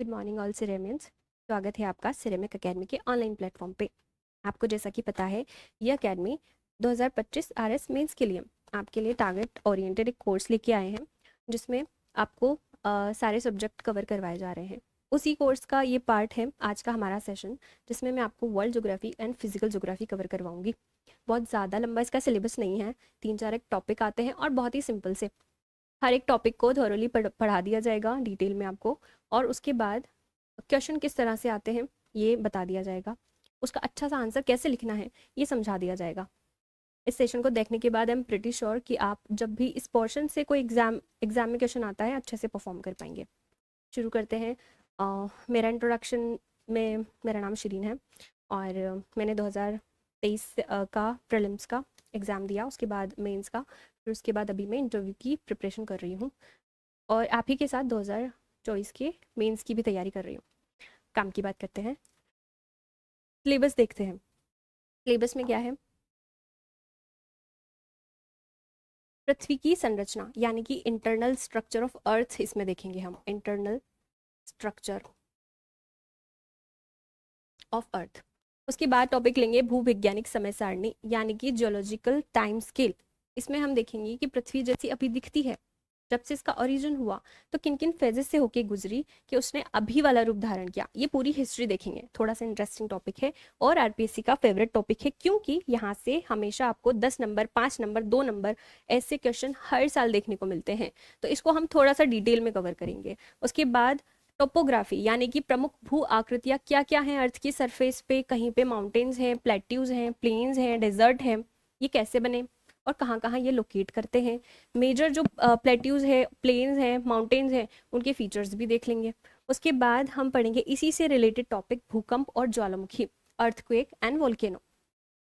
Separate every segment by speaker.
Speaker 1: Good morning all सिरेमियंस। स्वागत है आपका सिरेमिक एकेडमी के ऑनलाइन प्लेटफॉर्म पे। आपको जैसा कि पता है, ये एकेडमी 2025 आरएस मेंस के लिए आपके लिए टारगेट ओरिएंटेड एक कोर्स लेके आए हैं, जिसमें आपको सारे सब्जेक्ट कवर करवाए जा रहे हैं। उसी कोर्स का ये पार्ट है आज का हमारा सेशन, जिसमें मैं आपको world geography and physical geography cover करवाऊंगी। बहुत ज़्यादा लंबा इसका सिलेबस नहीं है, 3-4 एक टॉपिक आते हैं और बहुत ही सिंपल से हर एक टॉपिक को थॉरोली पढ़ा दिया जाएगा डिटेल में आपको। और उसके बाद क्वेश्चन किस तरह से आते हैं ये बता दिया जाएगा, उसका अच्छा सा आंसर कैसे लिखना है ये समझा दिया जाएगा। इस सेशन को देखने के बाद आई एम प्रिटी श्योर कि आप जब भी इस पोर्शन से कोई एग्जाम में क्वेश्चन आता है अच्छे से परफॉर्म कर पाएंगे। शुरू करते हैं। मेरा इंट्रोडक्शन में मेरा नाम शिरीन है और मैंने 2023 का प्रीलिम्स का एग्ज़ाम दिया, उसके बाद मेंस का, फिर उसके बाद अभी मैं इंटरव्यू की प्रिपरेशन कर रही हूँ और आप ही के साथ 2024 के मेंस की भी तैयारी कर रही हूँ। काम की बात करते हैं, सिलेबस देखते हैं। सिलेबस में क्या है? पृथ्वी की संरचना यानी कि इंटरनल स्ट्रक्चर ऑफ अर्थ, इसमें देखेंगे हम इंटरनल स्ट्रक्चर ऑफ अर्थ। उसके बाद टॉपिक लेंगे भूवैज्ञानिक समय सारणी यानी कि जियोलॉजिकल टाइम स्केल। इसमें हम देखेंगे कि पृथ्वी जैसी अभी दिखती है, जब से इसका ओरिजिन हुआ तो किन किन फेजेस से होके गुजरी कि उसने अभी वाला रूप धारण किया, ये पूरी हिस्ट्री देखेंगे। थोड़ा सा इंटरेस्टिंग टॉपिक है और आरपीएससी का फेवरेट टॉपिक है, क्योंकि यहाँ से हमेशा आपको 10 नंबर, 5 नंबर, 2 नंबर ऐसे क्वेश्चन हर साल देखने को मिलते हैं। तो इसको हम थोड़ा सा डिटेल में कवर करेंगे। उसके बाद टोपोग्राफी यानी कि प्रमुख भू आकृतियां क्या क्या हैं अर्थ की सरफेस पे, कहीं पे माउंटेन्स हैं, प्लेट्यूज हैं, प्लेन्स हैं, डेजर्ट हैं, ये कैसे बने और कहाँ कहाँ ये लोकेट करते हैं। मेजर जो प्लेट्यूज है, प्लेन्स हैं, माउंटेन्स हैं, उनके फीचर्स भी देख लेंगे। उसके बाद हम पढ़ेंगे इसी से रिलेटेड टॉपिक भूकंप और ज्वालामुखी, अर्थक्वेक एंड वोल्केनो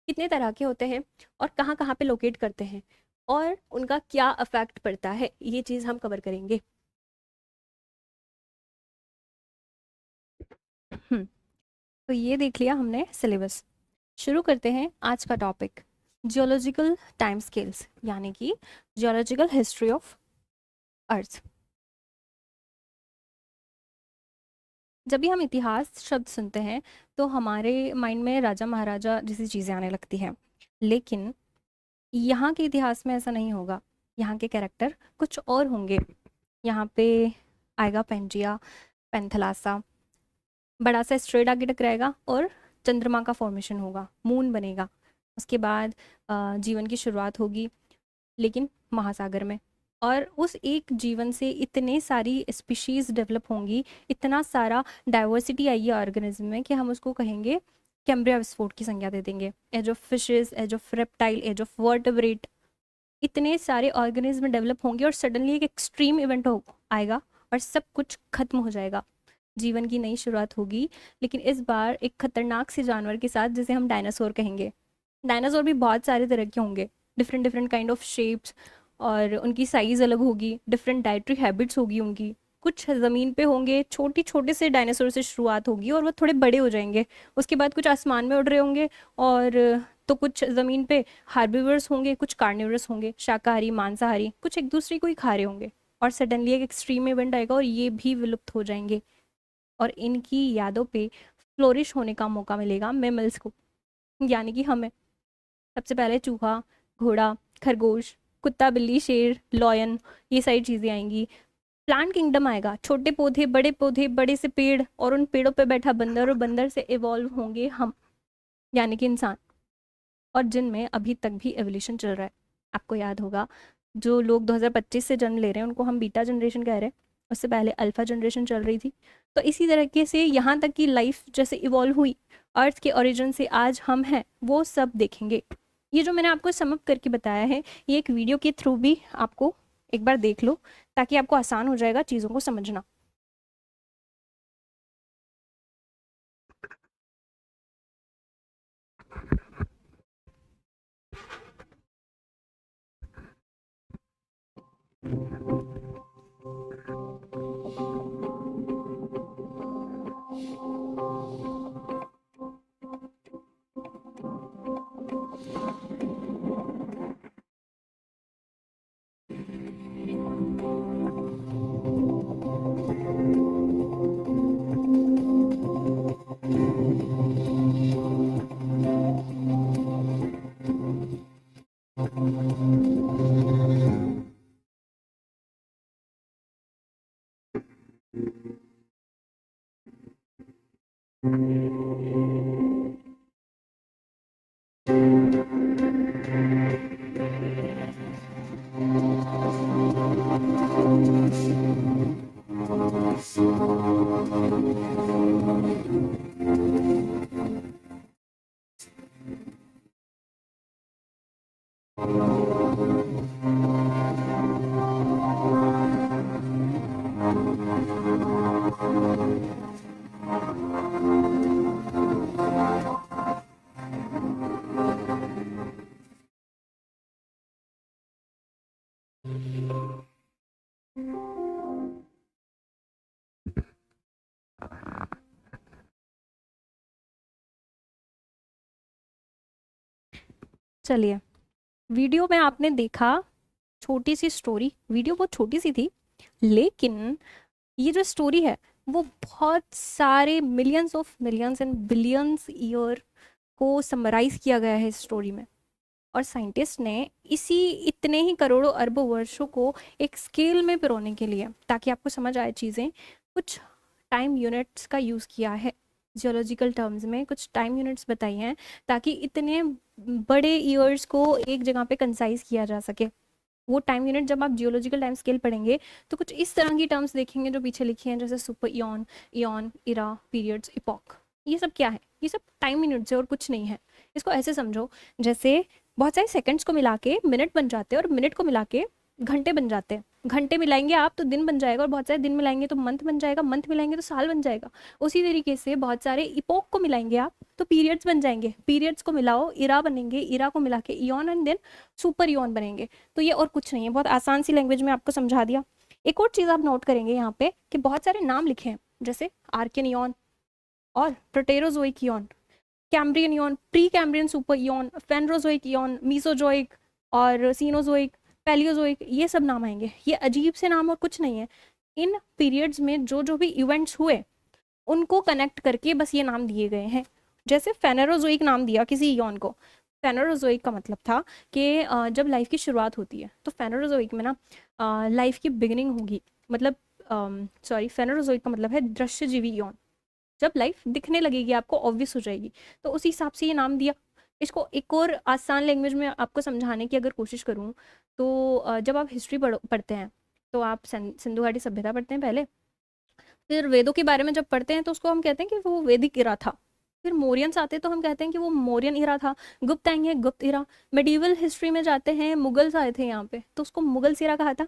Speaker 1: कितने तरह के होते हैं और कहाँ कहाँ पे लोकेट करते हैं और उनका क्या अफेक्ट पड़ता है, ये चीज़ हम कवर करेंगे। तो ये देख लिया हमने सिलेबस। शुरू करते हैं आज का टॉपिक, जियोलॉजिकल टाइम स्केल्स यानी कि जियोलॉजिकल हिस्ट्री ऑफ अर्थ। जब भी हम इतिहास शब्द सुनते हैं तो हमारे माइंड में राजा महाराजा जैसी चीज़ें आने लगती हैं, लेकिन यहाँ के इतिहास में ऐसा नहीं होगा। यहाँ के कैरेक्टर कुछ और होंगे। यहाँ पे आएगा पेंजिया, पेंथलासा, बड़ा सा एस्ट्रॉयड आगे टकराएगा और चंद्रमा का फॉर्मेशन होगा, मून बनेगा। उसके बाद जीवन की शुरुआत होगी, लेकिन महासागर में। और उस एक जीवन से इतने सारी स्पीशीज डेवलप होंगी, इतना सारा डाइवर्सिटी आएगी ऑर्गेनिज्म में कि हम उसको कहेंगे कैम्ब्रिया विस्फोट की संज्ञा दे देंगे। Age of fishes, age of reptile, age of vertebrate, इतने सारे ऑर्गेनिज्म डेवलप होंगे और सडनली एक एक्सट्रीम इवेंट हो आएगा और सब कुछ खत्म हो जाएगा। जीवन की नई शुरुआत होगी, लेकिन इस बार एक खतरनाक से जानवर के साथ, जिसे हम डायनासोर कहेंगे। डायनासोर भी बहुत सारे तरह के होंगे, different different kind of shapes, और उनकी साइज़ अलग होगी, डिफरेंट डाइटरी हैबिट्स होगी उनकी। कुछ ज़मीन पे होंगे, छोटी छोटे से डायनासोर से शुरुआत होगी और वो थोड़े बड़े हो जाएंगे। उसके बाद कुछ आसमान में उड़ रहे होंगे, और तो कुछ ज़मीन पे हार्बिवर्स होंगे, कुछ कार्निवरस होंगे, शाकाहारी मांसाहारी, कुछ एक दूसरे को ही खा रहे होंगे। और सडनली एक एक्सट्रीम इवेंट आएगा और ये भी विलुप्त हो जाएंगे, और इनकी यादों पे फ्लोरिश होने का मौका मिलेगा मेमल्स को, यानी कि हमें। सबसे पहले चूहा, घोड़ा, खरगोश, कुत्ता, बिल्ली, शेर, लॉयन, ये सारी चीज़ें आएंगी। प्लांट किंगडम आएगा, छोटे पौधे, बड़े से पेड़, और उन पेड़ों पे बैठा बंदर, और बंदर से इवॉल्व होंगे हम, यानी कि इंसान। और जिनमें अभी तक भी एवोल्यूशन चल रहा है। आपको याद होगा, जो लोग 2025 से जन्म ले रहे हैं उनको हम बीटा जनरेशन कह रहे हैं, उससे पहले अल्फा जनरेशन चल रही थी। तो इसी तरीके से यहाँ तक की लाइफ जैसे इवॉल्व हुई, अर्थ के ओरिजिन से आज हम हैं, वो सब देखेंगे। ये जो मैंने आपको समअप करके बताया है, ये एक वीडियो के थ्रू भी आपको एक बार देख लो, ताकि आपको आसान हो जाएगा चीज़ों को समझना। चलिए, वीडियो में आपने देखा छोटी सी स्टोरी, वीडियो बहुत छोटी सी थी, लेकिन ये जो स्टोरी है वो बहुत सारे मिलियंस एंड बिलियंस ईयर को समराइज किया गया है इस स्टोरी में। और साइंटिस्ट ने इसी इतने ही करोड़ों अरबों वर्षों को एक स्केल में पिरोने के लिए, ताकि आपको समझ आए चीज़ें, कुछ टाइम यूनिट्स का यूज़ किया है। जियोलॉजिकल टर्म्स में कुछ टाइम यूनिट्स बताई हैं ताकि इतने बड़े ईयर्स को एक जगह पे कंसाइज किया जा सके। वो टाइम यूनिट जब आप जियोलॉजिकल टाइम स्केल पढ़ेंगे तो कुछ इस तरह की टर्म्स देखेंगे जो पीछे लिखी हैं, जैसे सुपर इयॉन, इयॉन, इरा, पीरियड्स, इपॉक। ये सब क्या है? ये सब टाइम यूनिट्स है और कुछ नहीं है। इसको ऐसे समझो जैसे बहुत सारे सेकंड्स को मिला के मिनट बन जाते हैं और मिनट को मिला के घंटे बन जाते हैं। घंटे मिलाएंगे आप तो दिन बन जाएगा, और बहुत सारे दिन मिलाएंगे तो मंथ बन जाएगा, मंथ मिलाएंगे तो साल बन जाएगा। उसी तरीके से बहुत सारे इपोक को मिलाएंगे आप तो पीरियड्स बन जाएंगे, पीरियड्स को मिलाओ इरा बनेंगे, इरा को मिला के eon and then super eon बनेंगे। तो ये और कुछ नहीं है, बहुत आसान सी लैंग्वेज में आपको समझा दिया। एक और चीज़ आप नोट करेंगे यहाँ पे कि बहुत सारे नाम लिखे हैं, जैसे आर्कियन इयॉन और Proterozoic eon, Cambrian eon, Precambrian super eon, Phanerozoic eon, Mesozoic और सीनोजोइक, पैलियोजोइक, ये सब नाम आएंगे। ये अजीब से नाम और कुछ नहीं है। इन पीरियड्स में जो जो भी इवेंट्स हुए उनको कनेक्ट करके बस ये नाम दिए गए हैं। जैसे फेनेरोजोइक नाम दिया किसी इयॉन को, फेनेरोजोइक का मतलब था कि जब लाइफ की शुरुआत होती है तो फेनेरोजोइक में ना लाइफ की बिगिनिंग होगी, मतलब सॉरी, फेनेरोजोइक का मतलब है दृश्यजीवी इयॉन। जब लाइफ दिखने लगेगी आपको, ऑब्वियस हो जाएगी, तो उसी हिसाब से ये नाम दिया। इसको एक और आसान लैंग्वेज में आपको समझाने की अगर कोशिश करूँ तो जब आप हिस्ट्री पढ़ते हैं तो आप सिंधु घाटी सभ्यता पढ़ते हैं पहले, फिर वेदों के बारे में जब पढ़ते हैं तो उसको हम कहते हैं कि वो वैदिक इरा था। फिर मौर्यंस आते तो हम कहते हैं कि वो मौर्यन इरा था। गुप्त आएंगे, गुप्त इरा। मेडिवल हिस्ट्री में जाते हैं, मुगल्स आए थे यहाँ पे तो उसको मुगल्स इरा कहा था।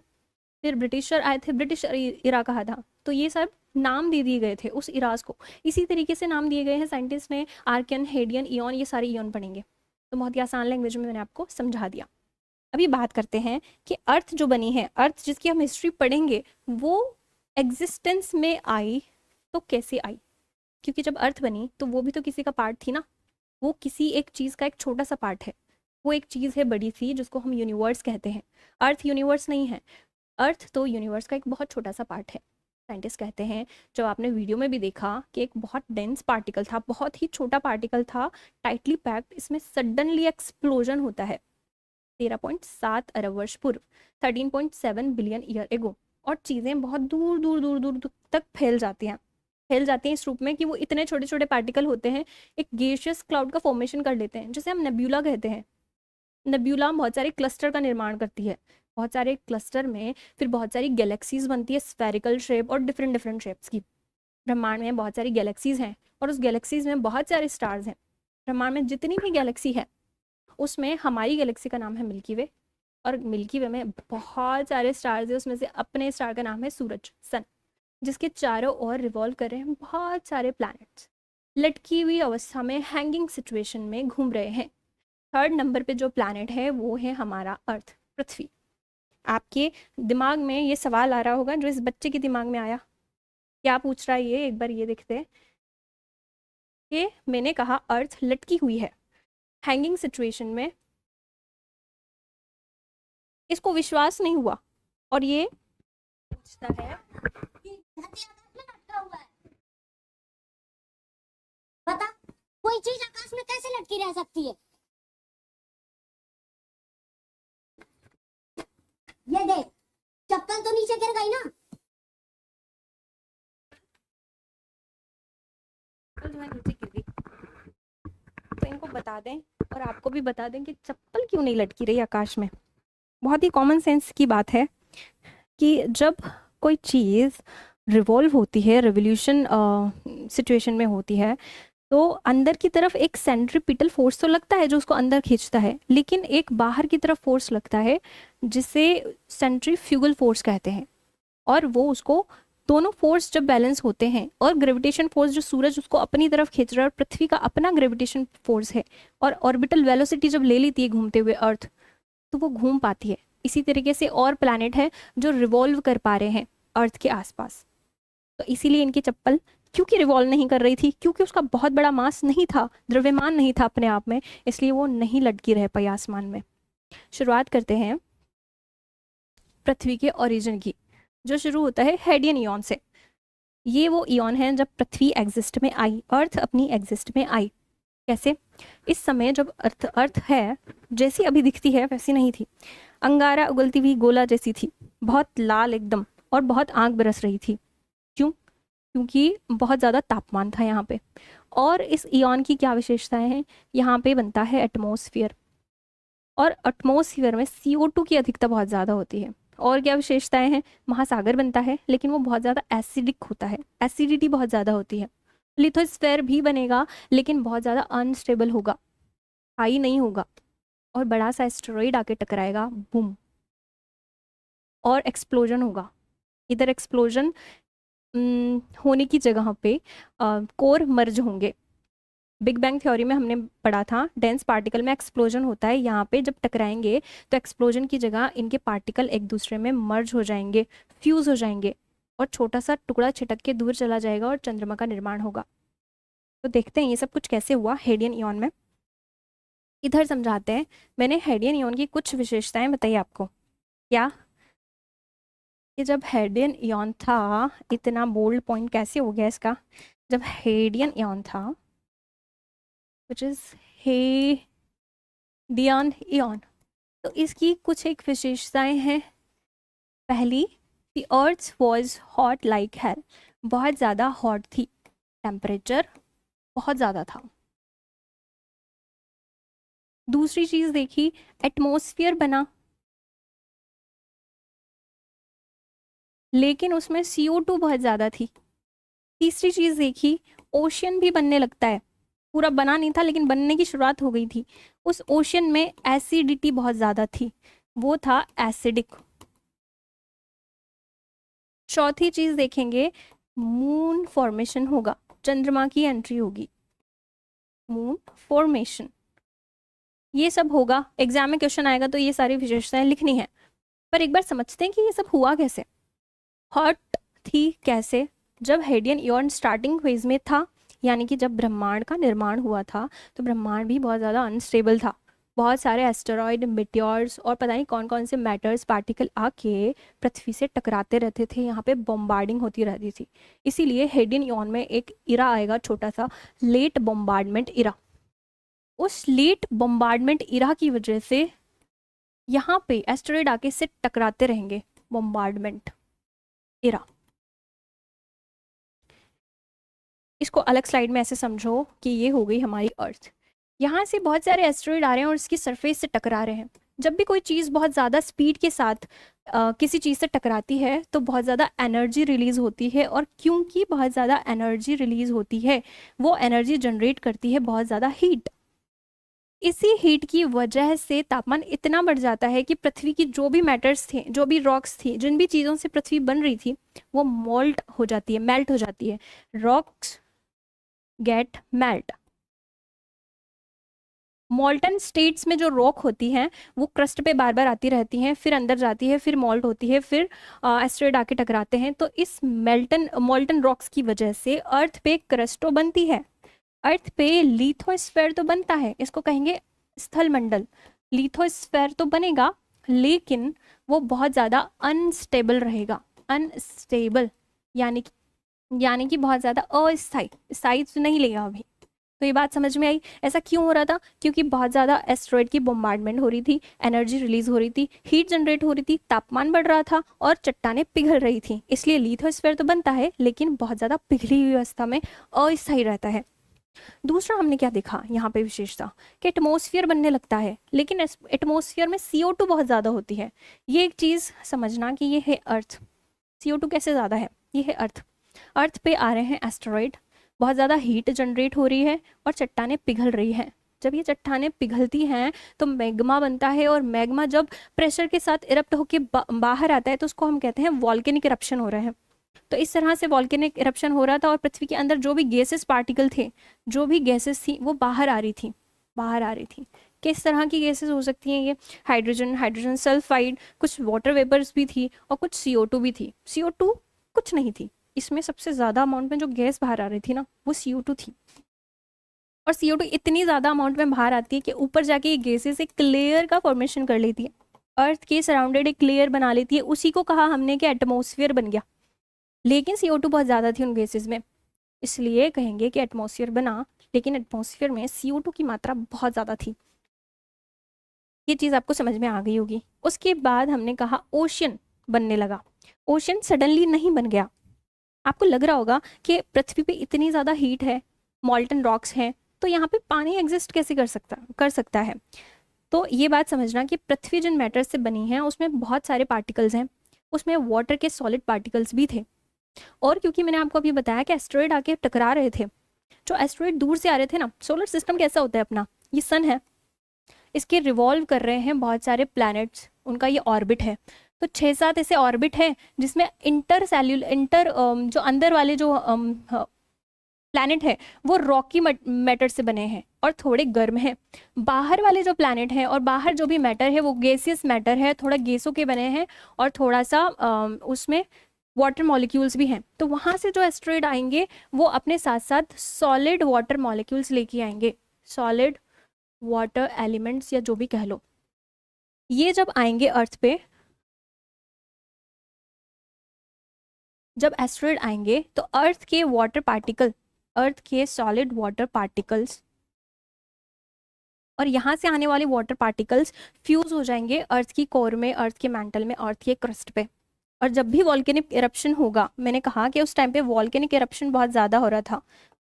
Speaker 1: फिर ब्रिटिशर आए थे, ब्रिटिश इरा कहा था। तो ये सब नाम दे दिए गए थे उस इराज को। इसी तरीके से नाम दिए गए हैं साइंटिस्ट ने, आर्कियन, हेडियन, इयॉन, ये सारे इयॉन पढ़ेंगे। तो बहुत ही आसान लैंग्वेज में मैंने आपको समझा दिया। अभी बात करते हैं कि अर्थ जो बनी है, अर्थ जिसकी हम हिस्ट्री पढ़ेंगे, वो एग्जिस्टेंस में आई तो कैसे आई? क्योंकि जब अर्थ बनी तो वो भी तो किसी का पार्ट थी ना। वो किसी एक चीज़ का एक छोटा सा पार्ट है। वो एक चीज़ है बड़ी सी जिसको हम यूनिवर्स कहते हैं। अर्थ यूनिवर्स नहीं है, अर्थ तो यूनिवर्स का एक बहुत छोटा सा पार्ट है। साइंटिस्ट कहते हैं, जो आपने वीडियो में भी देखा, कि एक बहुत डेंस पार्टिकल था, बहुत ही छोटा पार्टिकल था, टाइटली पैक्ड। इसमें सडनली एक्सप्लोजन होता है 13.7 अरब वर्ष पूर्व, 13.7 बिलियन ईयर एगो। और चीज़ें बहुत दूर दूर दूर दूर दूर तक फैल जाती हैं इस रूप में कि वो इतने छोटे छोटे पार्टिकल होते हैं, एक गेशियस क्लाउड का फॉर्मेशन कर लेते हैं, जिसे हम नेब्यूला कहते हैं। नेब्यूला बहुत सारे क्लस्टर का निर्माण करती है। बहुत सारे क्लस्टर में फिर बहुत सारी गैलेक्सीज बनती है, स्फेरिकल शेप और डिफरेंट डिफरेंट शेप्स की। ब्रह्मांड में बहुत सारी गैलेक्सीज हैं और उस गैलेक्सीज में बहुत सारे स्टार्स हैं। ब्रह्मांड में जितनी भी गैलेक्सी है उसमें हमारी गैलेक्सी का नाम है मिल्की वे, और मिल्की वे में बहुत सारे स्टार्स हैं। उसमें से अपने स्टार का नाम है सूरज, सन, जिसके चारों ओर रिवॉल्व कर रहे हैं बहुत सारे प्लैनेट्स, लटकी हुई अवस्था में, हैंगिंग सिचुएशन में घूम रहे हैं। थर्ड नंबर पे जो प्लैनेट है वो है हमारा अर्थ, पृथ्वी। आपके दिमाग में ये सवाल आ रहा होगा जो इस बच्चे के दिमाग में आया। क्या पूछ रहा है ये? एक बार ये देखते हैं कि मैंने कहा अर्थ लटकी हुई है हैंगिंग सिचुएशन में, इसको विश्वास नहीं हुआ और ये पूछता है कि धरती आकाश में लटका हुआ है। बता, कोई चीज आकाश में कैसे लटकी रह सकती है? ये देख, चप्पल तो नीचे गिर गई ना। क्यों है नीचे गिर गई। तो इनको बता दें और आपको भी बता दें कि चप्पल क्यों नहीं लटकी रही आकाश में। बहुत ही कॉमन सेंस की बात है कि जब कोई चीज़ रिवॉल्व होती है, रिवोल्यूशन सिचुएशन में होती है, तो अंदर की तरफ एक सेंट्रीपिटल फोर्स तो लगता है जो उसको अंदर खींचता है, लेकिन एक बाहर की तरफ फोर्स लगता है जिसे सेंट्रीफ्यूगल फोर्स कहते हैं। और वो उसको, दोनों फोर्स जब बैलेंस होते हैं और ग्रेविटेशन फोर्स जो सूरज उसको अपनी तरफ खींच रहा है और पृथ्वी का अपना ग्रेविटेशन फोर्स है, और ऑर्बिटल वेलोसिटी जब ले लेती है घूमते हुए अर्थ, तो वो घूम पाती है। इसी तरीके से और प्लैनेट है जो रिवॉल्व कर पा रहे हैं अर्थ के आसपास। तो इसीलिए इनकी चप्पल क्योंकि रिवॉल्व नहीं कर रही थी, क्योंकि उसका बहुत बड़ा मास नहीं था, द्रव्यमान नहीं था अपने आप में, इसलिए वो नहीं लटकी रह पाई आसमान में। शुरुआत करते हैं पृथ्वी के ओरिजिन की, जो शुरू होता है हेडियन इयॉन से। ये वो इयॉन है जब पृथ्वी एग्जिस्ट में आई, अर्थ अपनी एग्जिस्ट में आई। कैसे? इस समय जब अर्थ है जैसी अभी दिखती है वैसी नहीं थी, अंगारा उगलती हुई गोला जैसी थी, बहुत लाल एकदम, और बहुत आग बरस रही थी। क्यों? क्योंकि बहुत ज़्यादा तापमान था यहाँ पे। और इस इयॉन की क्या विशेषताएं हैं? यहाँ पे बनता है एटमॉस्फेयर, और एटमॉस्फेयर में CO2 की अधिकता बहुत ज़्यादा होती है। और क्या विशेषताएं हैं? महासागर बनता है, लेकिन वो बहुत ज़्यादा एसिडिक होता है, एसिडिटी बहुत ज़्यादा होती है। लिथोस्फेयर भी बनेगा, लेकिन बहुत ज़्यादा अनस्टेबल होगा, हाई नहीं होगा, और बड़ा सा एस्टेरॉइड आके टकराएगा, बूम, और एक्सप्लोजन होगा। इधर एक्सप्लोजन होने की जगह पे कोर मर्ज होंगे। बिग बैंग थ्योरी में हमने पढ़ा था, डेंस पार्टिकल में एक्सप्लोजन होता है, यहाँ पे जब टकराएंगे तो एक्सप्लोजन की जगह इनके पार्टिकल एक दूसरे में मर्ज हो जाएंगे, फ्यूज हो जाएंगे, और छोटा सा टुकड़ा छिटक के दूर चला जाएगा और चंद्रमा का निर्माण होगा। तो देखते हैं ये सब कुछ कैसे हुआ हेडियन इयॉन में। इधर समझाते हैं। मैंने हेडियन इयॉन की कुछ विशेषताएं बताई आपको। क्या? कि जब हेडियन इयॉन था, इतना बोल्ड पॉइंट कैसे हो गया इसका? जब हेडियन इयॉन था, विच इज हेडियन इयॉन, तो इसकी कुछ एक विशेषताएं हैं। पहली, the earth was hot like hell, बहुत ज़्यादा हॉट थी, टेम्परेचर बहुत ज़्यादा था। दूसरी चीज़ देखी, एटमॉस्फेयर बना, लेकिन उसमें CO2 बहुत ज़्यादा थी। तीसरी चीज़ देखी, ओशियन भी बनने लगता है, पूरा बना नहीं था लेकिन बनने की शुरुआत हो गई थी। उस ओशियन में एसिडिटी बहुत ज़्यादा थी, वो था एसिडिक। चौथी चीज़ देखेंगे, मून फॉर्मेशन होगा, चंद्रमा की एंट्री होगी, मून फॉर्मेशन, ये सब होगा। एग्जाम में क्वेश्चन आएगा तो ये सारी विशेषताएं लिखनी है। पर एक बार समझते हैं कि ये सब हुआ कैसे। हॉट थी कैसे? जब हेडियन इयॉन स्टार्टिंग फेज में था, यानी कि जब ब्रह्मांड का निर्माण हुआ था, तो ब्रह्मांड भी बहुत ज़्यादा अनस्टेबल था। बहुत सारे एस्टेरॉयड, मिटियोर्स और पता नहीं कौन कौन से मैटर्स, पार्टिकल आके पृथ्वी से टकराते रहते थे, यहाँ पे बॉम्बार्डिंग होती रहती थी। इसीलिए हेडियन इयॉन में एक इरा आएगा, छोटा सा लेट बॉम्बार्डमेंट इरा। उस लेट बॉम्बार्डमेंट इरा की वजह से यहाँ पे एस्टेरॉयड आके से टकराते रहेंगे, बॉम्बार्डमेंट इरा। इसको अलग स्लाइड में ऐसे समझो कि ये हो गई हमारी अर्थ। यहाँ से बहुत सारे एस्टेरॉयड आ रहे हैं और इसकी सरफेस से टकरा रहे हैं। जब भी कोई चीज़ बहुत ज़्यादा स्पीड के साथ किसी चीज़ से टकराती है तो बहुत ज़्यादा एनर्जी रिलीज़ होती है, और क्योंकि बहुत ज़्यादा एनर्जी रिलीज़ होती है, वो एनर्जी जनरेट करती है बहुत ज़्यादा हीट। इसी हीट की वजह से तापमान इतना बढ़ जाता है कि पृथ्वी की जो भी मैटर्स थे, जो भी रॉक्स थी, जिन भी चीज़ों से पृथ्वी बन रही थी, वो मोल्ट हो जाती है, मेल्ट हो जाती है। Rocks get melt. Molten states में जो रॉक होती हैं वो क्रस्ट पे बार बार आती रहती हैं, फिर अंदर जाती है, फिर मॉल्ट होती है, फिर एस्टेरॉयड आके टकराते हैं। तो इस मॉल्टन रॉक्स की वजह से अर्थ पे क्रस्टो बनती है, अर्थ पे लिथोस्फेयर तो बनता है, इसको कहेंगे स्थल मंडल। लिथोस्फेयर तो बनेगा, लेकिन वो बहुत ज़्यादा अनस्टेबल रहेगा। अनस्टेबल यानी कि बहुत ज़्यादा अस्थायी, स्थायी तो नहीं लेगा अभी। तो ये बात समझ में आई? ऐसा क्यों हो रहा था? क्योंकि बहुत ज़्यादा एस्टेरॉयड की बॉम्बार्डमेंट हो रही थी, एनर्जी रिलीज हो रही थी, हीट जनरेट हो रही थी, तापमान बढ़ रहा था और चट्टानें पिघल रही थी। इसलिए लिथोस्फेयर तो बनता है, लेकिन बहुत ज़्यादा पिघली हुई अवस्था में अस्थायी रहता है। दूसरा हमने क्या देखा यहाँ पे विशेषता कि एटमॉस्फेयर बनने लगता है, लेकिन एटमॉस्फेयर में CO2 बहुत ज़्यादा होती है। ये एक चीज़ समझना कि ये है अर्थ। CO2 कैसे ज़्यादा है, ये है अर्थ। अर्थ पे आ रहे हैं एस्टेरॉइड, बहुत ज़्यादा हीट जनरेट हो रही है और चट्टानें पिघल रही हैं। जब ये चट्टानें पिघलती हैं तो मैग्मा बनता है, और मैग्मा जब प्रेशर के साथ इरप्ट होके बाहर आता है तो उसको हम कहते हैं वॉल्केनिक इरप्शन हो रहे हैं। तो इस तरह से वॉल्केनिक इरप्शन हो रहा था और पृथ्वी के अंदर जो भी गैसेस पार्टिकल थे, जो भी गैसेस थी वो बाहर आ रही थी, बाहर आ रही थी। किस तरह की गैसेस हो सकती हैं ये? हाइड्रोजन, हाइड्रोजन सल्फाइड, कुछ वाटर वेपर्स भी थी और कुछ CO2 भी थी। CO2 कुछ नहीं थी इसमें, सबसे ज़्यादा अमाउंट में जो गैस बाहर आ रही थी ना वो CO2 थी। और CO2 इतनी ज़्यादा अमाउंट में बाहर आती है कि ऊपर जाके ये गैसेस एक लेयर का फॉर्मेशन कर लेती है, अर्थ के सराउंडेड एक लेयर बना लेती है। उसी को कहा हमने कि एटमॉस्फेयर बन गया। लेकिन CO2 बहुत ज़्यादा थी उन गैसेस में, इसलिए कहेंगे कि एटमॉस्फेयर बना, लेकिन एटमॉस्फेयर में CO2 की मात्रा बहुत ज़्यादा थी। ये चीज़ आपको समझ में आ गई होगी। उसके बाद हमने कहा ओशन बनने लगा। ओशन सडनली नहीं बन गया। आपको लग रहा होगा कि पृथ्वी पे इतनी ज़्यादा हीट है, मॉल्टन रॉक्स हैं, तो यहाँ पे पानी एग्जिस्ट कैसे कर सकता है। तो ये बात समझना कि पृथ्वी जिन मैटर से बनी है उसमें बहुत सारे पार्टिकल्स हैं, उसमें वाटर के सॉलिड पार्टिकल्स भी थे। और क्योंकि मैंने आपको अभी बताया कि एस्टेरॉइड आके टकरा रहे थे, जो एस्टेरॉइड दूर से आ रहे थे ना, सोलर सिस्टम कैसा होता है अपना, ये सन है, इसके रिवॉल्व कर रहे हैं बहुत सारे प्लैनेट्स, उनका ये ऑर्बिट है। तो 6-7 ऐसे ऑर्बिट है जिसमें जो अंदर वाले जो प्लैनेट है वो रॉकी मैटर से बने हैं और थोड़े गर्म हैं। बाहर वाले जो प्लैनेट हैं और बाहर जो भी मैटर है वो गैसियस मैटर है, थोड़ा गैसों के बने हैं और थोड़ा सा उसमें वाटर मॉलिक्यूल्स भी हैं। तो वहाँ से जो एस्टेरॉइड आएंगे वो अपने साथ साथ सॉलिड वाटर मॉलिक्यूल्स लेके आएंगे, सॉलिड वाटर एलिमेंट्स या जो भी कह लो। ये जब आएंगे अर्थ पे, जब एस्टेरॉइड आएंगे तो अर्थ के वाटर पार्टिकल, अर्थ के सॉलिड वाटर पार्टिकल्स और यहाँ से आने वाले वाटर पार्टिकल्स फ्यूज हो जाएंगे अर्थ की कोर में, अर्थ के मैंटल में, अर्थ के क्रस्ट पे। और जब भी वॉल्केनिक इरप्शन होगा, मैंने कहा कि उस टाइम पे वॉल्केनिक इरप्शन बहुत ज़्यादा हो रहा था,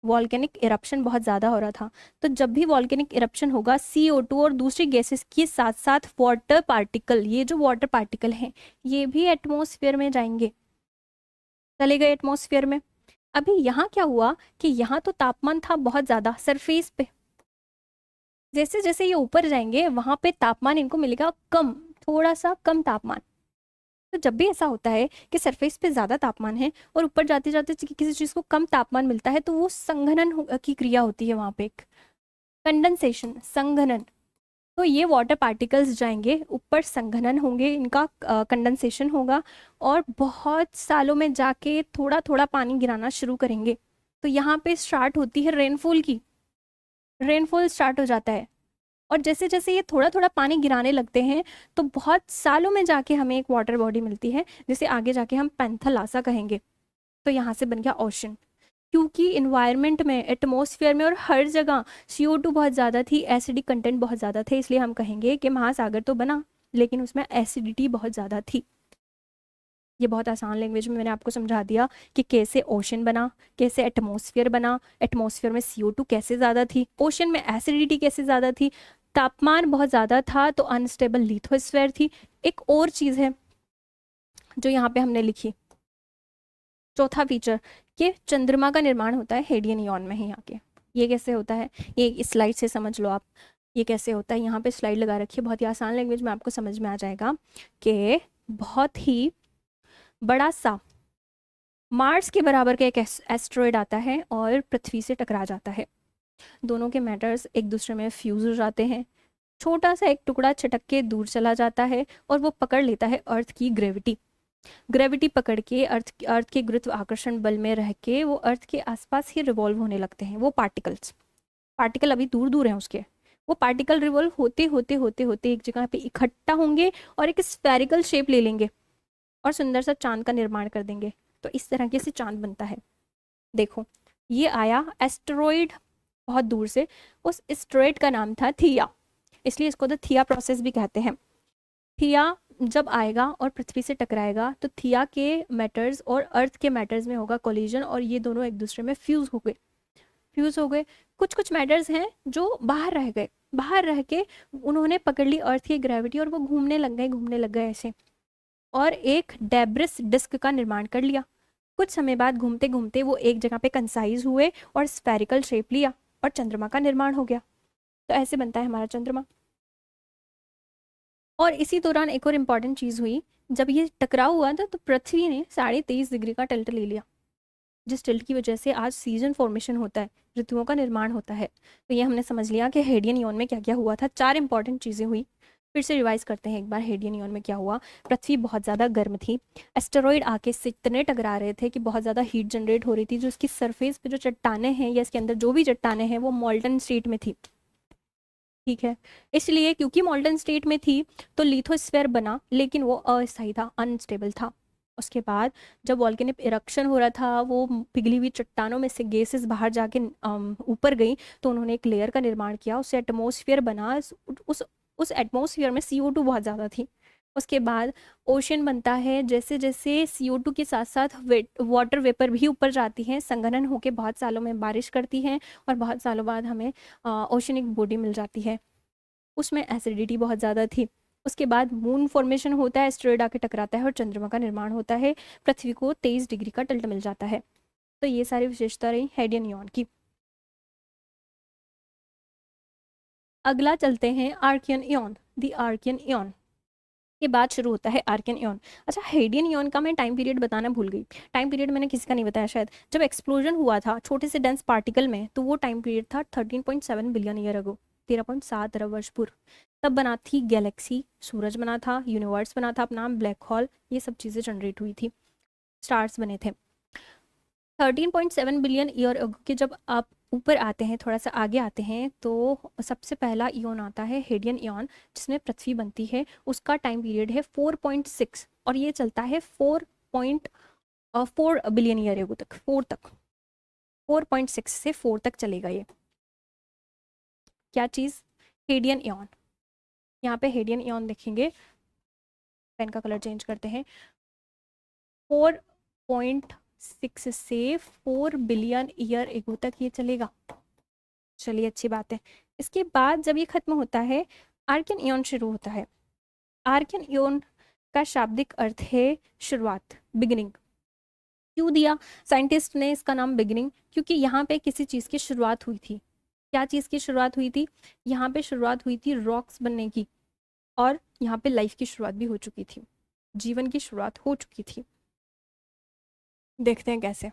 Speaker 1: वॉल्केनिक इरप्शन बहुत ज़्यादा हो रहा था। तो जब भी वॉल्केनिक इरप्शन होगा CO2 और दूसरी गैसेस के साथ साथ वाटर पार्टिकल, ये जो वाटर पार्टिकल हैं ये भी एटमॉस्फेयर में जाएंगे, चले गए एटमॉस्फेयर में। अभी यहाँ क्या हुआ कि यहाँ तो तापमान था बहुत ज़्यादा सरफेस पे, जैसे जैसे ये ऊपर जाएंगे वहाँ पे तापमान इनको मिलेगा कम, थोड़ा सा कम तापमान। तो जब भी ऐसा होता है कि सरफेस पे ज़्यादा तापमान है और ऊपर जाते जाते किसी चीज़ को कम तापमान मिलता है तो वो संघनन की क्रिया होती है, वहाँ पे एक कंडेंसेशन, संघनन। तो ये वाटर पार्टिकल्स जाएंगे ऊपर, संघनन होंगे, इनका कंडेंसेशन होगा और बहुत सालों में जाके थोड़ा थोड़ा पानी गिराना शुरू करेंगे। तो यहाँ पे स्टार्ट होती है रेनफॉल की, रेनफॉल स्टार्ट हो जाता है। और जैसे जैसे ये थोड़ा थोड़ा पानी गिराने लगते हैं तो बहुत सालों में जाके हमें एक वाटर बॉडी मिलती है जिसे आगे जाके हम पैंथलासा कहेंगे। तो यहाँ से बन गया ओशन, क्योंकि इन्वायरमेंट में, एटमॉस्फेयर में और हर जगह CO2 बहुत ज़्यादा थी, एसिडिक कंटेंट बहुत ज़्यादा थे, इसलिए हम कहेंगे कि महासागर तो बना लेकिन उसमें एसिडिटी बहुत ज़्यादा थी। ये बहुत आसान लैंग्वेज में मैंने आपको समझा दिया कि कैसे ओशन बना, कैसे एटमॉस्फेयर बना, एटमॉस्फेयर में CO2 कैसे ज़्यादा थी, ओशन में एसिडिटी कैसे ज़्यादा थी, तापमान बहुत ज़्यादा था तो अनस्टेबल लिथोस्फेयर थी। एक और चीज़ है जो यहाँ पे हमने लिखी, चौथा फीचर, कि चंद्रमा का निर्माण होता है हेडियन इयॉन में ही आके। ये कैसे होता है, ये इस स्लाइड से समझ लो आप, ये कैसे होता है। यहाँ पे स्लाइड लगा रखी है, बहुत ही आसान लैंग्वेज में आपको समझ में आ जाएगा कि बहुत ही बड़ा सा मार्स के बराबर का एक एस्ट्रॉयड आता है और पृथ्वी से टकरा जाता है। दोनों के मैटर्स एक दूसरे में फ्यूज हो जाते हैं, छोटा सा एक टुकड़ा छिटक के दूर चला जाता है और वो पकड़ लेता है अर्थ की ग्रेविटी। ग्रेविटी पकड़ के अर्थ के गुरुत्व आकर्षण बल में रह के वो अर्थ के आसपास ही रिवॉल्व होने लगते हैं। वो पार्टिकल अभी दूर दूर हैं उसके, वो पार्टिकल रिवॉल्व होते होते होते होते एक जगह पे इकट्ठा होंगे और एक स्फेरिकल शेप ले लेंगे और सुंदर सा चांद का निर्माण कर देंगे। तो इस तरीके से चांद बनता है। देखो ये आया एस्टेरॉइड बहुत दूर से, उस एस्टेरॉइड का नाम था थिया, इसलिए इसको द थिया प्रोसेस भी कहते हैं। थिया जब आएगा और पृथ्वी से टकराएगा तो थिया के मैटर्स और अर्थ के मैटर्स में होगा कोलिजन और ये दोनों एक दूसरे में फ्यूज हो गए। कुछ कुछ मैटर्स हैं जो बाहर रह गए, बाहर रह के उन्होंने पकड़ ली अर्थ की ग्रेविटी और वो घूमने लग गए ऐसे, और एक डेब्रिस डिस्क का निर्माण कर लिया। कुछ समय बाद घूमते घूमते वो एक जगह पे कंसाइज हुए और स्फेरिकल शेप लिया और चंद्रमा का निर्माण हो गया। तो ऐसे बनता है हमारा चंद्रमा। और इसी दौरान एक और इम्पॉर्टेंट चीज़ हुई, जब ये टकराव हुआ था तो पृथ्वी ने 23.5 डिग्री का टिल्ट ले लिया, जिस टिल्ट की वजह से आज सीजन फॉर्मेशन होता है, ऋतुओं का निर्माण होता है। तो ये हमने समझ लिया कि हेडियन इयॉन में क्या क्या हुआ था। 4 इंपॉर्टेंट चीज़ें हुई, फिर से रिवाइज करते हैं एक बार। हेडियन इयॉन में क्या हुआ, पृथ्वी बहुत ज़्यादा गर्म थी, एस्टेरॉइड आके इससे इतने टकरा रहे थे कि बहुत ज़्यादा हीट जनरेट हो रही थी, जो इसकी सरफेस पे जो चट्टाने हैं या इसके अंदर जो भी चट्टाने हैं वो मॉल्टन स्टेट में थी। ठीक है, इसलिए क्योंकि मॉल्टन स्टेट में थी तो लिथोस्फेयर बना, लेकिन वो अस्थायी था, अनस्टेबल था। उसके बाद जब वॉल्केनिक इरप्शन हो रहा था, वो पिघली हुई चट्टानों में से गैसेस बाहर जाके ऊपर गई, तो उन्होंने एक लेयर का निर्माण किया, उससे एटमॉस्फेयर बना। उस एटमॉस्फेयर में CO2 बहुत ज़्यादा थी। उसके बाद ओशन बनता है, जैसे जैसे CO2 के साथ साथ वाटर वेपर भी ऊपर जाती है, संघनन होके बहुत सालों में बारिश करती है और बहुत सालों बाद हमें ओशनिक बॉडी मिल जाती है। उसमें एसिडिटी बहुत ज़्यादा थी। उसके बाद मून फॉर्मेशन होता है, एस्टेरॉइड आके टकराता है और चंद्रमा का निर्माण होता है, पृथ्वी को 23 डिग्री का टिल्ट मिल जाता है। तो ये सारी विशेषता रही हेडियन इयॉन की। अगला चलते हैं Archean eon, the Archean eon के बाद शुरू होता है आर्कियन इयॉन। अच्छा, हेडियन इयॉन का मैं टाइम पीरियड बताना भूल गई। टाइम पीरियड मैंने किसी का नहीं बताया शायद। जब एक्सप्लोजन हुआ था छोटे से डेंस पार्टिकल में, तो वो टाइम पीरियड था 13.7 बिलियन ईयर अगो, 13.7 अरब वर्ष पूर्व। तब बना थी गैलेक्सी, सूरज बना था, यूनिवर्स बना था अपना, ब्लैक होल, ये सब चीज़ें जनरेट हुई थी, स्टार्स बने थे। 13.7 बिलियन ईयर अगो के जब आप ऊपर आते हैं, थोड़ा सा आगे आते हैं, तो सबसे पहला इयॉन आता है हेडियन इयॉन, जिसमें पृथ्वी बनती है। उसका टाइम पीरियड है 4.6 और ये चलता है 4 बिलियन ईयर अगो तक, 4.6 से 4 तक चलेगा ये। क्या चीज़, हेडियन इयॉन। यहाँ पे हेडियन इयॉन देखेंगे, पेन का कलर चेंज करते हैं, 4.6 से 4 बिलियन ईयर एगो तक ये चलेगा। चलिए, अच्छी बात है। इसके बाद जब ये खत्म होता है, आर्कियन इयॉन शुरू होता है। आर्कियन इयॉन का शाब्दिक अर्थ है शुरुआत, बिगिनिंग। क्यों दिया साइंटिस्ट ने इसका नाम बिगिनिंग, क्योंकि यहाँ पे किसी चीज़ की शुरुआत हुई थी। क्या चीज़ की शुरुआत हुई थी, यहाँ पे शुरुआत हुई थी रॉक्स बनने की, और यहाँ पे लाइफ की शुरुआत भी हो चुकी थी, जीवन की शुरुआत हो चुकी थी। देखते हैं कैसे।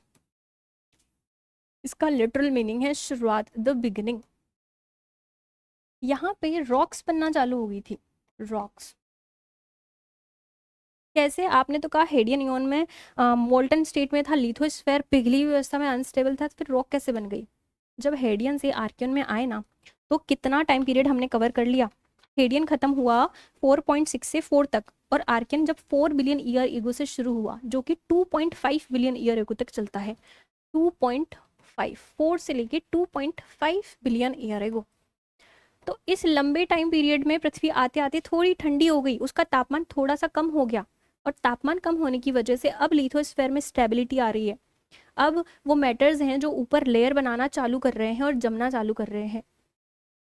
Speaker 1: इसका लिटरल मीनिंग है शुरुआत, द बिगिनिंग। यहाँ पे रॉक्स बनना चालू हो गई थी, रॉक्स। कैसे, आपने तो कहा हेडियन इयॉन में मोल्टन स्टेट में था, लिथोस्फेयर पिघली हुई अवस्था में अनस्टेबल था, तो फिर रॉक कैसे बन गई। जब हेडियन से आर्कियन में आए ना, तो कितना टाइम पीरियड हमने कवर कर लिया। हेडियन खत्म हुआ 4.6 से 4 तक, और आर्कियन जब 4 बिलियन ईयर ईगो से शुरू हुआ, जो कि 2.5 बिलियन ईयर ईगो तक चलता है। 2.5, 4 से लेके 2.5 बिलियन ईयर ईगो। तो इस लंबे टाइम पीरियड में पृथ्वी आते आते थोड़ी ठंडी हो गई, उसका तापमान थोड़ा सा कम हो गया, और तापमान कम होने की वजह से अब लिथोस्फेयर में स्टेबिलिटी आ रही है। अब वो मैटर्स हैं जो ऊपर लेयर बनाना चालू कर रहे हैं और जमना चालू कर रहे हैं,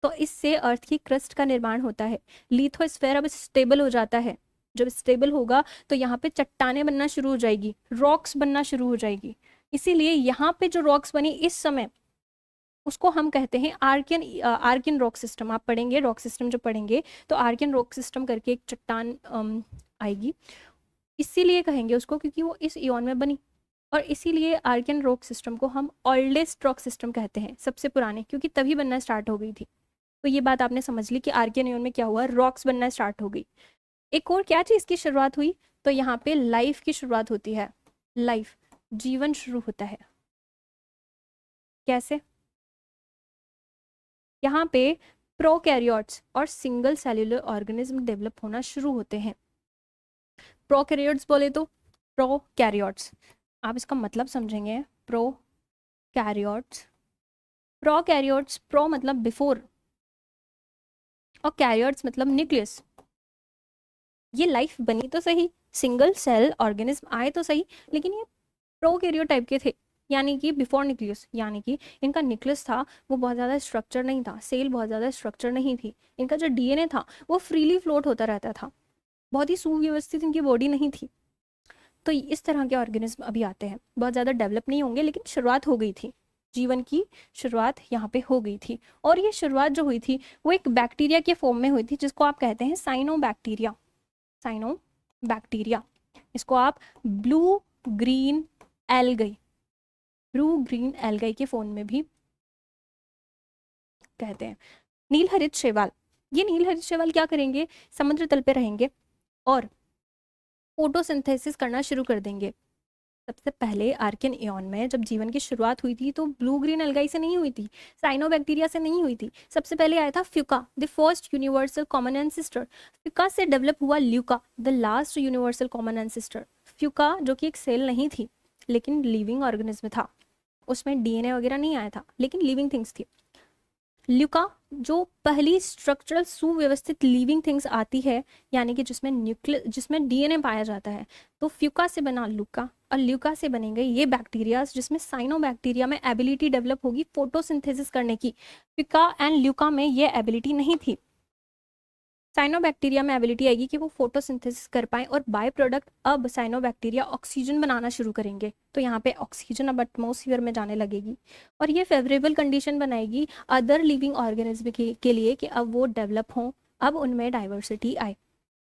Speaker 1: तो इससे अर्थ की क्रस्ट का निर्माण होता है। लिथोस्फेयर अब स्टेबल हो जाता है। जब स्टेबल होगा तो यहाँ पे चट्टाने बनना शुरू हो जाएगी, रॉक्स बनना शुरू हो जाएगी। इसीलिए यहाँ पे जो रॉक्स बनी इस समय, उसको हम कहते हैं आर्कियन रॉक सिस्टम। आप पढ़ेंगे रॉक सिस्टम, जब पढ़ेंगे तो आर्कियन रॉक सिस्टम करके एक चट्टान आएगी, इसीलिए कहेंगे उसको क्योंकि वो इस इयॉन में बनी। और इसीलिए आर्कियन रॉक सिस्टम को हम ओल्डेस्ट रॉक सिस्टम कहते हैं, सबसे पुराने, क्योंकि तभी बनना स्टार्ट हो गई थी। तो ये बात आपने समझ ली कि आर्कियन इयॉन में क्या हुआ, रॉक्स बनना स्टार्ट हो गई। एक और क्या चीज़ की शुरुआत हुई, तो यहाँ पे लाइफ की शुरुआत होती है। लाइफ, जीवन शुरू होता है। कैसे, यहाँ पे प्रोकैरियोट्स और सिंगल सेल्यूलर ऑर्गेनिज्म डेवलप होना शुरू होते हैं। प्रोकैरियोट्स बोले तो प्रोकैरियोट्स, आप इसका मतलब समझेंगे। प्रोकैरियोट्स, प्रोकैरियोट्स, प्रो मतलब बिफोर और कैरियोट्स मतलब न्यूक्लियस। ये लाइफ बनी तो सही, सिंगल सेल ऑर्गेनिज्म आए तो सही, लेकिन ये प्रोकैरियोटाइप के थे। यानी कि बिफोर न्यूक्लियस, यानी कि इनका न्यूक्लियस था वो बहुत ज़्यादा स्ट्रक्चर नहीं था, सेल बहुत ज़्यादा स्ट्रक्चर नहीं थी, इनका जो डीएनए था वो फ्रीली फ्लोट होता रहता था, बहुत ही सुव्यवस्थित इनकी बॉडी नहीं थी। तो इस तरह के ऑर्गेनिज्म अभी आते हैं, बहुत ज़्यादा डेवलप नहीं होंगे लेकिन शुरुआत हो गई थी, जीवन की शुरुआत यहाँ पे हो गई थी। और ये शुरुआत जो हुई थी वो एक बैक्टीरिया के फॉर्म में हुई थी जिसको आप कहते हैं साइनोबैक्टीरिया। साइनोबैक्टीरिया, इसको आप blue green algae, blue green algae के फॉर्म में भी कहते हैं। नील हरित शैवाल, ये नील हरित शैवाल क्या करेंगे, समुद्र तल पे रहेंगे और फोटोसिंथेसिस करना शुरू कर देंगे। सबसे पहले आर्कियन इयॉन में जब जीवन की शुरुआत हुई थी तो ब्लू ग्रीन एल्गाई से नहीं हुई थी, साइनोबैक्टीरिया से नहीं हुई थी, सबसे पहले आया था FUCA, the first universal common ancestor. FUCA से डेवलप हुआ LUCA, the last universal common ancestor. FUCA जो कि एक सेल नहीं थी लेकिन लिविंग ऑर्गेनिज्म था, उसमें डीएनए वगैरह नहीं आया था लेकिन लिविंग थिंग्स थी। ल्यूका जो पहली स्ट्रक्चरल सुव्यवस्थित लिविंग थिंग्स आती है, यानी कि जिसमें डीएनए पाया जाता है, तो फ्यूका से बना ल्यूका और ल्यूका से बनेंगे ये बैक्टीरियाज जिसमें साइनोबैक्टीरिया में एबिलिटी डेवलप होगी फोटोसिंथेसिस करने की। फ्यूका एंड ल्यूका में ये एबिलिटी नहीं थी, साइनोबैक्टीरिया में एबिलिटी आएगी कि वो फोटोसिंथेसिस कर पाए और बाय प्रोडक्ट अब साइनोबैक्टीरिया ऑक्सीजन बनाना शुरू करेंगे, तो यहाँ पे ऑक्सीजन अब एटमोसफियर में जाने लगेगी और ये फेवरेबल कंडीशन बनाएगी अदर लिविंग ऑर्गेनिज्म के लिए कि अब वो डेवलप हों, अब उनमें डाइवर्सिटी आए।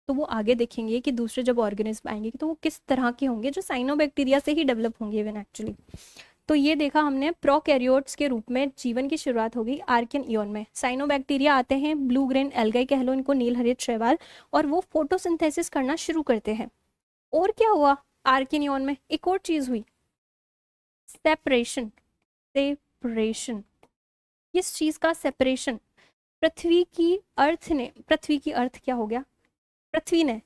Speaker 1: तो वो आगे देखेंगे कि दूसरे जब ऑर्गेनिज्म आएंगे तो वो किस तरह के होंगे जो साइनोबैक्टीरिया से ही डेवलप होंगे इवन एक्चुअली। तो ये देखा हमने प्रोकैरियोट्स के रूप में जीवन की शुरुआत हो गई आर्कियन इयॉन में। साइनोबैक्टीरिया आते हैं, ब्लू ग्रेन एल्गाई कह लो इनको, नील हरित शैवाल, और वो फोटोसिंथेसिस करना शुरू करते हैं। और क्या हुआ आर्कियन इयॉन में, एक और चीज हुई, सेपरेशन। सेपरेशन, किस चीज का सेपरेशन, पृथ्वी की अर्थ क्या हो गया, पृथ्वी ने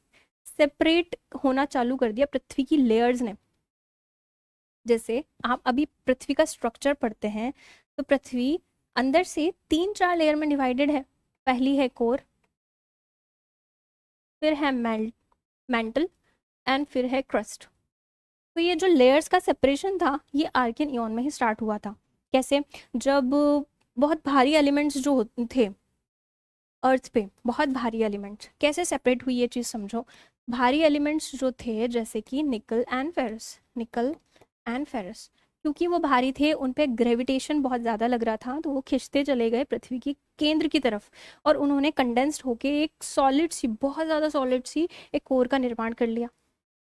Speaker 1: सेपरेट होना चालू कर दिया, पृथ्वी की लेयर्स ने। जैसे आप अभी पृथ्वी का स्ट्रक्चर पढ़ते हैं तो पृथ्वी अंदर से 3-4 लेयर में डिवाइडेड है। पहली है कोर, फिर है मेंटल एंड फिर है क्रस्ट। तो ये जो लेयर्स का सेपरेशन था ये आर्कियन इयॉन में ही स्टार्ट हुआ था। कैसे, जब बहुत भारी एलिमेंट्स जो थे अर्थ पे, बहुत भारी एलिमेंट्स कैसे सेपरेट हुई ये चीज़ समझो। भारी एलिमेंट्स जो थे जैसे कि निकल एंड फेरस, निकल एंड फेरस, क्योंकि वो भारी थे उन पे ग्रेविटेशन बहुत ज़्यादा लग रहा था तो वो खिंचते चले गए पृथ्वी की केंद्र की तरफ और उन्होंने कंडेंस्ड होके एक सॉलिड सी, बहुत ज़्यादा सॉलिड सी एक कोर का निर्माण कर लिया।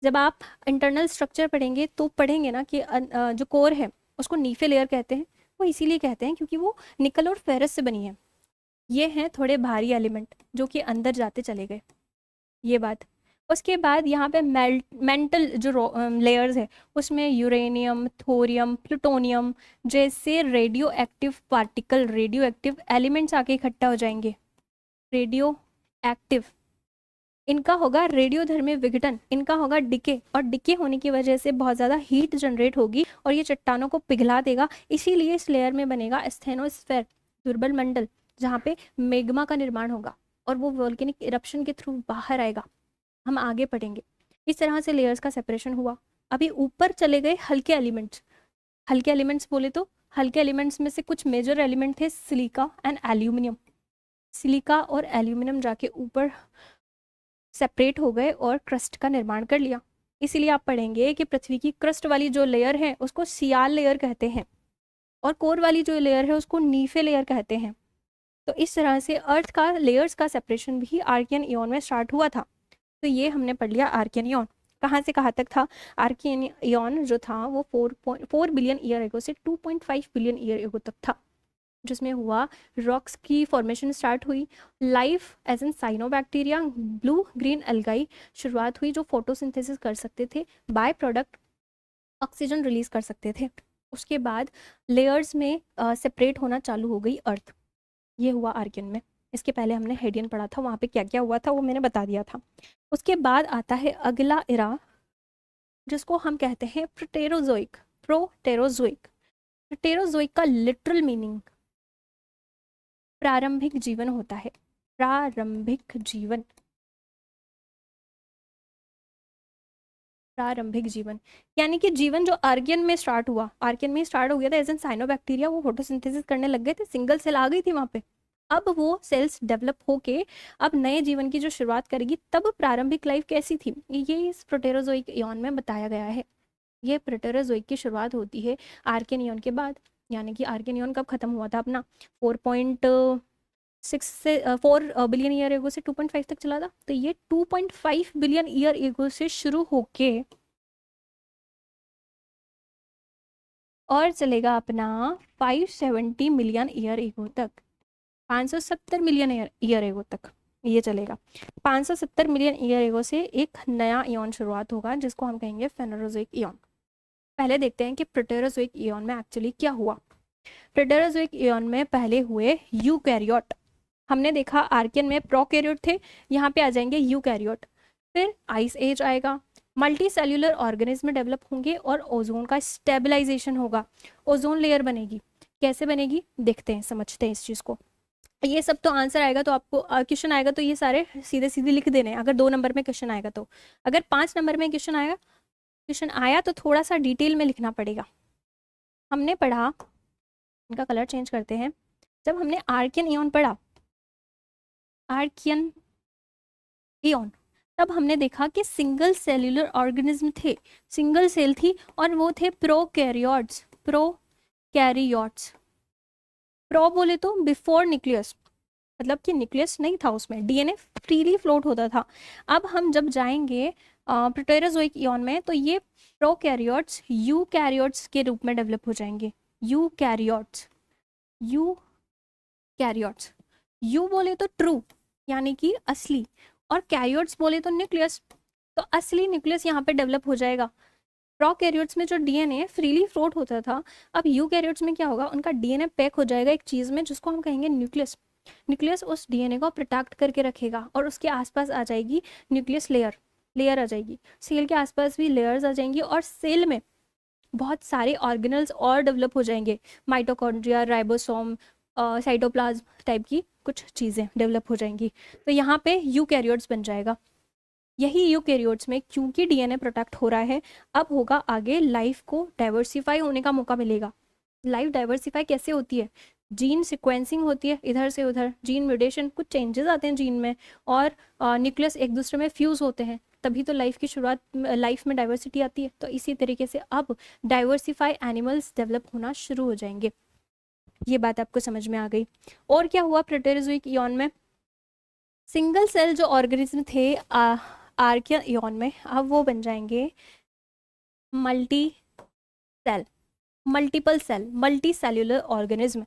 Speaker 1: जब आप इंटरनल स्ट्रक्चर पढ़ेंगे तो पढ़ेंगे ना कि जो कोर है उसको नीफे लेयर कहते हैं। वो इसीलिए कहते हैं क्योंकि वो निकल और फेरस से बनी है। ये हैं थोड़े भारी एलिमेंट जो कि अंदर जाते चले गए, ये बात। उसके बाद यहाँ पे मेंटल जो लेयर्स है उसमें यूरेनियम, थोरियम, प्लूटोनियम जैसे radio active particle, radio active elements आके इकट्ठा हो जाएंगे। रेडियो एक्टिव, इनका होगा रेडियोधर्मी विघटन, इनका होगा डिके, और डिके होने की वजह से बहुत ज़्यादा हीट जनरेट होगी और ये चट्टानों को पिघला देगा। इसीलिए इस लेयर में बनेगा स्थेनोस्फेयर, दुर्बल मंडल, जहाँ पे मेग्मा का निर्माण होगा और वो वोल्केनिक इरप्शन के थ्रू बाहर आएगा। हम आगे पढ़ेंगे। इस तरह से लेयर्स का सेपरेशन हुआ। अभी ऊपर चले गए हल्के एलिमेंट्स। हल्के एलिमेंट्स बोले तो हल्के एलिमेंट्स में से कुछ मेजर एलिमेंट थे सिलिका एंड एल्यूमिनियम। सिलिका और एल्यूमिनियम जाके ऊपर सेपरेट हो गए और क्रस्ट का निर्माण कर लिया। इसीलिए आप पढ़ेंगे कि पृथ्वी की क्रस्ट वाली जो लेयर है उसको सियाल लेयर कहते हैं और कोर वाली जो लेयर है उसको नीफे लेयर कहते हैं। तो इस तरह से अर्थ का लेयर्स का सेपरेशन भी आर्कियन इयॉन में स्टार्ट हुआ था। तो ये हमने पढ़ लिया आर्कियन इयॉन। कहाँ से कहाँ तक था, आर्कियन इयॉन जो था वो 4 बिलियन ईयर एगो से 2.5 बिलियन ईयर एगो तक था, जिसमें हुआ रॉक्स की फॉर्मेशन स्टार्ट हुई, life as an cyanobacteria, blue green algae शुरुआत हुई जो फोटोसिंथेसिस कर सकते थे, बाय प्रोडक्ट ऑक्सीजन रिलीज कर सकते थे। उसके बाद लेयर्स में सेपरेट होना चालू हो गई अर्थ, ये हुआ आर्कियन में। इसके पहले हमने हेडियन पढ़ा था, वहाँ पे क्या क्या हुआ था वो मैंने बता दिया था। उसके बाद आता है अगला इरा जिसको हम कहते हैं प्रोटेरोजोइक। प्रोटेरोजोइक, प्रोटेरोजोइक का लिटरल मीनिंग प्रारंभिक जीवन होता है। प्रारंभिक जीवन, प्रारंभिक जीवन, यानी कि जीवन जो आर्कियन में स्टार्ट हुआ, आर्कियन में स्टार्ट हो गया था एज एन साइनोबैक्टीरिया, वो फोटोसिंथेसिस करने लग गए थे, सिंगल सेल आ गई थी वहां पे। अब वो सेल्स डेवलप होके अब नए जीवन की जो शुरुआत करेगी, तब प्रारंभिक लाइफ कैसी थी, ये इस प्रोटेरोजोइक इयॉन में बताया गया है। ये प्रोटेरोजोइक की शुरुआत होती है आर्कियन इयॉन के बाद, यानी कि आर्कियन इयॉन कब खत्म हुआ था अपना, 4.6 से 4 बिलियन ईयर एगो से 2.5 तक चला था। तो ये 2.5 बिलियन ईयर एगो से शुरू होके और चलेगा अपना 570 मिलियन ईयर एगो तक, 570 मिलियन ईयर एगो तक ये चलेगा। 570 मिलियन ईयर एगो से एक नया इयॉन शुरुआत होगा जिसको हम कहेंगे फेनोरोजोइक इयॉन। पहले देखते हैं कि प्रोटेरोजोइक इयॉन में एक्चुअली क्या हुआ। प्रोटेरोजोइक इयॉन में पहले हुए यूकैरियोट। हमने देखा आर्कियन में प्रोकैरियोट थे, यहाँ पे आ जाएंगे यूकैरियोट। फिर आइस एज आएगा, मल्टी सेल्यूलर ऑर्गेनिज्म डेवलप होंगे और ओजोन का स्टेबलाइजेशन होगा, ओजोन लेयर बनेगी। कैसे बनेगी देखते हैं, समझते हैं इस चीज़ को। ये सब तो आंसर आएगा तो आपको क्वेश्चन आएगा तो ये सारे सीधे सीधे लिख देने, अगर 2 नंबर में क्वेश्चन आएगा तो। अगर 5 नंबर में क्वेश्चन आया तो थोड़ा सा डिटेल में लिखना पड़ेगा। हमने पढ़ा, इनका कलर चेंज करते हैं, जब हमने आर्कियन इयॉन पढ़ा, आर्कियन इयॉन, तब हमने देखा कि सिंगल सेल्यूलर ऑर्गेनिज्म थे, सिंगल सेल थी, और वो थे प्रोकैरियोट्स। प्रोकैरियोट्स, प्रो बोले तो बिफोर न्यूक्लियस, मतलब कि न्यूक्लियस नहीं था उसमें, डीएनए फ्रीली फ्लोट होता था। अब हम जब जाएंगे प्रोटेरोजोइक इयॉन में तो ये प्रोकैरियोट्स यूकैरियोट्स के रूप में डेवलप हो जाएंगे। यूकैरियोट्स, यूकैरियोट्स, यू बोले तो ट्रू यानी कि असली, और कैरियोट्स बोले तो न्यूक्लियस, तो असली न्यूक्लियस यहाँ पे डेवलप हो जाएगा। प्रोकैरियोट्स में जो डीएनए फ्रीली फ्लोट होता था, अब यूकैरियोट्स में क्या होगा, उनका डीएनए पैक हो जाएगा एक चीज़ में जिसको हम कहेंगे न्यूक्लियस। न्यूक्लियस उस डीएनए को प्रोटेक्ट करके रखेगा और उसके आसपास आ जाएगी न्यूक्लियस लेयर, लेयर आ जाएगी, सेल के आसपास भी लेयर्स आ जाएंगी, और सेल में बहुत सारे ऑर्गेनल्स और डेवलप हो जाएंगे, माइटोकॉन्ड्रिया, राइबोसोम, साइटोप्लाज्म टाइप की कुछ चीज़ें डेवलप हो जाएंगी। तो यहाँ पे यूकैरियोट्स बन जाएगा। यही यूकैरियोट्स में क्योंकि डीएनए प्रोटेक्ट हो रहा है, अब होगा आगे लाइफ को डाइवर्सिफाई होने का मौका मिलेगा। लाइफ डाइवर्सिफाई कैसे होती है, जीन सिक्वेंसिंग होती है, इधर से उधर जीन म्यूटेशन, कुछ चेंजेस आते हैं जीन में, और न्यूक्लियस एक दूसरे में फ्यूज होते हैं, तभी तो लाइफ की शुरुआत, लाइफ में डाइवर्सिटी आती है। तो इसी तरीके से अब डाइवर्सिफाई एनिमल्स डेवलप होना शुरू हो जाएंगे। ये बात आपको समझ में आ गई। और क्या हुआ प्रोटेरोजोइक इयॉन में, सिंगल सेल जो ऑर्गेनिज्म थे आर्कियन इयॉन में, अब वो बन जाएंगे multi cell, multiple cell, multicellular organism.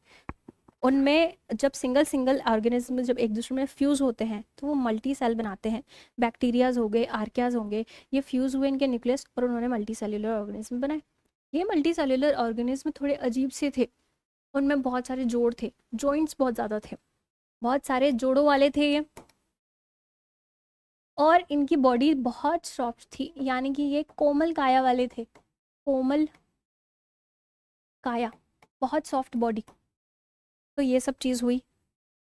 Speaker 1: उनमें जब सिंगल सिंगल ऑर्गेनिज्म जब एक दूसरे में फ्यूज़ होते हैं तो वो मल्टी सेल बनाते हैं। बैक्टीरियाज हो गए, आर्कियाज होंगे, ये फ्यूज़ हुए इनके न्यूक्लियस और उन्होंने मल्टी सेल्यूलर ऑर्गेनिज्म बनाए। ये मल्टी सेल्यूलर ऑर्गेनिज्म थोड़े अजीब से थे, उनमें बहुत सारे जोड़ थे, जॉइंट्स बहुत ज़्यादा थे, बहुत सारे जोड़ों वाले थे ये, और इनकी बॉडी बहुत सॉफ्ट थी, यानी कि ये कोमल काया वाले थे, कोमल काया, बहुत सॉफ्ट बॉडी। तो ये सब चीज़ हुई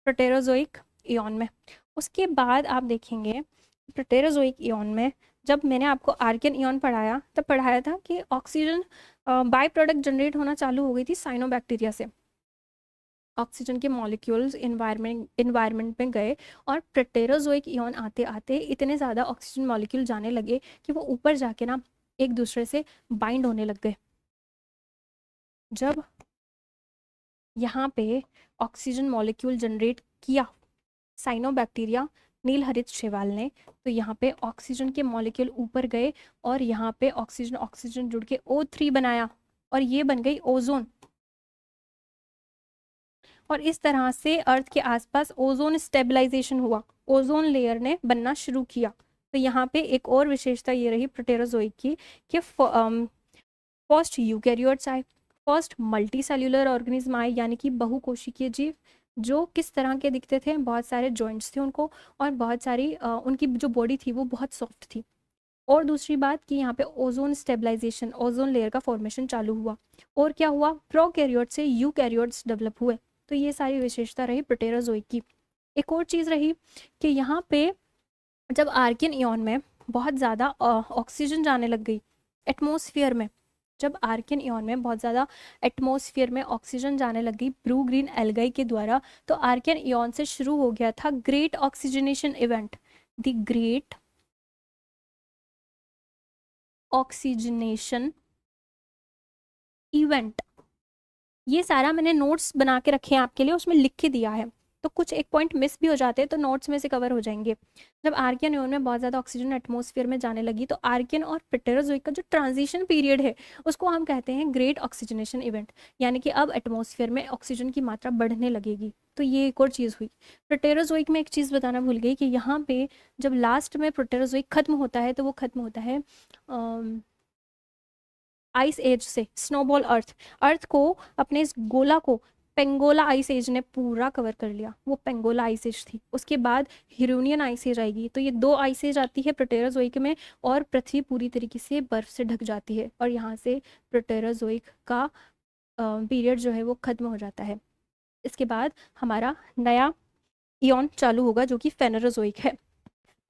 Speaker 1: प्रोटेरोजोइक इयॉन में। उसके बाद आप देखेंगे प्रोटेरोजोइक इयॉन में, जब मैंने आपको आर्कियन इयॉन पढ़ाया तब पढ़ाया था कि ऑक्सीजन बाय प्रोडक्ट जनरेट होना चालू हो गई थी साइनोबैक्टीरिया से। ऑक्सीजन के मॉलिक्यूल्स इन्वायरमेंट में गए, और प्रोटेरोजोइक इयॉन आते आते इतने ज़्यादा ऑक्सीजन मॉलिक्यूल जाने लगे कि वो ऊपर जाके ना एक दूसरे से बाइंड होने लग गए। जब यहाँ पे ऑक्सीजन मॉलिक्यूल जनरेट किया साइनोबैक्टीरिया, नील हरित शैवाल ने, तो यहाँ पे ऑक्सीजन के मॉलिक्यूल ऊपर गए और यहाँ पे ऑक्सीजन ऑक्सीजन जुड़ के O3 बनाया, और ये बन गई ओजोन। और इस तरह से अर्थ के आसपास ओजोन स्टेबलाइजेशन हुआ, ओजोन लेयर ने बनना शुरू किया। तो यहाँ पे एक और विशेषता ये रही प्रोटेरोजोइक की कि फर्स्ट यूकैरियोट्स आए, फर्स्ट मल्टी सेल्यूलर ऑर्गेनिज्म आए, यानी कि बहुकोशिकीय जीव, जो किस तरह के दिखते थे, बहुत सारे जॉइंट्स थे उनको, और बहुत सारी उनकी जो बॉडी थी वो बहुत सॉफ्ट थी। और दूसरी बात कि यहाँ पे ओजोन स्टेबलाइजेशन, ओजोन लेयर का फॉर्मेशन चालू हुआ। और क्या हुआ, प्रोकैरियोट से यूकैरियोट्स डेवलप हुए। तो ये सारी विशेषता रही प्रोटेरोजोइक की। एक और चीज़ रही कि यहाँ पे जब आर्कियन इयॉन में बहुत ज़्यादा ऑक्सीजन जाने लग गई एटमॉस्फेयर में। जब आर्कियन इयॉन में बहुत ज़्यादा एटमॉस्फेयर में ऑक्सीजन जाने लग गई ब्लू ग्रीन एल्गाई के द्वारा, तो आर्कियन इयॉन से शुरू हो गया था great oxygenation event, the great oxygenation event. ये सारा मैंने नोट्स बना के रखे हैं आपके लिए, उसमें लिख के दिया है, तो कुछ एक पॉइंट मिस भी हो जाते हैं तो नोट्स में से कवर हो जाएंगे। जब आर्कियन इयॉन में बहुत ज़्यादा ऑक्सीजन एटमॉस्फेयर में जाने लगी, तो आर्कियन और प्रोटेरोजोइक का जो ट्रांजिशन पीरियड है उसको हम कहते हैं ग्रेट ऑक्सीजनेशन इवेंट, यानी कि अब एटमॉस्फेयर में ऑक्सीजन की मात्रा बढ़ने लगेगी। तो ये एक और चीज़ हुई। प्रोटेरोजोइक में एक चीज़ बताना भूल गई कि यहाँ पे जब लास्ट में प्रोटेरोजोइक खत्म होता है तो वो खत्म होता है आइस एज से, स्नोबॉल अर्थ, अर्थ को अपने इस गोला को पेंगोला आइस एज ने पूरा कवर कर लिया, वो पेंगोला आइस एज थी। उसके बाद हिरूनियन आइस एज आएगी, तो ये दो आइस एज आती है प्रोटेरोजोइक में, और पृथ्वी पूरी तरीके से बर्फ से ढक जाती है, और यहाँ से प्रोटेरोजोइक का पीरियड जो है वो खत्म हो जाता है। इसके बाद हमारा नया इयॉन चालू होगा जो कि फेनरोजोइक है।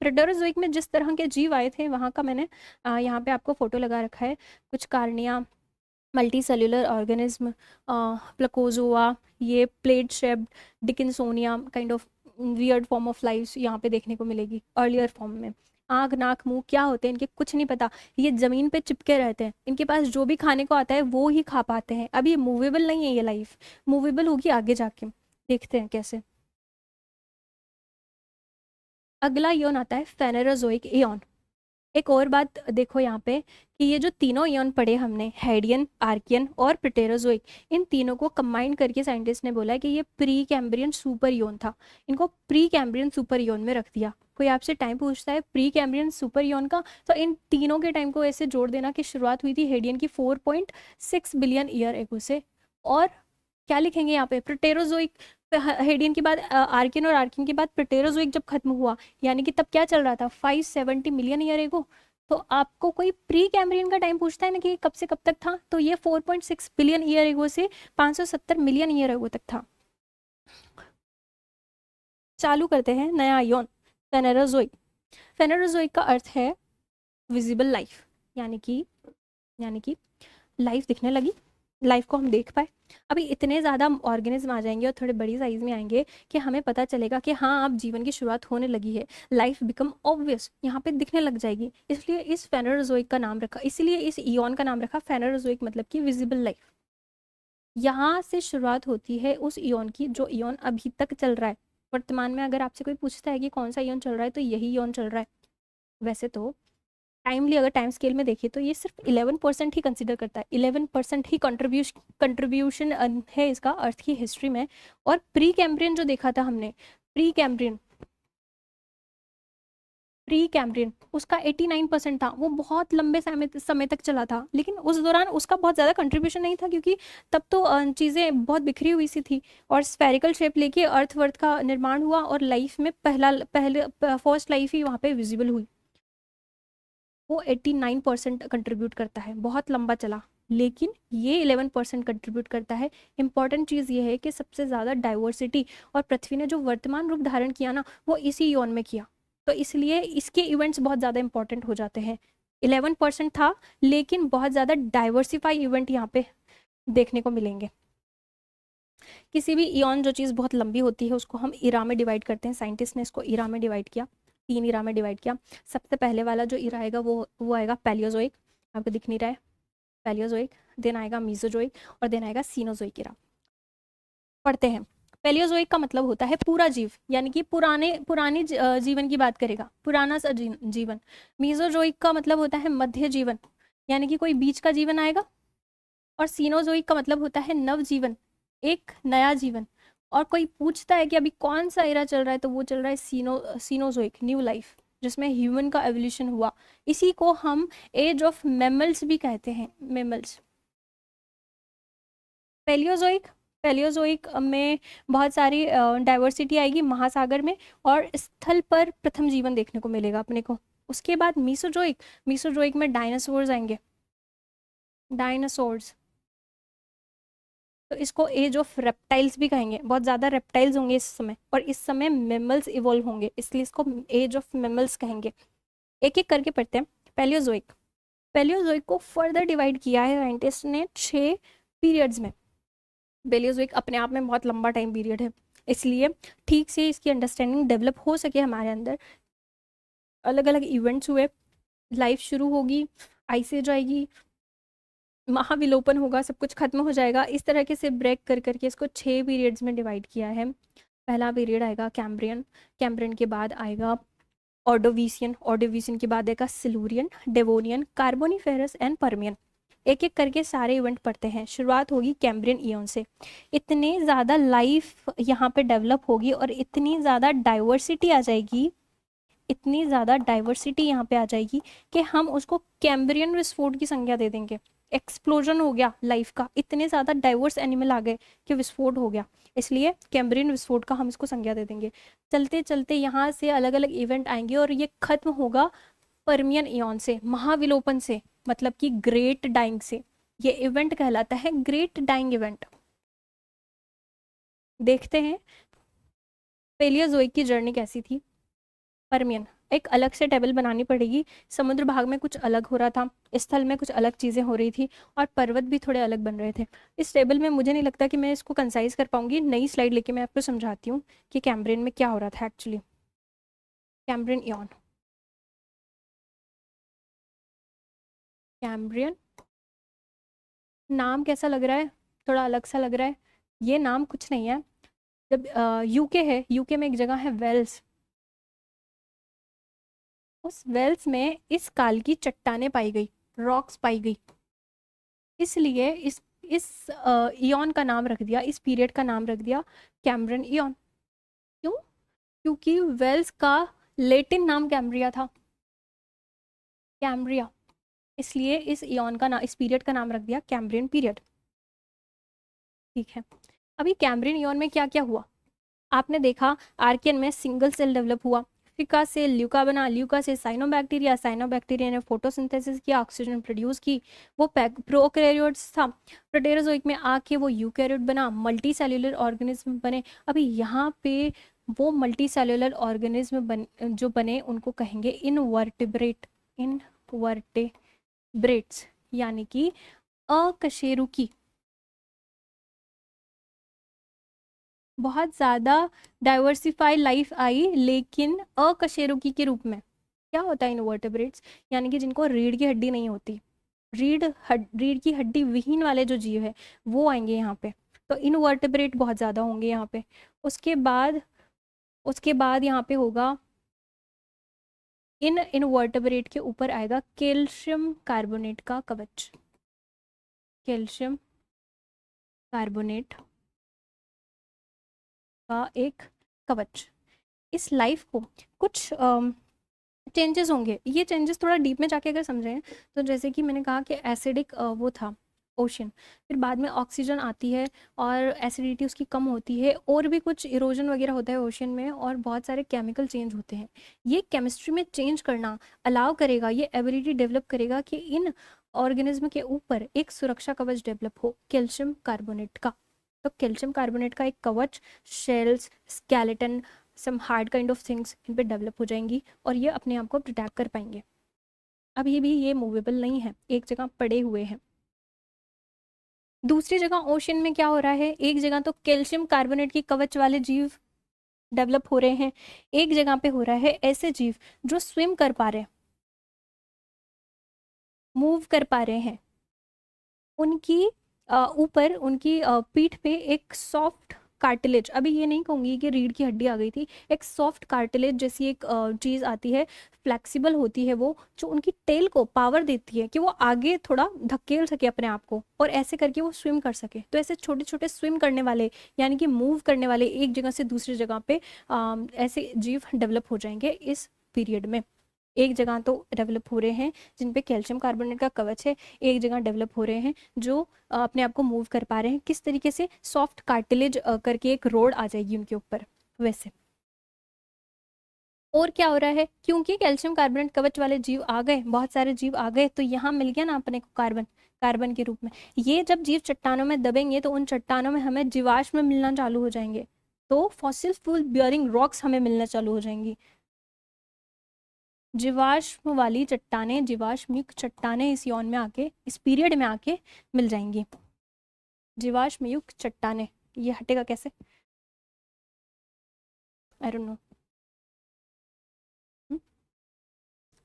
Speaker 1: प्रोटेरोजोइक में जिस तरह के जीव आए थे वहाँ का मैंने यहाँ पे आपको फोटो लगा रखा है। कुछ Charnia, multicellular organism, Placozoa, ये plate shaped Dickinsonia kind of weird form of life यहाँ पे देखने को मिलेगी अर्लियर फॉर्म में। आँख नाक मुंह क्या होते हैं इनके कुछ नहीं पता, ये जमीन पे चिपके रहते हैं, इनके पास जो भी खाने को आता है वो ही खा पाते हैं। अब ये मूवेबल नहीं है, ये लाइफ मूवेबल होगी आगे जाके, देखते हैं कैसे। अगला इयॉन आता है फेनेरोजोइक इयॉन। एक और बात देखो यहाँ पे कि ये जो तीनों इयॉन पढ़े हमने, हेडियन, आर्कियन और प्रोटेरोजोइक, इन तीनों को कंबाइन करके साइंटिस्ट ने बोला है कि ये प्री कैम्ब्रियन सुपर इयॉन था। इनको प्री कैम्ब्रियन सुपर इयॉन में रख दिया। कोई आपसे टाइम पूछता है प्री कैम्ब्रियन सुपर इयॉन का, तो इन तीनों के टाइम को ऐसे जोड़ देना कि शुरुआत हुई थी हेडियन की 4.6 बिलियन ईयर एगो से। और क्या लिखेंगे यहाँ पे, प्रोटेरोजोइक, हेडियन के बाद आर्कियन, और आर्कियन के बाद प्रोटेरोजोइक जब खत्म हुआ, यानी कि तब क्या चल रहा था, 570 मिलियन ईयर एगो। तो आपको कोई प्री कैम्ब्रियन का टाइम पूछता है ना कि कब से कब तक था, तो ये 4.6 बिलियन ईयर एगो से 570 मिलियन ईयर एगो तक था। चालू करते हैं नया आयोन, फेनेरोजोइक। फेनेरोजोइक का अर्थ है विजिबल लाइफ, यानी कि लाइफ दिखने लगी, लाइफ को हम देख पाए। अभी इतने ज़्यादा ऑर्गेनिज्म आ जाएंगे और थोड़े बड़ी साइज में आएंगे कि हमें पता चलेगा कि हाँ अब जीवन की शुरुआत होने लगी है, लाइफ बिकम ऑब्वियस, यहाँ पे दिखने लग जाएगी। इसलिए इस फेनेरोजोइक का नाम रखा, इसलिए इस इयॉन का नाम रखा फेनेरोजोइक, मतलब कि विजिबल लाइफ। यहाँ से शुरुआत होती है उस इयॉन की जो इयॉन अभी तक चल रहा है वर्तमान में। अगर आपसे कोई पूछता है कि कौन सा इयॉन चल रहा है, तो यही इयॉन चल रहा है। वैसे तो टाइमली अगर टाइम स्केल में देखें तो ये सिर्फ 11% ही कंसिडर करता है, 11% ही कंट्रीब्यूशन है इसका अर्थ की हिस्ट्री में। और प्री कैम्ब्रियन जो देखा था हमने, प्री कैम्ब्रियन उसका 89% था, वो बहुत लंबे समय तक चला था, लेकिन उस दौरान उसका बहुत ज़्यादा कंट्रीब्यूशन नहीं था, क्योंकि तब तो चीज़ें बहुत बिखरी हुई सी थी, और स्फेरिकल शेप लेके अर्थ वर्थ का निर्माण हुआ, और लाइफ में पहले फर्स्ट लाइफ ही वहाँ पे विजिबल हुई। वो 89% कंट्रीब्यूट करता है, बहुत लंबा चला, लेकिन ये 11% कंट्रीब्यूट करता है। इंपॉर्टेंट चीज़ ये है कि सबसे ज़्यादा डाइवर्सिटी और पृथ्वी ने जो वर्तमान रूप धारण किया ना, वो इसी इयॉन में किया, तो इसलिए इसके इवेंट्स बहुत ज़्यादा इंपॉर्टेंट हो जाते हैं। 11% था, लेकिन बहुत ज़्यादा डाइवर्सिफाई इवेंट यहाँ पे देखने को मिलेंगे। किसी भी इयॉन जो चीज़ बहुत लंबी होती है उसको हम इरा में डिवाइड करते हैं। साइंटिस्ट ने इसको इरा में डिवाइड किया, 3 इरा में डिवाइड किया। सबसे पहले वाला जो इरा आएगा वो आएगा पैलियोजोइक, आपको दिख नहीं रहा है, पैलियोजोइक। देन आएगा मीजोजोइक, और देन आएगा सीनोजोइक इरा। पढ़ते हैं। पैलियोजोइक का मतलब होता है पूरा जीव, यानी कि पुरानी जीवन की बात करेगा, पुराना सा जीवन। मीजोजोइक का मतलब होता है मध्य जीवन, यानी कि कोई बीच का जीवन आएगा। और सीनोजोइक का मतलब होता है नव जीवन, एक नया जीवन। और कोई पूछता है कि अभी कौन सा एरा चल रहा है, तो वो चल रहा है सीनोजोइक, न्यू लाइफ, जिसमें ह्यूमन का एवोल्यूशन हुआ। इसी को हम एज ऑफ मेमल्स भी कहते हैं, मेमल्स। पैलियोजोइक, पैलियोजोइक में बहुत सारी डाइवर्सिटी आएगी महासागर में, और स्थल पर प्रथम जीवन देखने को मिलेगा अपने को। उसके बाद मीसोजोइक, मीसोजोइक में डायनासोर्स आएंगे, डायनासोर्स। तो इसको एज ऑफ रेप्टाइल्स भी कहेंगे, बहुत ज़्यादा रेप्टाइल्स होंगे इस समय, और इस समय मेमल्स इवॉल्व होंगे, इसलिए इसको एज ऑफ मेमल्स कहेंगे। एक एक करके पढ़ते हैं। पैलियोजोइक, पैलियोजोइक को फर्दर डिवाइड किया है साइंटिस्ट ने 6 पीरियड्स में। पैलियोजोइक अपने आप में बहुत लंबा टाइम पीरियड है, इसलिए ठीक से इसकी अंडरस्टैंडिंग डेवलप हो सके हमारे अंदर, अलग अलग इवेंट्स हुए, लाइफ शुरू होगी, आइस एज आएगी, महाविलोपन होगा, सब कुछ खत्म हो जाएगा, इस तरह के से ब्रेक कर करके इसको 6 पीरियड्स में डिवाइड किया है। पहला पीरियड आएगा कैम्ब्रियन, कैम्ब्रियन के बाद आएगा ऑर्डोविशियन, ऑर्डोविशियन के बाद आएगा Silurian, Devonian, Carboniferous and Permian. एक एक करके सारे इवेंट पढ़ते हैं। शुरुआत होगी कैम्ब्रियन ईयन से। इतने ज़्यादा लाइफ यहाँ पे डेवलप होगी और इतनी ज़्यादा डाइवर्सिटी आ जाएगी, इतनी ज़्यादा डाइवर्सिटी यहाँ पे आ जाएगी कि हम उसको कैम्ब्रियन विस्फोट की संज्ञा दे देंगे। एक्सप्लोजन हो गया लाइफ का, इतने ज़्यादा डाइवर्स एनिमल आ गए कि विस्फोट हो गया, इसलिए कैम्ब्रियन विस्फोट का हम इसको संज्ञा दे देंगे। चलते चलते यहाँ से अलग अलग इवेंट आएंगे और ये खत्म होगा परमियन इयन से, महाविलोपन से, मतलब कि ग्रेट डाइंग से। ये इवेंट कहलाता है ग्रेट डाइंग इवेंट। देखते हैं पेलियोजोइक की जर्नी कैसी थी। परमियन, एक अलग से टेबल बनानी पड़ेगी। समुद्र भाग में कुछ अलग हो रहा था, स्थल में कुछ अलग चीज़ें हो रही थी और पर्वत भी थोड़े अलग बन रहे थे। इस टेबल में मुझे नहीं लगता कि मैं इसको कंसाइज कर पाऊंगी। नई स्लाइड लेके मैं आपको समझाती हूँ कि कैम्ब्रियन में क्या हो रहा था एक्चुअली। कैम्ब्रियन इयन, कैम्ब्रियन नाम कैसा लग रहा है, थोड़ा अलग सा लग रहा है। ये नाम कुछ नहीं है। जब यूके है, यूके में एक जगह है वेल्स, उस वेल्स में इस काल की चट्टानें पाई गई, रॉक्स पाई गई, इसलिए इस इयन का नाम रख दिया, इस पीरियड का नाम रख दिया कैम्ब्रियन इयन। क्यों? क्योंकि वेल्स का लेटिन नाम कैम्ब्रिया था, कैम्ब्रिया, इसलिए इस इयन का नाम, इस पीरियड का नाम रख दिया कैम्ब्रियन पीरियड। ठीक है, अभी कैम्ब्रियन इयन में क्या क्या हुआ आपने देखा। आर्कियन में सिंगल सेल डेवलप हुआ, फिका से ल्यूका बना, ल्यूका से साइनोबैक्टीरिया, साइनोबैक्टीरिया ने फोटोसिंथेसिस किया, ऑक्सीजन प्रोड्यूस की, वो प्रोकैरियोट्स था। प्रोटेरोजोइक में आके वो यूकैरियोट बना, मल्टी सेल्यूलर ऑर्गेनिज्म बने। अभी यहाँ पे वो मल्टी सेल्यूलर ऑर्गेनिज्म जो बने उनको कहेंगे इनवर्टिब्रेट, इनवर्टिब्रेट्स, यानी कि अकशेरुकी। बहुत ज़्यादा डाइवर्सिफाई लाइफ आई लेकिन अकशेरुकी के रूप में। क्या होता है इनवर्टेब्रेट्स? यानी कि जिनको रीढ़ की हड्डी नहीं होती, रीढ़ की हड्डी विहीन वाले जो जीव है वो आएंगे यहाँ पे। तो इनवर्टेब्रेट बहुत ज़्यादा होंगे यहाँ पे। उसके बाद यहाँ पे होगा, इन इनवर्टेब्रेट के ऊपर आएगा कैल्शियम कार्बोनेट का कवच, कैल्शियम कार्बोनेट का एक कवच। इस लाइफ को कुछ चेंजेस होंगे, ये चेंजेस थोड़ा डीप में जाके अगर समझें तो जैसे कि मैंने कहा कि एसिडिक वो था ओशन, फिर बाद में ऑक्सीजन आती है और एसिडिटी उसकी कम होती है, और भी कुछ इरोजन वगैरह होता है ओशन में, और बहुत सारे केमिकल चेंज होते हैं। ये केमिस्ट्री में चेंज करना अलाउ करेगा, ये एबिलिटी डेवलप करेगा कि इन ऑर्गेनिज्म के ऊपर एक सुरक्षा कवच डेवलप हो कैल्शियम कार्बोनेट का। तो कैल्शियम कार्बोनेट का एक कवच, shells, skeleton, some hard kind of things इन पे डेवलप हो जाएंगी और ये अपने आप को प्रोटेक्ट कर पाएंगे। अब ये भी ये मूवेबल नहीं है, एक जगह पड़े हुए हैं। दूसरी जगह ओशन में क्या हो रहा है, एक जगह तो कैल्शियम कार्बोनेट की कवच वाले जीव डेवलप हो रहे हैं, एक जगह पे हो रहा है ऐसे जीव जो स्विम कर पा रहे हैं, मूव कर पा रहे हैं। उनकी ऊपर उनकी पीठ पे एक सॉफ्ट कार्टिलेज, अभी ये नहीं कहूंगी कि रीढ़ की हड्डी आ गई थी, एक सॉफ्ट कार्टिलेज जैसी एक चीज़ आती है, फ्लेक्सिबल होती है वो, जो उनकी टेल को पावर देती है कि वो आगे थोड़ा धकेल सके अपने आप को और ऐसे करके वो स्विम कर सके। तो ऐसे छोटे छोटे स्विम करने वाले, यानी कि मूव करने वाले, एक जगह से दूसरी जगह पे ऐसे जीव डेवलप हो जाएंगे इस पीरियड में। एक जगह तो डेवलप हो रहे हैं जिन पे कैल्शियम कार्बोनेट का कवच है, एक जगह डेवलप हो रहे हैं जो अपने आप को मूव कर पा रहे हैं। किस तरीके से? सॉफ्ट कार्टिलेज करके एक रोड आ जाएगी उनके ऊपर वैसे। और क्या हो रहा है, क्योंकि कैल्शियम कार्बोनेट कवच वाले जीव आ गए, बहुत सारे जीव आ गए, तो यहाँ मिल गया ना अपने को कार्बन, कार्बन के रूप में। ये जब जीव चट्टानों में दबेंगे तो उन चट्टानों में हमें जीवाश्म मिलना चालू हो जाएंगे, तो फॉसिल फ्यूल बियरिंग रॉक्स हमें मिलना चालू हो जाएंगी। जीवाश्म वाली चट्टानें, जीवाश्मयुक्त चट्टानें इस यौन में आके, इस पीरियड में आके मिल जाएंगी। जीवाश्मयुक्त चट्टानें, ये हटेगा कैसे? I don't know.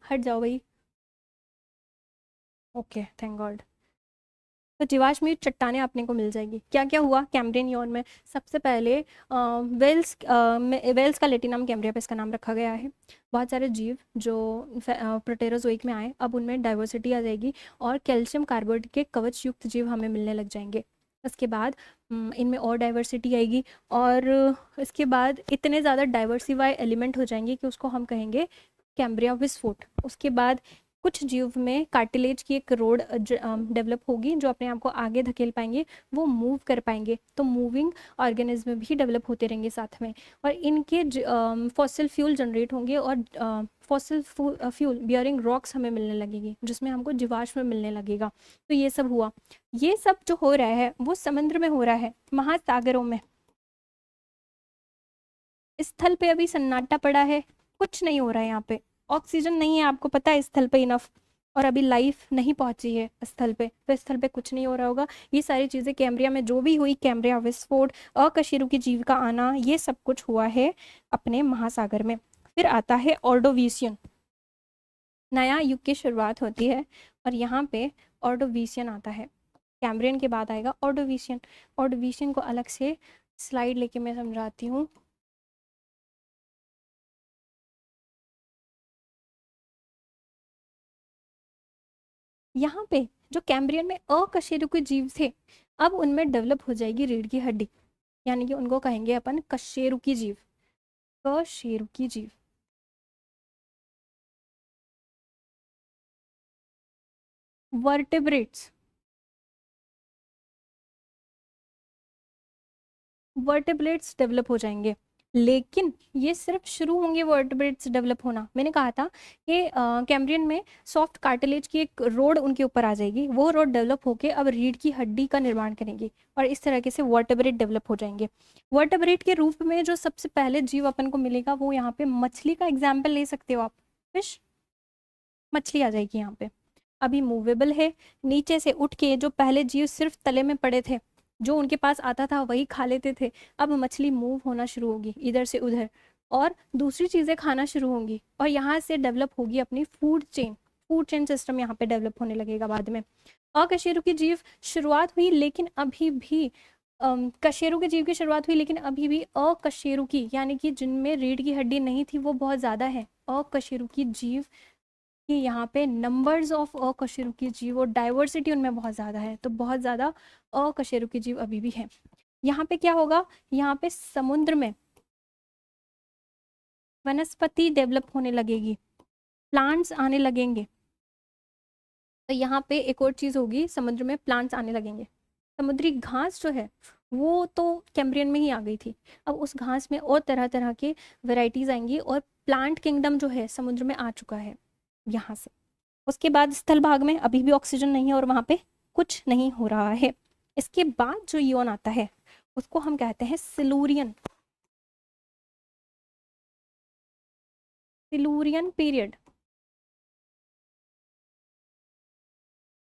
Speaker 1: हट जाओ भाई। Okay, thank God. तो जीवाश्मयुक्त चट्टानें अपने को मिल जाएगी। क्या क्या हुआ कैम्ब्रियन यौन में? सबसे पहले वेल्स का लेटिनम कैम्ब्रिया पे इसका नाम रखा गया है। बहुत सारे जीव जो प्रोटेरोजोइक में आए, अब उनमें डाइवर्सिटी आ जाएगी और कैल्शियम कार्बाइड के कवच युक्त जीव हमें मिलने लग जाएंगे। उसके बाद इनमें और डाइवर्सिटी आएगी और इसके बाद इतने ज़्यादा डाइवर्सिफाई एलिमेंट हो जाएंगे कि उसको हम कहेंगे कैम्ब्रिया विस्फोट। उसके बाद कुछ जीव में कार्टिलेज की एक रोड डेवलप होगी जो अपने आप को आगे धकेल पाएंगे, वो मूव कर पाएंगे। तो मूविंग ऑर्गेनिज्म भी डेवलप होते रहेंगे साथ में, और इनके फॉसिल फ्यूल जनरेट होंगे और फॉसिल फ्यूल बियरिंग रॉक्स हमें मिलने लगेगी जिसमें हमको जीवाश्म मिलने लगेगा। तो ये सब हुआ। ये सब जो हो रहा है वो समुद्र में हो रहा है, महासागरों में। स्थल पे अभी सन्नाटा पड़ा है, कुछ नहीं हो रहा है यहाँ पे। ऑक्सीजन नहीं है, आपको पता है, स्थल पे इनफ, और अभी लाइफ नहीं पहुंची है स्थल पे, तो स्थल पे कुछ नहीं हो रहा होगा। ये सारी चीजें कैम्ब्रिया में जो भी हुई, कैम्ब्रिया विस्फोट, अकशेरुकी जीव का आना, ये सब कुछ हुआ है अपने महासागर में। फिर आता है ऑर्डोवीशियन, नया युग की शुरुआत होती है और यहाँ पे ऑर्डोवीशियन आता है। कैम्ब्रियन के बाद आएगा ऑर्डोवीशियन। ऑर्डोवीशियन को अलग से स्लाइड लेके मैं समझाती हूँ। यहाँ पे जो कैम्ब्रियन में अकशेरुकी जीव थे, अब उनमें डेवलप हो जाएगी रीढ़ की हड्डी, यानी कि उनको कहेंगे अपन कशेरुकी जीव। कशेरुकी जीव। वर्टेब्रेट्स, वर्टेब्रेट्स डेवलप हो जाएंगे, लेकिन ये सिर्फ शुरू होंगे वर्टेब्रेट्स डेवलप होना। मैंने कहा था कि कैम्ब्रियन में सॉफ्ट कार्टिलेज की एक रोड उनके ऊपर आ जाएगी, वो रोड डेवलप होके अब रीढ़ की हड्डी का निर्माण करेंगी और इस तरीके से वर्टेब्रेट डेवलप हो जाएंगे। वर्टेब्रेट के रूप में जो सबसे पहले जीव अपन को मिलेगा वो यहाँ पे मछली का एग्जाम्पल ले सकते हो आप। फिश, मछली आ जाएगी यहाँ पे। अभी मूवेबल है, नीचे से उठ के जो पहले जीव सिर्फ तले में पड़े थे, जो उनके पास आता था वही खा लेते थे, अब मछली मूव होना शुरू होगी इधर से उधर और दूसरी चीजें खाना शुरू होंगी और यहाँ से डेवलप होगी अपनी food chain. Food chain system यहाँ पे डेवलप होने लगेगा बाद में। अकशेरुकी जीव शुरुआत हुई, लेकिन अभी भी कशेरुकी जीव की शुरुआत हुई, लेकिन अभी भी अकशेरुकी यानी कि जिनमें रीढ़ की हड्डी नहीं थी वो बहुत ज्यादा है। अकशेरुकी जीव कि यहाँ पे नंबर्स ऑफ अकशेरुकी जीव और डाइवर्सिटी उनमें बहुत ज़्यादा है, तो बहुत ज़्यादा अकशेरुकी जीव अभी भी हैं। यहाँ पे क्या होगा, यहाँ पे समुद्र में वनस्पति डेवलप होने लगेगी, प्लांट्स आने लगेंगे। तो यहाँ पे एक और चीज़ होगी, समुद्र में प्लांट्स आने लगेंगे। समुद्री घास जो है वो तो कैम्ब्रियन में ही आ गई थी, अब उस घास में और तरह तरह के वेराइटीज आएंगी और प्लांट किंगडम जो है समुद्र में आ चुका है यहाँ से। उसके बाद स्थल भाग में अभी भी ऑक्सीजन नहीं है और वहां पे कुछ नहीं हो रहा है। इसके बाद जो यौन आता है उसको हम कहते हैं Silurian, Silurian period,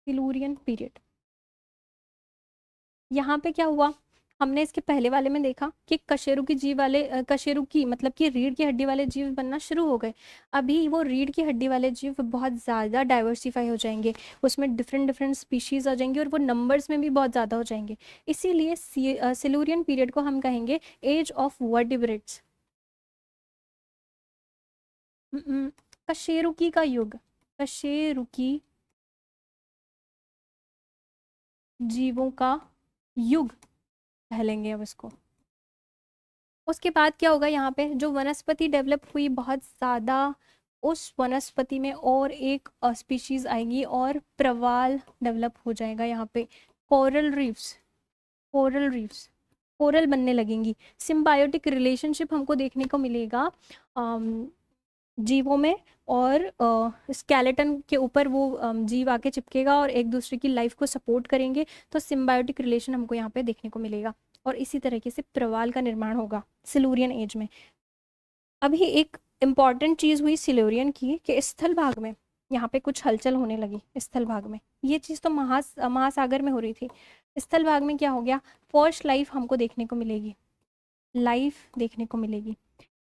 Speaker 1: Silurian period. यहाँ पे क्या हुआ, हमने इसके पहले वाले में देखा कि कशेरुकी जीव वाले कशेरुकी मतलब कि रीढ़ की हड्डी वाले जीव बनना शुरू हो गए। अभी वो रीढ़ की हड्डी वाले जीव बहुत ज़्यादा डाइवर्सिफाई हो जाएंगे, उसमें डिफरेंट डिफरेंट स्पीशीज आ जाएंगे और वो नंबर्स में भी बहुत ज़्यादा हो जाएंगे। इसीलिए सिलूरियन पीरियड को हम कहेंगे एज ऑफ वर्टिब्रेट्स, कशेरुकी का युग, कशेरुकी जीवों का युग कह लेंगे अब इसको। उसके बाद क्या होगा, यहाँ पे जो वनस्पति डेवलप हुई बहुत ज़्यादा, उस वनस्पति में और एक स्पीशीज आएगी और प्रवाल डेवलप हो जाएगा। यहाँ पे coral reefs, coral reefs, coral बनने लगेंगी। सिम्बायोटिक रिलेशनशिप हमको देखने को मिलेगा जीवों में, और स्केलेटन के ऊपर वो जीव आके चिपकेगा और एक दूसरे की लाइफ को सपोर्ट करेंगे, तो सिम्बायोटिक रिलेशन हमको यहाँ पे देखने को मिलेगा और इसी तरीके से प्रवाल का निर्माण होगा सिलूरियन एज में। अभी एक इम्पॉर्टेंट चीज़ हुई सिल्यूरियन की कि स्थल भाग में यहाँ पे कुछ हलचल होने लगी स्थल भाग में। ये चीज़ तो महासागर में हो रही थी। स्थल भाग में क्या हो गया, फर्स्ट लाइफ हमको देखने को मिलेगी, लाइफ देखने को मिलेगी।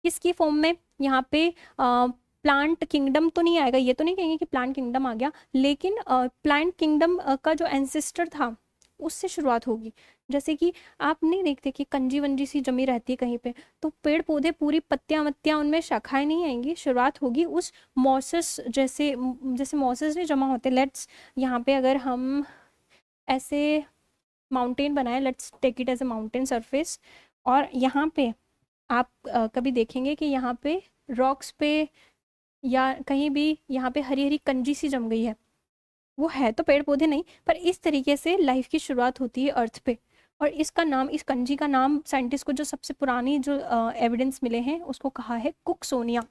Speaker 1: किसकी फॉर्म में, यहाँ पे प्लांट किंगडम तो नहीं आएगा, ये तो नहीं कहेंगे कि प्लांट किंगडम आ गया, लेकिन प्लांट किंगडम का जो एंसेस्टर था उससे शुरुआत होगी। जैसे कि आप नहीं देखते कि कंजी वंजी सी जमी रहती है कहीं पे, तो पेड़ पौधे पूरी पत्तियां वत्तियां उनमें शाखाएं नहीं आएंगी, शुरुआत होगी उस मॉसेस जैसे, जैसे मॉसेस नहीं जमा होते। लेट्स यहाँ पे अगर हम ऐसे माउंटेन बनाए, let's take it as a mountain surface, और यहाँ पे आप कभी देखेंगे कि यहाँ पे रॉक्स पे या कहीं भी यहाँ पे हरी हरी कंजी सी जम गई है, वो है तो पेड़ पौधे नहीं, पर इस तरीके से लाइफ की शुरुआत होती है अर्थ पे। और इसका नाम, इस कंजी का नाम साइंटिस्ट को जो सबसे पुरानी जो एविडेंस मिले हैं उसको कहा है कुकसोनिया।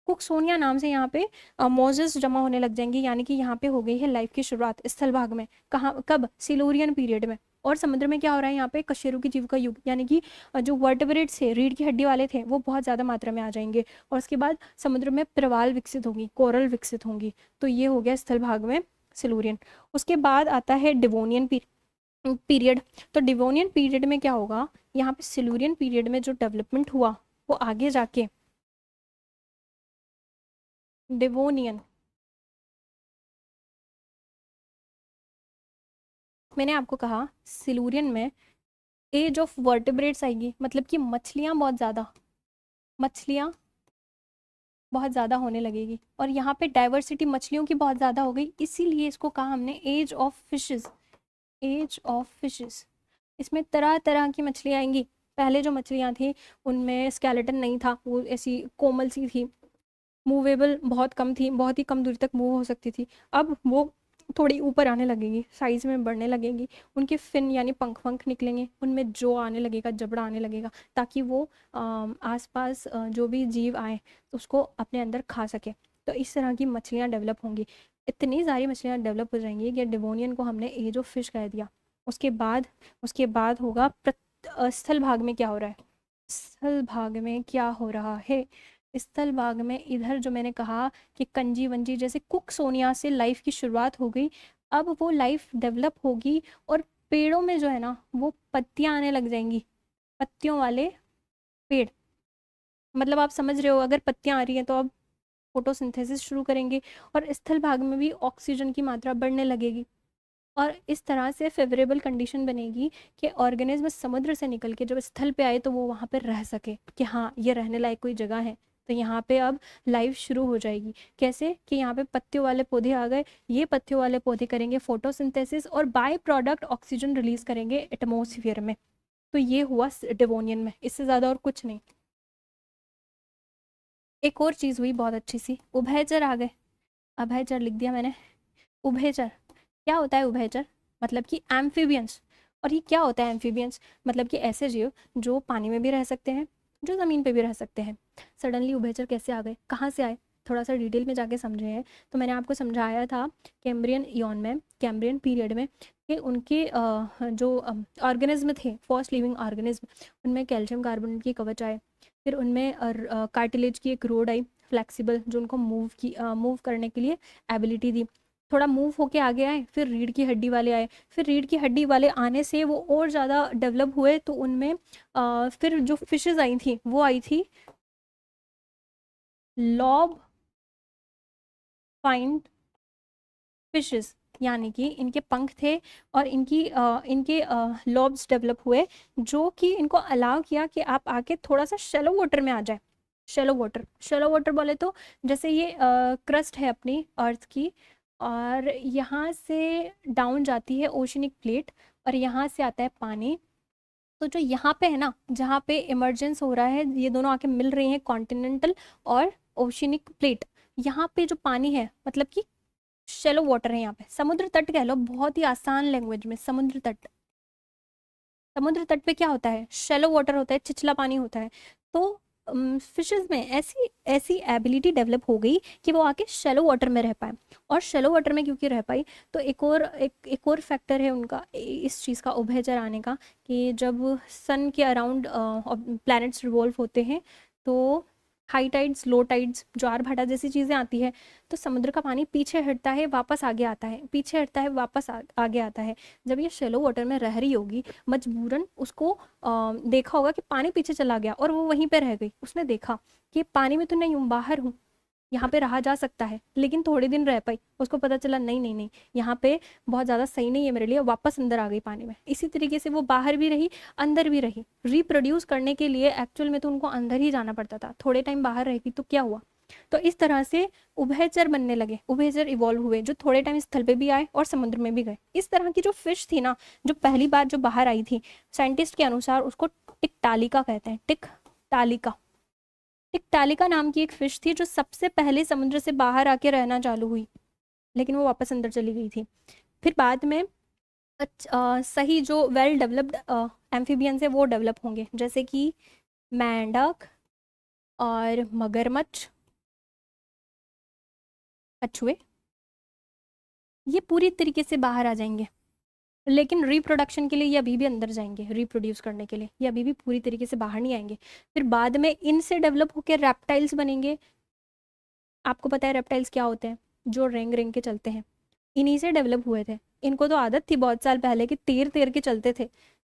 Speaker 1: कुकसोनिया नाम से यहाँ पे मोजेस जमा होने लग जाएंगे, यानी कि यहाँ पे हो गई है लाइफ की शुरुआत स्थल भाग में। कहाँ, कब, सिल्यूरियन पीरियड में। और समुद्र में क्या हो रहा है यहाँ पे, कशेरुकी जीव का युग, यानी कि जो वर्टेब्रेट्स थे, रीढ़ की हड्डी वाले थे, वो बहुत ज़्यादा मात्रा में आ जाएंगे। और उसके बाद समुद्र में प्रवाल विकसित होंगी, कोरल विकसित होंगी। तो ये हो गया स्थल भाग में सिल्यूरियन। उसके बाद आता है डिवोनियन पीरियड। तो डिवोनियन पीरियड में क्या होगा, यहाँ पे सिल्यूरियन पीरियड में जो डेवलपमेंट हुआ वो आगे जाके डिवोनियन, मैंने आपको कहा सिल्यूरियन में एज ऑफ वर्टिब्रेट्स आएगी, मतलब कि मछलियाँ बहुत ज़्यादा होने लगेगी। और यहाँ पे डाइवर्सिटी मछलियों की बहुत ज़्यादा हो गई, इसीलिए इसको कहा हमने age of fishes, age of fishes. इसमें तरह तरह की मछलियाँ आएंगी। पहले जो मछलियाँ थी उनमें स्केलेटन नहीं था, वो ऐसी कोमल सी थी, मूवेबल बहुत कम थी, बहुत ही कम दूरी तक मूव हो सकती थी। अब वो थोड़ी ऊपर आने लगेगी, साइज में बढ़ने लगेगी, उनके फिन यानी पंख पंख निकलेंगे, उनमें जो आने लगेगा, जबड़ा आने लगेगा, ताकि वो आसपास जो भी जीव आए तो उसको अपने अंदर खा सके। तो इस तरह की मछलियाँ डेवलप होंगी। इतनी सारी मछलियाँ डेवलप हो जाएंगी कि डिवोनियन को हमने एज ऑफ फिश कह दिया। उसके बाद होगा स्थल भाग में क्या हो रहा है, स्थल भाग में क्या हो रहा है। स्थल भाग में इधर जो मैंने कहा कि कंजी वंजी जैसे कुक सोनिया से लाइफ की शुरुआत हो गई, अब वो लाइफ डेवलप होगी और पेड़ों में जो है ना वो पत्तियां आने लग जाएंगी, पत्तियों वाले पेड़। मतलब आप समझ रहे हो, अगर पत्तियां आ रही हैं तो अब फोटोसिंथेसिस शुरू करेंगे और स्थल भाग में भी ऑक्सीजन की मात्रा बढ़ने लगेगी। और इस तरह से फेवरेबल कंडीशन बनेगी कि ऑर्गेनिज्म समुद्र से निकल के जब स्थल पे आए तो वो वहाँ पे रह सके, कि हाँ ये रहने लायक कोई जगह है। तो यहाँ पे अब लाइफ शुरू हो जाएगी। कैसे कि यहाँ पे पत्तियों वाले पौधे आ गए, ये पत्तियों वाले पौधे करेंगे फोटोसिंथेसिस और बाय प्रोडक्ट ऑक्सीजन रिलीज करेंगे एटमोसफियर में। तो ये हुआ डिवोनियन में, इससे ज़्यादा और कुछ नहीं। एक और चीज़ हुई बहुत अच्छी सी, उभयचर आ गए। अभयचर लिख दिया मैंने। उभयचर क्या होता है, उभयचर मतलब कि एम्फीबियंस। और ये क्या होता है एम्फीबियंस, मतलब कि ऐसे जीव जो पानी में भी रह सकते हैं, जो ज़मीन पे भी रह सकते हैं। सडनली उभयचर कैसे आ गए, कहाँ से आए, थोड़ा सा डिटेल में जाके समझे हैं। तो मैंने आपको समझाया था कैम्ब्रियन इयॉन में, कैम्ब्रियन पीरियड में, कि उनके जो ऑर्गेनिज्म थे, फर्स्ट लिविंग ऑर्गेनिज्म, उनमें कैल्शियम कार्बोनेट की कवच आए। फिर उनमें कार्टिलेज की एक रोड आई फ्लेक्सिबल, जो उनको मूव करने के लिए एबिलिटी दी। थोड़ा मूव होके आगे आए, फिर रीढ़ की हड्डी वाले आए। फिर रीढ़ की हड्डी वाले आने से वो और ज़्यादा डेवलप हुए, तो उनमें फिर जो फिशेज आई थी वो आई थी लॉब फाइंड फिशेस, यानी कि इनके पंख थे और इनके लॉब्स डेवलप हुए, जो कि इनको अलाउ किया कि आप आके थोड़ा सा शेलो वाटर में आ जाए। शेलो वाटर बोले तो जैसे ये क्रस्ट है अपनी अर्थ की, और यहाँ से डाउन जाती है ओशनिक प्लेट, और यहाँ से आता है पानी। तो जो यहाँ पे है ना, जहाँ पे इमर्जेंस हो रहा है, ये दोनों आके मिल रही हैं, कॉन्टिनेंटल और ओशनिक प्लेट। यहाँ पे जो पानी है मतलब कि शेलो वाटर है, यहाँ पे समुद्र तट कह लो, बहुत ही आसान लैंग्वेज में। समुद्र तट पे क्या होता है, शेलो वाटर होता है, छिछला पानी होता है। तो फिशेज में ऐसी ऐसी एबिलिटी डेवलप हो गई कि वो आके शेलो वाटर में रह पाए। और शेलो वाटर में क्योंकि रह पाई, तो एक और फैक्टर है उनका इस चीज़ का, उभयचर आने का, कि जब सन के अराउंड प्लैनेट्स रिवॉल्व होते हैं तो हाई टाइड्स, लो टाइड्स, ज्वार भाटा जैसी चीज़ें आती है तो समुद्र का पानी पीछे हटता है वापस आगे आता है, पीछे हटता है वापस आगे आता है। जब ये शेलो वाटर में रह रही होगी मजबूरन उसको देखा होगा कि पानी पीछे चला गया और वो वहीं पे रह गई। उसने देखा कि पानी में तो नहीं हूँ, बाहर हूँ, यहाँ पे रहा जा सकता है, लेकिन थोड़े दिन रह पाई। उसको पता चला नहीं नहीं नहीं, यहाँ पे बहुत ज़्यादा सही नहीं है मेरे लिए, वापस अंदर आ गई पानी में। इसी तरीके से वो बाहर भी रही अंदर भी रही। रिप्रोड्यूस करने के लिए एक्चुअल में तो उनको अंदर ही जाना पड़ता था, थोड़े टाइम बाहर रहेगी तो क्या हुआ। तो इस तरह से उभयचर बनने लगे, उभयचर इवॉल्व हुए जो थोड़े टाइम स्थल पे भी आए और समुद्र में भी गए। इस तरह की जो फिश थी ना, जो पहली बार जो बाहर आई थी, साइंटिस्ट के अनुसार उसको टिकटालिका कहते हैं। टिकटालिका, टिकटालिका नाम की एक फिश थी जो सबसे पहले समुद्र से बाहर आके रहना चालू हुई, लेकिन वो वापस अंदर चली गई थी। फिर बाद में सही जो वेल डेवलप्ड एम्फीबियंस है वो डेवलप होंगे, जैसे कि मेंढक और मगरमच्छ, कछुए, ये पूरी तरीके से बाहर आ जाएंगे। लेकिन रिप्रोडक्शन के लिए ये अभी भी अंदर जाएंगे, रिप्रोड्यूस करने के लिए ये अभी भी पूरी तरीके से बाहर नहीं आएंगे। फिर बाद में इनसे डेवलप होकर रेप्टाइल्स बनेंगे। आपको पता है रेप्टाइल्स क्या होते हैं, जो रेंग रेंग के चलते हैं, इन्हीं से डेवलप हुए थे। इनको तो आदत थी बहुत साल पहले कि तैर तैर के चलते थे।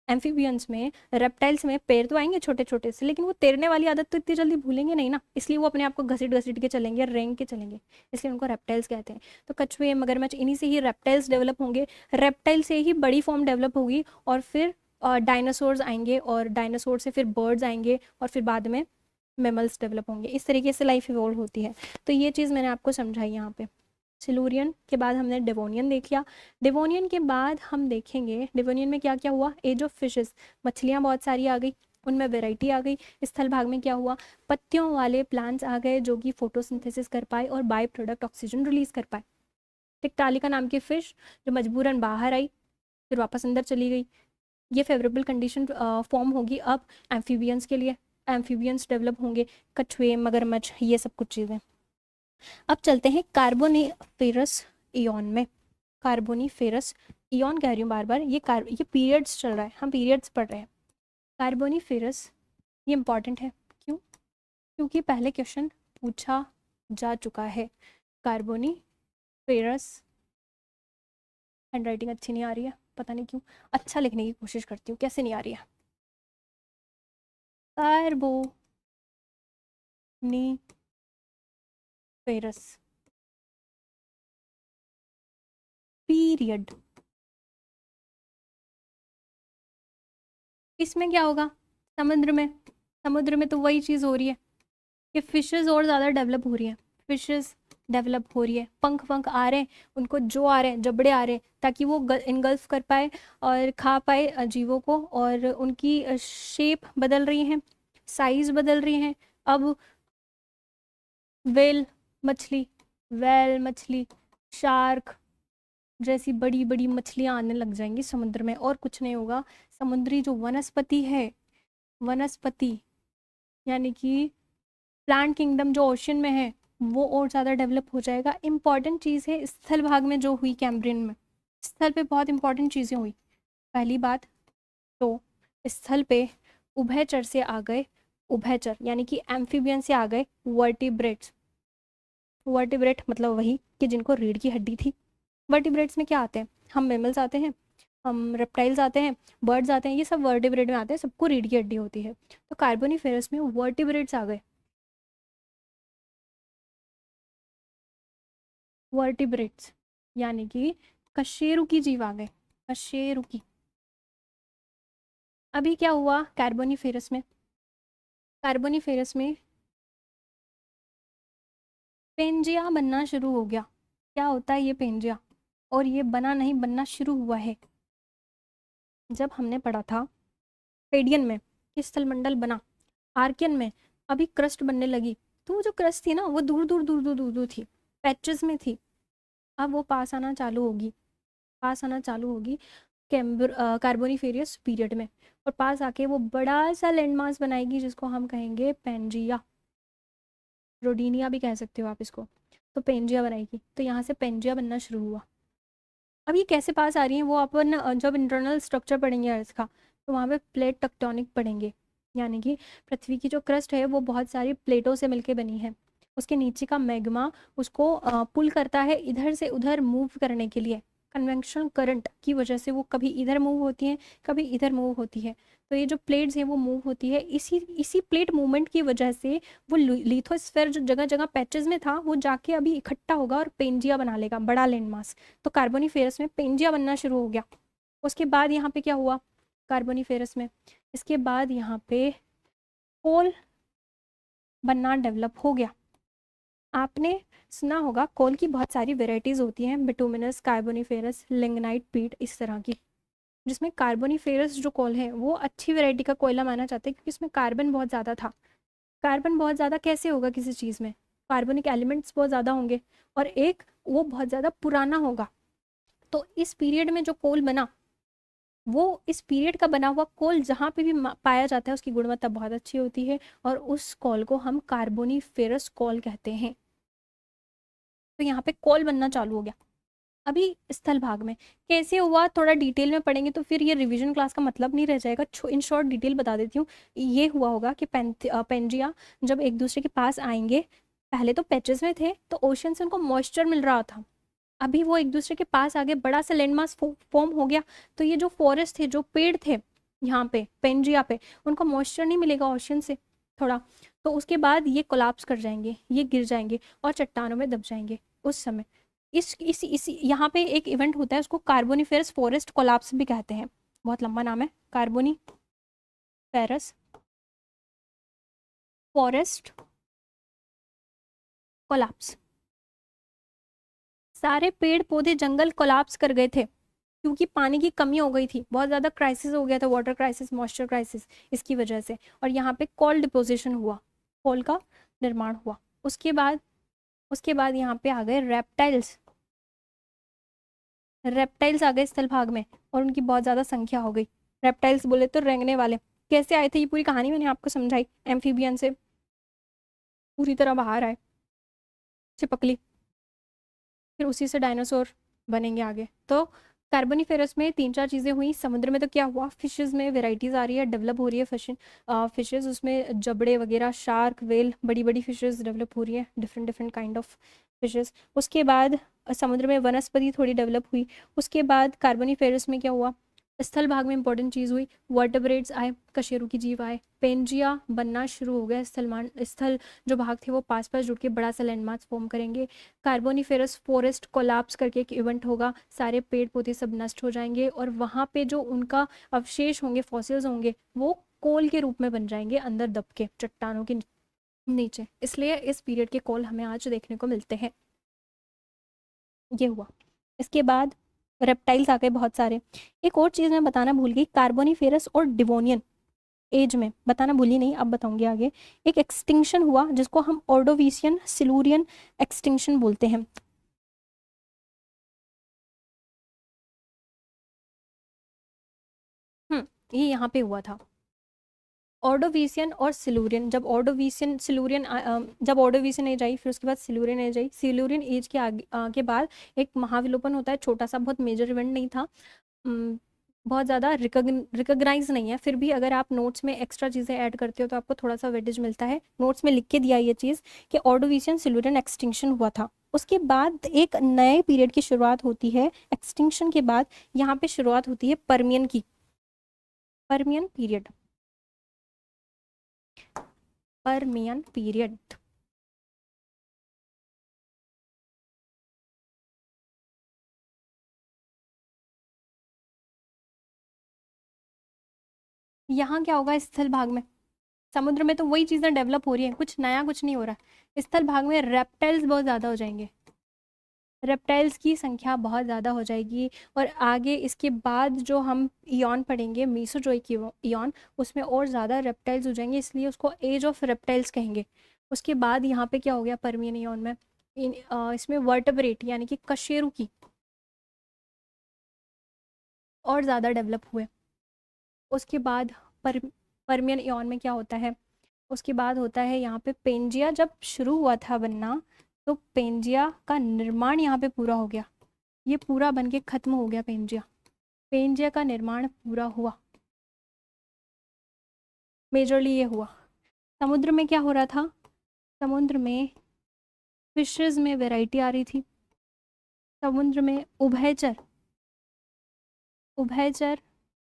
Speaker 1: एम्फीबियंस में, रेप्टाइल्स में पैर तो आएंगे छोटे छोटे से, लेकिन वो तैरने वाली आदत तो इतनी जल्दी भूलेंगे नहीं ना, इसलिए वो अपने आप को घसीट घसीट के चलेंगे, रेंग के चलेंगे, इसलिए उनको रेप्टाइल्स कहते हैं। तो कछुए, मगरमच्छ, इन्हीं से ही रेप्टाइल्स डेवलप होंगे। रेप्टाइल से ही बड़ी फॉर्म डेवलप होगी और फिर डायनासोर्स आएंगे और डायनासोर से फिर बर्ड्स आएंगे और फिर बाद में मेमल्स डेवलप होंगे। इस तरीके से लाइफ इवॉल्व होती है। तो ये चीज़ मैंने आपको समझाई यहाँ पे। सिलूरियन के बाद हमने डेवोनियन देख लिया। डेवोनियन के बाद हम देखेंगे डेवोनियन में क्या क्या हुआ। एज ऑफ फिशेस, मछलियाँ बहुत सारी आ गई, उनमें वेराइटी आ गई। स्थल भाग में क्या हुआ, पत्तियों वाले प्लांट्स आ गए जो कि फोटोसिंथेसिस कर पाए और बाय प्रोडक्ट ऑक्सीजन रिलीज कर पाए। टिकटालिका नाम की फिश जो मजबूरन बाहर आई फिर वापस अंदर चली गई। ये फेवरेबल कंडीशन फॉर्म होगी अब एम्फीबियंस के लिए, एम्फीबियंस डेवलप होंगे, कछुए, मगरमच्छ, ये सब कुछ चीज़ें। अब चलते हैं कार्बोनिफेरस इयॉन में। कार्बोनिफेरस इयॉन कह रही हूँ बार बार, ये पीरियड्स चल रहा है, हम पीरियड्स पढ़ रहे हैं। कार्बोनिफेरस ये इंपॉर्टेंट है, क्यों? क्योंकि पहले क्वेश्चन पूछा जा चुका है। कार्बोनिफेरस, हैंडराइटिंग अच्छी नहीं आ रही है, पता नहीं क्यों, अच्छा लिखने की कोशिश करती हूँ, कैसे नहीं आ रही है। कार्बोनिफेरस पीरियड, इसमें क्या होगा, समुद्र में तो वही चीज़ हो रही है कि फिशेस और ज़्यादा डेवलप हो रही है, फिशेस डेवलप हो रही है, पंख पंख आ रहे हैं उनको, जो आ रहे हैं जबड़े आ रहे हैं, ताकि वो इनगल्फ कर पाए और खा पाए जीवों को। और उनकी शेप बदल रही है, साइज बदल रही है। अब वेल मछली, वेल मछली, शार्क जैसी बड़ी बड़ी मछलियाँ आने लग जाएंगी समुद्र में, और कुछ नहीं होगा। समुद्री जो वनस्पति है, वनस्पति यानी कि प्लांट किंगडम जो ओशन में है, वो और ज़्यादा डेवलप हो जाएगा। इंपॉर्टेंट चीज़ है स्थल भाग में जो हुई कैम्ब्रियन में, स्थल पे बहुत इंपॉर्टेंट चीज़ें हुई। पहली बात तो स्थल पे उभयचर से आ गए, उभयचर यानी कि एम्फीबियन से आ गए वर्टिब्रेट्स। वर्टिब्रेट मतलब वही कि जिनको रीढ़ की हड्डी थी। वर्टिब्रेट्स में क्या आते हैं, हम मेमल्स आते हैं, हम रेप्टाइल्स आते हैं, बर्ड्स आते हैं, ये सब वर्टिब्रेट में आते हैं, सबको रीढ़ की हड्डी होती है। तो कार्बोनिफेरस में वर्टिब्रेट्स आ गए, वर्टिब्रेट्स यानी कि कशेरुकी जीव आ गए, कशेरुकी। अभी क्या हुआ कार्बोनिफेरस में, कार्बोनिफेरस में पेंजिया बनना शुरू हो गया। क्या होता है ये पेंजिया, और ये बना नहीं, बनना शुरू हुआ है। जब हमने पढ़ा था पेडियन में कि स्थलमंडल बना, आर्कियन में अभी क्रस्ट बनने लगी, तो वो जो क्रस्ट थी ना वो दूर दूर दूर दूर दूर दूर थी, पैचेस में थी। अब वो पास आना चालू होगी, पास आना चालू होगी कार्बोनिफेरियस पीरियड में, और पास आके वो बड़ा सा लैंडमास बनाएगी जिसको हम कहेंगे पेंजिया, रोडीनिया भी कह सकते हो आप इसको। तो पेंजिया बनाएगी, तो यहाँ से पेंजिया बनना शुरू हुआ। अब ये कैसे पास आ रही है वो अपन जब इंटरनल स्ट्रक्चर पढ़ेंगे अर्थ का, तो वहाँ पे प्लेट टेक्टोनिक पढ़ेंगे। यानी कि पृथ्वी की जो क्रस्ट है वो बहुत सारी प्लेटों से मिलके बनी है। उसके नीचे का मैग्मा उसको पुल करता है इधर से उधर मूव करने के लिए। कन्वेंशनल करंट की वजह से वो कभी इधर मूव होती हैं, कभी इधर मूव होती है। तो ये जो प्लेट्स हैं वो मूव होती है, इसी इसी प्लेट मूवमेंट की वजह से वो लिथोस्फेयर जो जगह जगह पैचेस में था वो जाके अभी इकट्ठा होगा और पेंजिया बना लेगा, बड़ा लैंडमास। तो कार्बोनिफेरस में पेंजिया बनना शुरू हो गया। उसके बाद यहाँ पे क्या हुआ कार्बोनिफेरस में, इसके बाद यहाँ पे कोल बनना डेवलप हो गया। आपने सुना होगा कोल की बहुत सारी वेराइटीज़ होती हैं, बिटुमिनस, कार्बोनिफेरस, लिग्नाइट, पीट, इस तरह की। जिसमें कार्बोनिफेरस जो कोल है वो अच्छी वैरायटी का कोयला माना जाता है क्योंकि इसमें कार्बन बहुत ज़्यादा था। कार्बन बहुत ज़्यादा कैसे होगा किसी चीज़ में, कार्बनिक एलिमेंट्स बहुत ज़्यादा होंगे और एक वो बहुत ज़्यादा पुराना होगा। तो इस पीरियड में जो कोल बना वो इस पीरियड का बना हुआ कोल जहाँ पे भी पाया जाता है उसकी गुणवत्ता बहुत अच्छी होती है और उस कोल को हम कार्बोनिफेरस कोल कहते हैं। तो यहाँ पे कोल बनना चालू हो गया। अभी स्थल भाग में कैसे हुआ थोड़ा डिटेल में पढ़ेंगे तो फिर ये रिवीजन क्लास का मतलब नहीं रह जाएगा। इन शॉर्ट डिटेल बता देती हूँ। ये हुआ होगा कि पेंजिया जब एक दूसरे के पास आएंगे, पहले तो पैचेस में थे तो ओशन से उनको मॉइस्चर मिल रहा था। अभी वो एक दूसरे के पास आगे बड़ा सा लैंडमास फॉर्म हो गया। तो ये जो फॉरेस्ट थे, जो पेड़ थे यहाँ पे पेंजिया पे, उनको मॉइस्चर नहीं मिलेगा ओशन से थोड़ा। तो उसके बाद ये कोलाप्स कर जाएंगे, ये गिर जाएंगे और चट्टानों में दब जाएंगे। उस समय इस यहाँ पे एक इवेंट होता है, उसको कार्बोनिफेरस फॉरेस्ट कोलाप्स भी कहते हैं। बहुत लंबा नाम है, कार्बोनिफेरस फॉरेस्ट कोलाप्स। सारे पेड़ पौधे जंगल कोलाप्स कर गए थे क्योंकि पानी की कमी हो गई थी, बहुत ज़्यादा क्राइसिस हो गया था, वाटर क्राइसिस, मॉइस्चर क्राइसिस, इसकी वजह से। और यहाँ पे कोल डिपोजिशन हुआ, कोल का निर्माण हुआ। उसके बाद यहाँ पे आ गए रेप्टाइल्स। रेप्टाइल्स आ गए स्थल भाग में और उनकी बहुत ज़्यादा संख्या हो गई। रेप्टाइल्स बोले तो रेंगने वाले। कैसे आए थे ये पूरी कहानी मैंने आपको समझाई, एम्फीबियन से पूरी तरह बाहर आए, चिपकली, फिर उसी से डायनासोर बनेंगे आगे। तो कार्बोनिफेरस में तीन चार चीज़ें हुई। समुद्र में तो क्या हुआ, फिशेज में वेराइटीज़ आ रही है, डेवलप हो रही है फिशेज, उसमें जबड़े वगैरह, शार्क, वेल, बड़ी बड़ी फिशेज डेवलप हो रही है, different different kind of fishes. उसके बाद समुद्र में वनस्पति थोड़ी डेवलप हुई। उसके बाद कार्बोनिफेरस में क्या हुआ, स्थल भाग में इंपॉर्टेंट चीज़ हुई, वर्टेब्रेट्स आए, कशेरुकी जीव आए, पेंजिया बनना शुरू हो गया। स्थल जो भाग थे वो पास पास जुड़ के बड़ा सा लैंडमार्क फॉर्म करेंगे। कार्बोनिफेरस फॉरेस्ट कोलैप्स करके एक इवेंट होगा, सारे पेड़ पौधे सब नष्ट हो जाएंगे और वहाँ पे जो उनका अवशेष होंगे, फॉसिल्स होंगे, वो कोल के रूप में बन जाएंगे अंदर दब के चट्टानों के नीचे। इसलिए इस पीरियड के कोल हमें आज देखने को मिलते हैं। ये हुआ। इसके बाद रेप्टाइल्स आ गए बहुत सारे। एक और चीज़ मैं बताना भूल गई, कार्बोनिफेरस और डिवोनियन एज में बताना भूली नहीं, अब बताऊंगी आगे। एक एक्सटिंक्शन हुआ जिसको हम ऑर्डोविशियन सिलूरियन एक्सटिंक्शन बोलते हैं। ये यहाँ पे हुआ था, ऑर्डोविशियन और सिलूरियन। जब ऑर्डोविशियन एज आई फिर उसके बाद सिलूरियन एज आई। सिलूरियन एज के के बाद एक महाविलोपन होता है, छोटा सा, बहुत मेजर इवेंट नहीं था, बहुत ज़्यादा रिकॉग्नाइज नहीं है। फिर भी अगर आप नोट्स में एक्स्ट्रा चीज़ें ऐड करते हो तो आपको थोड़ा सा वेटेज मिलता है। नोट्स में लिख के दिया ये चीज़ कि ऑर्डोविशियन सिलूरियन एक्सटिंक्शन हुआ था। उसके बाद एक नए पीरियड की शुरुआत होती है। एक्सटिंक्शन के बाद यहाँ पे शुरुआत होती है परमियन की, परमियन पीरियड, परमियन पीरियड। यहाँ क्या होगा स्थल भाग में, समुद्र में तो वही चीज़ें डेवलप हो रही हैं, कुछ नया कुछ नहीं हो रहा। स्थल भाग में रेप्टाइल्स बहुत ज़्यादा हो जाएंगे, रेप्टाइल्स की संख्या बहुत ज़्यादा हो जाएगी। और आगे इसके बाद जो हम इयॉन पढ़ेंगे, मीसोजोइक इयॉन, उसमें और ज़्यादा रेप्टाइल्स हो जाएंगे, इसलिए उसको एज ऑफ रेप्टाइल्स कहेंगे। उसके बाद यहाँ पे क्या हो गया परमियन इयॉन में, इसमें वर्टेब्रेट यानी कि कशेरुकी और ज़्यादा डेवलप हुए। उसके बाद परमियन इयॉन में क्या होता है, उसके बाद होता है यहाँ पे पेंजिया। जब शुरू हुआ था बनना तो पेंजिया का निर्माण यहाँ पे पूरा हो गया, ये पूरा बन के खत्म हो गया पेंजिया, पेंजिया का निर्माण पूरा हुआ। मेजरली ये हुआ। समुद्र में क्या हो रहा था? समुद्र में फिशेस में वैरायटी आ रही थी। समुद्र में उभयचर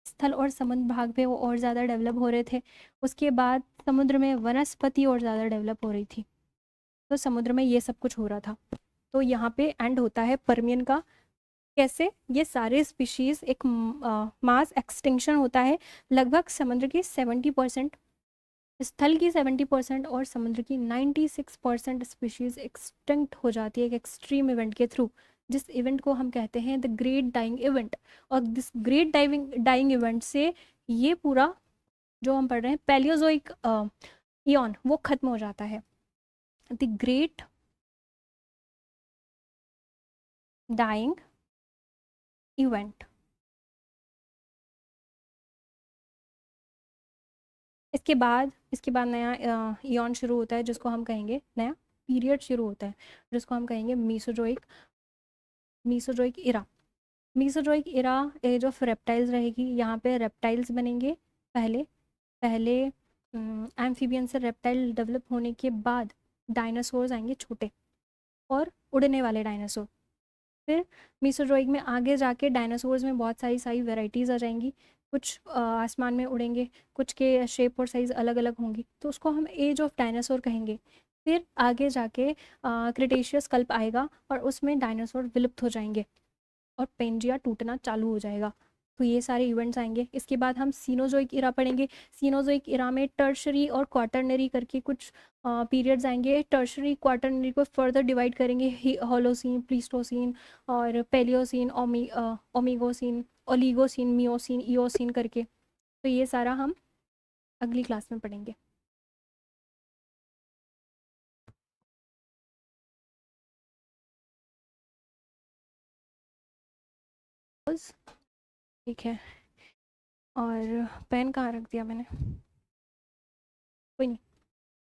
Speaker 1: स्थल और समुद्र भाग पे वो और ज़्यादा डेवलप हो रहे थे। उसके बाद समुद्र में वनस्पति और ज़्यादा डेवलप हो रही थी। तो समुद्र में ये सब कुछ हो रहा था। तो यहाँ पे एंड होता है पर्मियन का। कैसे? ये सारे स्पीशीज़ एक मास एक्सटिंक्शन होता है। लगभग समुद्र की 70%, स्थल की 70% और समुद्र की 96% स्पीशीज़ एक्सटिंक्ट हो जाती है एक एक्सट्रीम इवेंट के थ्रू, जिस इवेंट को हम कहते हैं द ग्रेट डाइंग इवेंट। और दिस ग्रेट डाइंग इवेंट से ये पूरा जो हम पढ़ रहे हैं पैलियोजोइक इयॉन वो खत्म हो जाता है। The great dying event. इसके बाद नया इयॉन शुरू होता है, जिसको हम कहेंगे नया पीरियड शुरू होता है, जिसको हम कहेंगे Mesozoic era. Mesozoic era age of reptiles रहेगी। यहाँ पे रेप्टाइल्स बनेंगे पहले। पहले एम्फीबियन से रेप्टाइल डेवलप होने के बाद डायनासोर्स आएंगे, छोटे और उड़ने वाले डायनासोर। फिर मीसोजोइक में आगे जाके डायनासोर्स में बहुत सारी सारी वेराइटीज़ आ जाएंगी। कुछ आसमान में उड़ेंगे, कुछ के शेप और साइज़ अलग अलग होंगी, तो उसको हम एज ऑफ डायनासोर कहेंगे। फिर आगे जाके क्रिटेशियस कल्प आएगा और उसमें डायनासोर विलुप्त हो जाएंगे और पेंजिया टूटना चालू हो जाएगा। तो ये सारे इवेंट्स आएंगे। इसके बाद हम सीनोजोइक इरा पढ़ेंगे। सीनोजोइक इरा में टर्शरी और क्वाटरनरी करके कुछ पीरियड्स आएंगे। टर्शरी क्वाटरनरी को फर्दर डिवाइड करेंगे, होलोसीन, प्लीस्टोसीन और पेलियोसीन, ओमिगोसीन, ओलिगोसीन, मियोसीन, इयोसीन करके। तो ये सारा हम अगली क्लास में पढ़ेंगे। ठीक है। और पेन कहाँ रख दिया मैंने? कोई नहीं।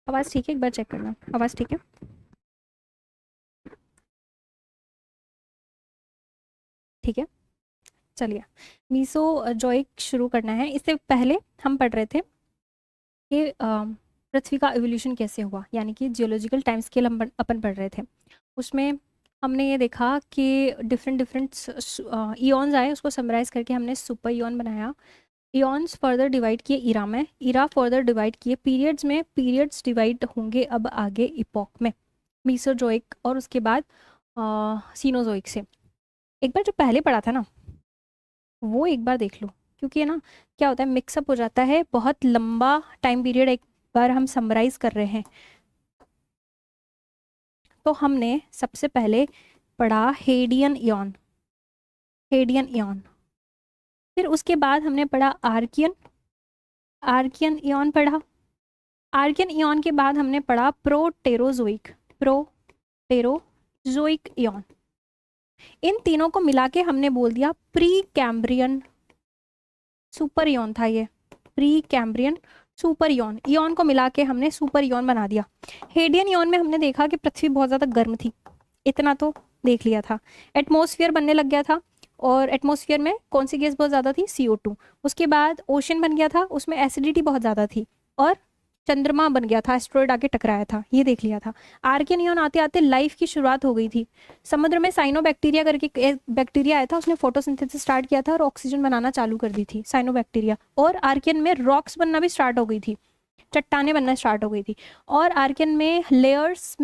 Speaker 1: आवाज़ ठीक है? एक बार चेक करना, आवाज़ ठीक है? ठीक है, चलिए मीसोजोइक शुरू करना है। इससे पहले हम पढ़ रहे थे कि पृथ्वी का एवोल्यूशन कैसे हुआ, यानी कि जियोलॉजिकल टाइम स्केल हम अपन पढ़ रहे थे। उसमें हमने ये देखा कि डिफरेंट ईयॉन्स आए, उसको समराइज करके हमने सुपर ईयॉन बनाया। ईयॉन्स फर्दर डिवाइड किए इरा में, इरा फर्दर डिवाइड किए पीरियड्स में, पीरियड्स डिवाइड होंगे अब आगे इपॉक में, मीसोजोइक और उसके बाद सीनोजोइक से। एक बार जो पहले पढ़ा था ना वो एक बार देख लो, क्योंकि है ना क्या होता है मिक्सअप हो जाता है, बहुत लंबा टाइम पीरियड एक बार हम समराइज कर रहे हैं। तो हमने सबसे पहले पढ़ा हेडियन इयॉन, हेडियन इयॉन। फिर उसके बाद हमने पढ़ा आर्कियन, आर्कियन इयॉन पढ़ा। आर्कियन इयॉन के बाद हमने पढ़ा प्रोटेरोजोइक, प्रोटेरोजोइक इयॉन। इन तीनों को मिला के हमने बोल दिया प्री कैम्ब्रियन सुपर इयॉन था ये, pre Cambrian super ion. Ion को मिला के हमने सुपर इयॉन बना दिया। हेडियन इयॉन में हमने देखा कि पृथ्वी बहुत ज़्यादा गर्म थी, इतना तो देख लिया था। एटमॉस्फेयर बनने लग गया था, और एटमॉस्फेयर में कौन सी गैस बहुत ज़्यादा थी? CO2। उसके बाद ओशन बन गया था, उसमें एसिडिटी बहुत ज़्यादा थी, और चंद्रमा बन गया था, एस्ट्रॉयड आके टकराया था, ये देख लिया था। आर्कियन इयॉन आते आते लाइफ की शुरुआत हो गई थी। समुद्र में साइनोबैक्टीरिया करके एक बैक्टीरिया आया था, उसने फोटोसिंथेसिस स्टार्ट किया था और ऑक्सीजन बनाना चालू कर दी थी, साइनोबैक्टीरिया। और आर्कियन में रॉक्स बनना भी स्टार्ट हो गई थी, चट्टाने बनना स्टार्ट हो गई थी। और आर्कियन में लेयर्स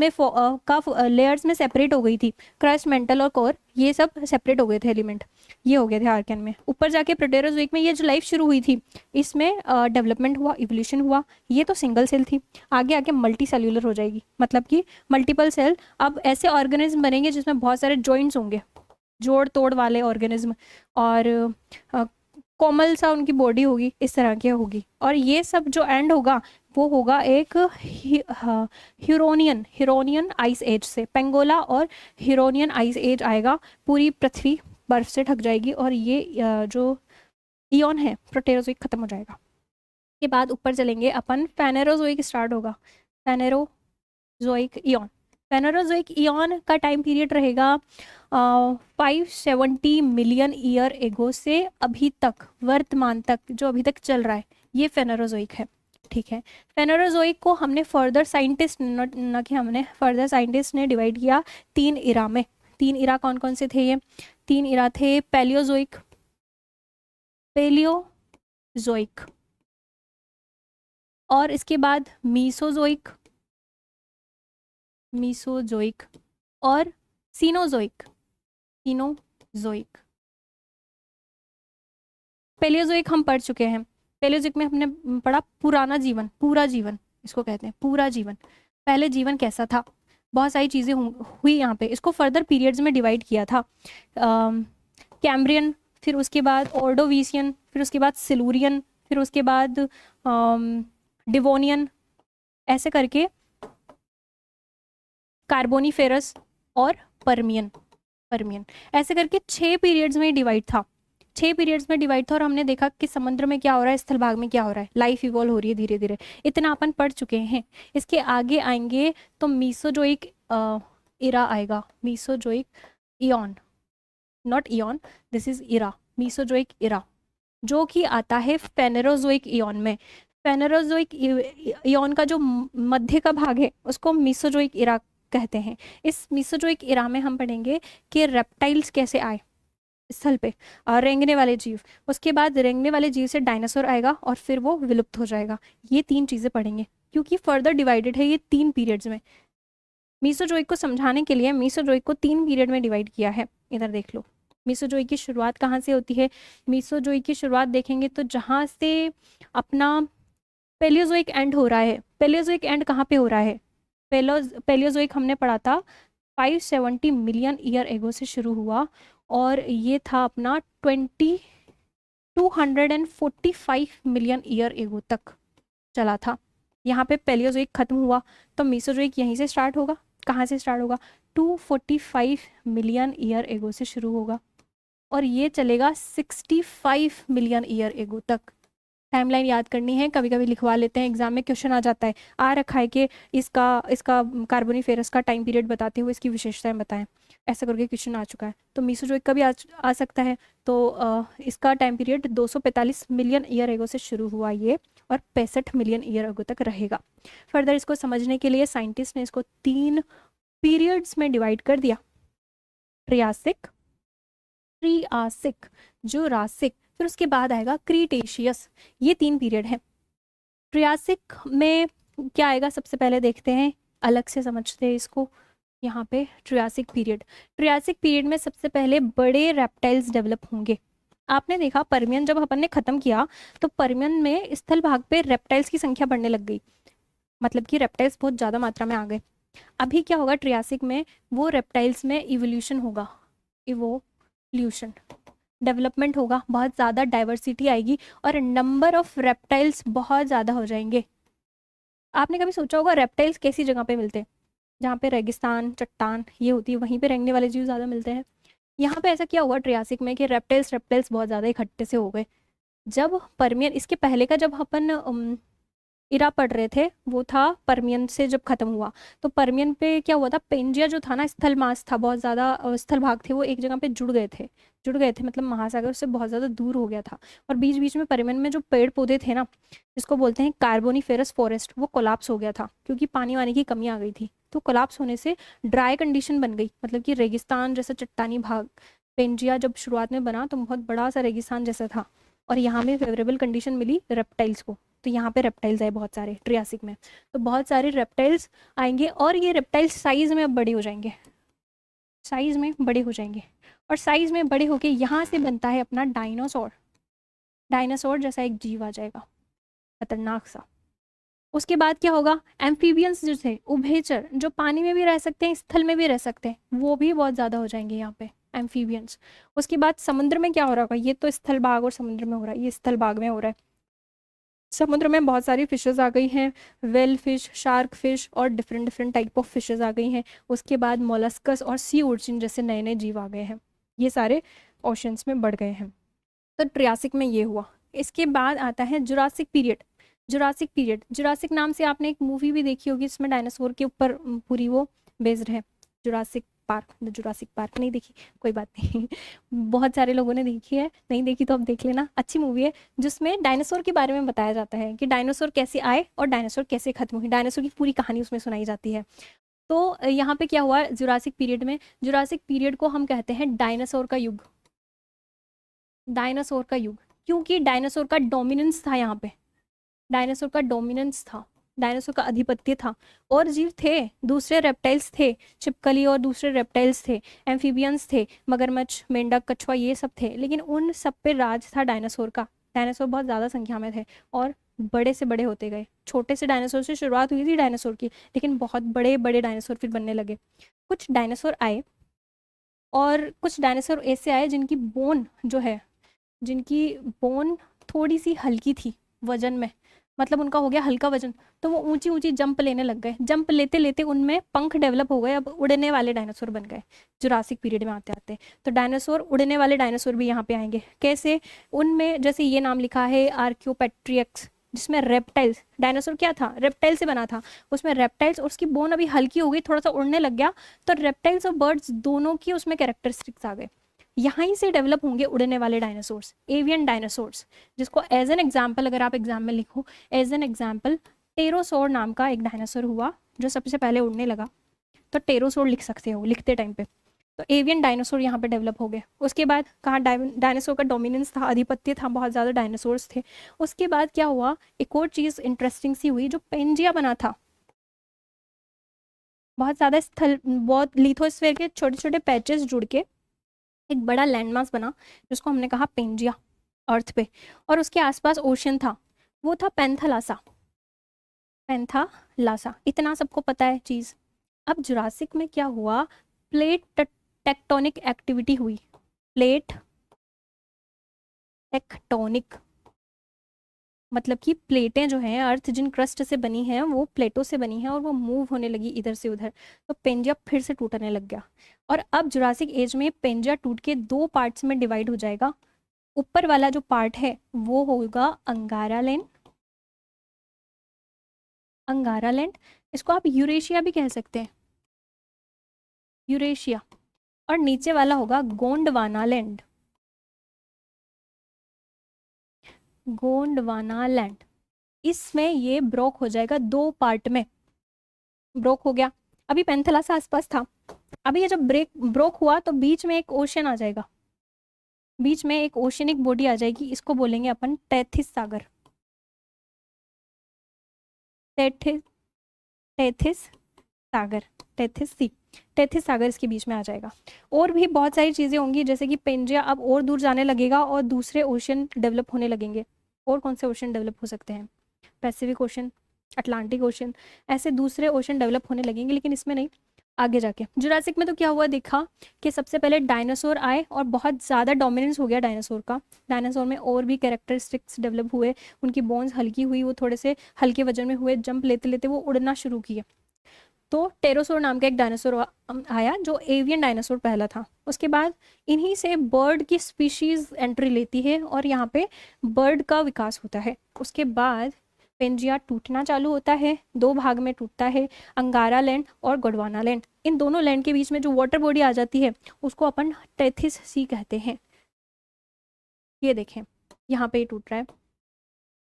Speaker 1: में सेपरेट हो गई थी, क्रस्ट, मेंटल और कोर, ये सब सेपरेट हो गए थे एलिमेंट, ये हो गए थे आर्कियन में। ऊपर जाके प्रोटेरोजोइक में ये जो लाइफ शुरू हुई थी, इसमें डेवलपमेंट हुआ, इवोल्यूशन हुआ। ये तो सिंगल सेल थी, आगे आगे मल्टी सेल्यूलर हो जाएगी, मतलब कि मल्टीपल सेल। अब ऐसे ऑर्गेनिज्म बनेंगे जिसमें बहुत सारे जॉइंट्स होंगे, जोड़ तोड़ वाले ऑर्गेनिज्म, और कोमल सा उनकी बॉडी होगी, इस तरह की होगी। और ये सब जो एंड होगा वो होगा एक ह्यूरोनियन आइस एज से। पेंगोला और ह्यूरोनियन आइस एज आएगा, पूरी पृथ्वी बर्फ से ढक जाएगी, और ये जो इयॉन है प्रोटेरोजोइक खत्म हो जाएगा। के बाद ऊपर चलेंगे अपन, फेनेरोजोइक स्टार्ट होगा, फेनेरोजोइक इयॉन। फेनेरोजोइक इयॉन का टाइम पीरियड रहेगा 570 मिलियन ईयर एगो से अभी तक, वर्तमान तक जो अभी तक चल रहा है, ये फेनेरोजोइक है। ठीक है। फेनोरोजोइक को हमने फर्दर साइंटिस्ट न कि हमने फर्दर साइंटिस्ट ने डिवाइड किया 3 इरा में। 3 इरा कौन कौन से थे? ये 3 इरा थे पैलियोजोइक, पेलियोजोइक और इसके बाद मीसोजोइक, मीसोजोइक और सीनोजोइक, सीनोजोइक। पेलियोजोइक हम पढ़ चुके हैं। पेलियोजोइक में हमने पढ़ा पुराना जीवन, पूरा जीवन इसको कहते हैं, पूरा जीवन। पहले जीवन कैसा था, बहुत सारी चीज़ें हुई यहाँ पे। इसको फर्दर पीरियड्स में डिवाइड किया था, कैम्ब्रियन, फिर उसके बाद ऑर्डोवीसियन, फिर उसके बाद सिलूरियन, फिर उसके बाद डिवोनियन, ऐसे करके कार्बोनीफेरस और परमियन, परमियन, ऐसे करके 6 पीरियड्स में डिवाइड था। 6 पीरियड्स में डिवाइड था और हमने देखा कि समुद्र में क्या हो रहा है, स्थल भाग में क्या हो रहा है, लाइफ इवॉल्व हो रही है धीरे धीरे। इतना अपन पढ़ चुके हैं। इसके आगे आएंगे तो मीसोजोइक इरा आएगा, Mesozoic eon, not eon, this is era, Mesozoic era, जो कि आता है फेनेरोजोइक इयॉन में। फेनेरोजोइक इयॉन का जो मध्य का भाग है उसको मीसोजोइक इरा कहते हैं। इस मीसोजोइक इरा में हम पढ़ेंगे कि रेप्टाइल्स कैसे आए स्थल पे, रेंगने वाले जीव, उसके बाद रेंगने वाले जीव से डायनासोर आएगा और फिर वो विलुप्त हो जाएगा। ये 3 चीज़ें पढ़ेंगे क्योंकि फर्दर डिवाइडेड है ये 3 पीरियड्स में। मीसोजोइक को समझाने के लिए मीसोजोइक को 3 पीरियड में डिवाइड किया है। इधर देख लो, मीसोजोइक की शुरुआत कहाँ से होती है? मीसोजोइक की शुरुआत देखेंगे तो जहाँ से अपना पेलियोजोइक एंड हो रहा है। पेलियोजोइक एंड कहाँ पे हो रहा है? पेलियोजोइक हमने पढ़ा था 570 मिलियन ईयर एगो से शुरू हुआ और ये था अपना 245 मिलियन ईयर एगो तक चला था। यहाँ पे पेलियोजोइक खत्म हुआ तो मीसोजोइक यहीं से स्टार्ट होगा। कहाँ से स्टार्ट होगा? 245 मिलियन ईयर एगो से शुरू होगा और ये चलेगा 65 मिलियन ईयर एगो तक। टाइमलाइन याद करनी है, कभी कभी लिखवा लेते हैं, एग्जाम में क्वेश्चन आ जाता है, आ रखा है कि इसका कार्बोनीफेरस का टाइम पीरियड बताते हुए इसकी विशेषताएं बताएं, ऐसा करके क्वेश्चन आ चुका है। तो मीसोजोइक का भी आ सकता है। तो इसका time period 245 million year ago से शुरू हुआ ये और 65 मिलियन ईयर एगो तक रहेगा। फर्दर इसको समझने के लिए साइंटिस्ट ने इसको 3 पीरियड्स में डिवाइड कर दिया, ट्रियासिक, जुरासिक, फिर उसके बाद आएगा क्रीटेशियस। ये 3 पीरियड है। ट्रियासिक में क्या आएगा सबसे पहले देखते हैं, अलग से समझते हैं इसको। यहाँ पे ट्रियासिक पीरियड में सबसे पहले बड़े रेप्टाइल्स डेवलप होंगे। आपने देखा परमियन जब अपन ने खत्म किया तो परमियन में स्थल भाग पे रेप्टाइल्स की संख्या बढ़ने लग गई, मतलब कि रेप्टाइल्स बहुत ज़्यादा मात्रा में आ गए। अभी क्या होगा ट्रियासिक में, वो रेप्टाइल्स में इवोल्यूशन होगा, इवोल्यूशन डेवलपमेंट होगा, बहुत ज़्यादा डाइवर्सिटी आएगी और नंबर ऑफ रेप्टाइल्स बहुत ज़्यादा हो जाएंगे। आपने कभी सोचा होगा रेप्टाइल्स कैसी जगह पे मिलते हैं? जहाँ पे रेगिस्तान, चट्टान ये होती है, वहीं पे रेंगने वाले जीव ज़्यादा मिलते हैं। यहाँ पे ऐसा क्या हुआ ट्रियासिक में कि रेप्टाइल्स बहुत ज़्यादा इकट्ठे से हो गए। जब परमियन, इसके पहले का जब अपन इरा पढ़ रहे थे वो था परमियन से जब खत्म हुआ, तो परमियन पे क्या हुआ था, पेंजिया जो था ना, स्थल मास था, बहुत ज़्यादा स्थल भाग थे, वो एक जगह पे जुड़ गए थे, मतलब महासागर से बहुत ज़्यादा दूर हो गया था। और बीच बीच में परमियन में जो पेड़ पौधे थे ना, जिसको बोलते हैं कार्बोनीफेरस फॉरेस्ट, वो कोलाप्स हो गया था क्योंकि पानी वानी की कमी आ गई थी। तो कोलाप्स होने से ड्राई कंडीशन बन गई, मतलब कि रेगिस्तान जैसा चट्टानी भाग। पेंजिया जब शुरुआत में बना तो बहुत बड़ा सा रेगिस्तान जैसा था और यहाँ में फेवरेबल कंडीशन मिली रेप्टाइल्स को, तो यहाँ पे रेप्टाइल्स आए बहुत सारे ट्रियासिक में। तो बहुत सारे रेप्टाइल्स आएंगे और ये रेप्टाइल्स साइज में अब बड़े हो जाएंगे, साइज में बड़े हो जाएंगे और साइज में बड़े होके यहाँ से बनता है अपना डायनासोर। डायनासोर जैसा एक जीव आ जाएगा, खतरनाक सा। उसके बाद क्या होगा, एम्फीबियंस जो थे, उभयचर, जो पानी में भी रह सकते हैं स्थल में भी रह सकते हैं, वो भी बहुत ज़्यादा हो जाएंगे यहाँ पे एम्फीबियंस। उसके बाद समुद्र में क्या हो रहा होगा, ये तो स्थल भाग और समुद्र में हो रहा है, ये स्थल भाग में हो रहा है। समुद्र में बहुत सारी फिशेज आ गई हैं, वेल फिश, शार्क फिश और डिफरेंट टाइप ऑफ फिशेज आ गई हैं। उसके बाद मोलस्कस और सी उर्चिन जैसे नए नए जीव आ गए हैं, ये सारे ओशंस में बढ़ गए हैं। तो ट्रियासिक में ये हुआ। इसके बाद आता है जुरासिक पीरियड। जुरासिक नाम से आपने एक मूवी भी देखी होगी, इसमें डायनासोर के ऊपर पूरी वो बेस्ड है, Jurassic park, the Jurassic park, नहीं देखी कोई बात नहीं बहुत सारे लोगों ने देखी है, नहीं देखी तो अब देख लेना, अच्छी मूवी है, जिसमें डायनासोर के बारे में बताया जाता है कि डायनासोर कैसे आए और डायनासोर कैसे खत्म हुए, डायनासोर की पूरी कहानी उसमें सुनाई जाती है। तो यहाँ पे क्या हुआ जुरासिक पीरियड में, जुरासिक पीरियड को हम कहते हैं डायनासोर का युग, डायनासोर का युग, क्योंकि डायनासोर का डोमिनेंस था यहाँ पे, डायनासोर का डोमिनेंस था, डायनासोर का आधिपत्य था। और जीव थे, दूसरे रेप्टाइल्स थे, छिपकली और दूसरे रेप्टाइल्स थे, एम्फीबियंस थे, मगरमच्छ, मेंढक, कछुआ, ये सब थे, लेकिन उन सब पे राज था डायनासोर का। डायनासोर बहुत ज़्यादा संख्या में थे और बड़े से बड़े होते गए, छोटे से डायनासोर से शुरुआत हुई थी डायनासोर की, लेकिन बहुत बड़े बड़े डायनासोर फिर बनने लगे। कुछ डायनासोर आए और कुछ डायनासोर ऐसे आए जिनकी बोन जो है, जिनकी बोन थोड़ी सी हल्की थी वजन में, मतलब उनका हो गया हल्का वजन, तो वो ऊंची ऊंची जंप लेने लग गए, जंप लेते लेते उनमें पंख डेवलप हो गए, अब उड़ने वाले डायनासोर बन गए जुरासिक पीरियड में आते आते। तो डायनासोर, उड़ने वाले डायनासोर भी यहाँ पे आएंगे, कैसे, उनमें जैसे ये नाम लिखा है आर्क्योपेट्रियक्स, जिसमें रेप्टाइल्स, डायनासोर क्या था, रेप्टाइल से बना था, उसमें रेप्टाइल्स और उसकी बोन अभी हल्की हो गई, थोड़ा सा उड़ने लग गया, तो रेप्टाइल्स और बर्ड्स दोनों की उसमें कैरेक्टरिस्टिक्स आ गए। यहीं से डेवलप होंगे उड़ने वाले डायनासोर्स, एवियन डायनासोर्स, जिसको एज एन एग्जाम्पल अगर आप एग्जाम में लिखो, एज एन एग्जाम्पल टेरोसोर नाम का एक डायनासोर हुआ जो सबसे पहले उड़ने लगा, तो टेरोसोर लिख सकते हो लिखते टाइम पे। तो एवियन डायनासोर यहाँ पे डेवलप हो गए। उसके बाद कहाँ डायनासोर का डोमिनेंस था, आधिपत्य था, बहुत ज़्यादा डायनासोर्स थे। उसके बाद क्या हुआ, एक और चीज़ इंटरेस्टिंग सी हुई, जो पेंजिया बना था, बहुत ज़्यादा स्थल, बहुत लिथोस्फीयर के छोटे छोटे पैचेस जुड़ के एक बड़ा लैंडमास बना, जिसको हमने कहा पेंजिया, अर्थ पे, और उसके आसपास ओशन था, वो था पेंथालासा, पेंथालासा, इतना सबको पता है चीज़। अब जुरासिक में क्या हुआ, प्लेट टेक्टोनिक एक्टिविटी हुई, प्लेट टेक्टोनिक, मतलब कि प्लेटें जो हैं, अर्थ जिन क्रस्ट से बनी है वो प्लेटों से बनी है, और वो मूव होने लगी इधर से उधर, तो पेंजिया फिर से टूटने लग गया। और अब जुरासिक एज में पेंजिया टूट के दो पार्ट्स में डिवाइड हो जाएगा। ऊपर वाला जो पार्ट है वो होगा अंगारालैंड, अंगारालैंड, इसको आप यूरेशिया भी कह सकते हैं, यूरेशिया, और नीचे वाला होगा गोंडवानालैंड, गोंडवानालैंड। इसमें ये ब्रोक हो जाएगा दो पार्ट में, ब्रोक हो गया। अभी पेंथलासा आसपास था, अभी ये जब ब्रोक हुआ तो बीच में एक ओशन आ जाएगा, बीच में एक ओशनिक बॉडी आ जाएगी, इसको बोलेंगे अपन टेथिस सागर, टेथिस, टेथिस सागर, टेथिस सी, टेथिस सागर इसके बीच में आ जाएगा। और भी बहुत सारी चीज़ें होंगी, जैसे कि पेंजिया अब और दूर जाने लगेगा और दूसरे ओशन डेवलप होने लगेंगे। और कौन से ओशन डेवलप हो सकते हैं, पैसिफिक ओशन, अटलांटिक ओशन, ऐसे दूसरे ओशन डेवलप होने लगेंगे, लेकिन इसमें नहीं, आगे जाके। जुरासिक में तो क्या हुआ, देखा कि सबसे पहले डायनासोर आए और बहुत ज़्यादा डोमिनेंस हो गया डायनासोर का, डायनासोर में और भी कैरेक्टरिस्टिक्स डेवलप हुए, उनकी बोन्स हल्की हुई, वो थोड़े से हल्के वजन में हुए, जंप लेते लेते वो उड़ना शुरू किए। तो टेरोसोर नाम का एक डायनासोर आया जो एवियन डायनासोर पहला था। उसके बाद इन्हीं से बर्ड की स्पीशीज एंट्री लेती है और यहाँ पे बर्ड का विकास होता है। उसके बाद पेंजिया टूटना चालू होता है, दो भाग में टूटता है, अंगारा लैंड और गोंडवाना लैंड। इन दोनों लैंड के बीच में जो वाटर बॉडी आ जाती है उसको अपन टेथिस सी कहते हैं। ये देखें यहाँ पे टूट रहा है,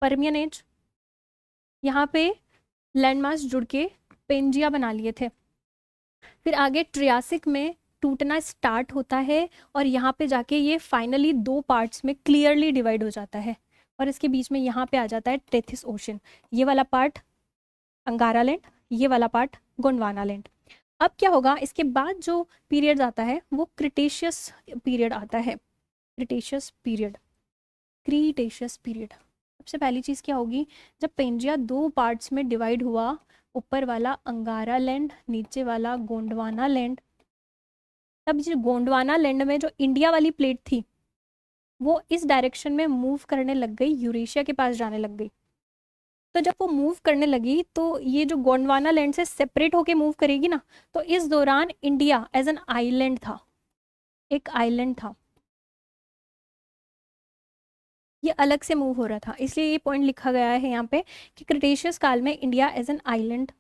Speaker 1: पर्मियन एज, यहाँ पे लैंडमास जुड़ के पेंजिया बना लिए थे। फिर आगे ट्रियासिक में टूटना स्टार्ट होता है और यहाँ पे जाके ये फाइनली दो पार्ट्स में क्लियरली डिवाइड हो जाता है, और इसके बीच में यहाँ पे आ जाता है टेथिस ओशन। ये वाला पार्ट अंगारा लैंड, ये वाला पार्ट गोंडवाना लैंड। अब क्या होगा, इसके बाद जो पीरियड आता है वो क्रिटेशियस पीरियड आता है, क्रिटेशियस पीरियड, क्रीटेशियस पीरियड। सबसे पहली चीज़ क्या होगी, जब पेंजिया दो पार्ट्स में डिवाइड हुआ, ऊपर वाला अंगारा लैंड, नीचे वाला गोंडवाना लैंड, तब जो गोंडवाना लैंड में जो इंडिया वाली प्लेट थी वो इस डायरेक्शन में मूव करने लग गई, यूरेशिया के पास जाने लग गई। तो जब वो मूव करने लगी तो ये जो गोंडवाना लैंड से सेपरेट होके मूव करेगी ना, तो इस दौरान इंडिया एज एन आइलैंड था, एक आइलैंड था, ये अलग से मूव हो रहा था, इसलिए ये पॉइंट लिखा गया है यहाँ पे कि क्रिटेशियस काल में India as an island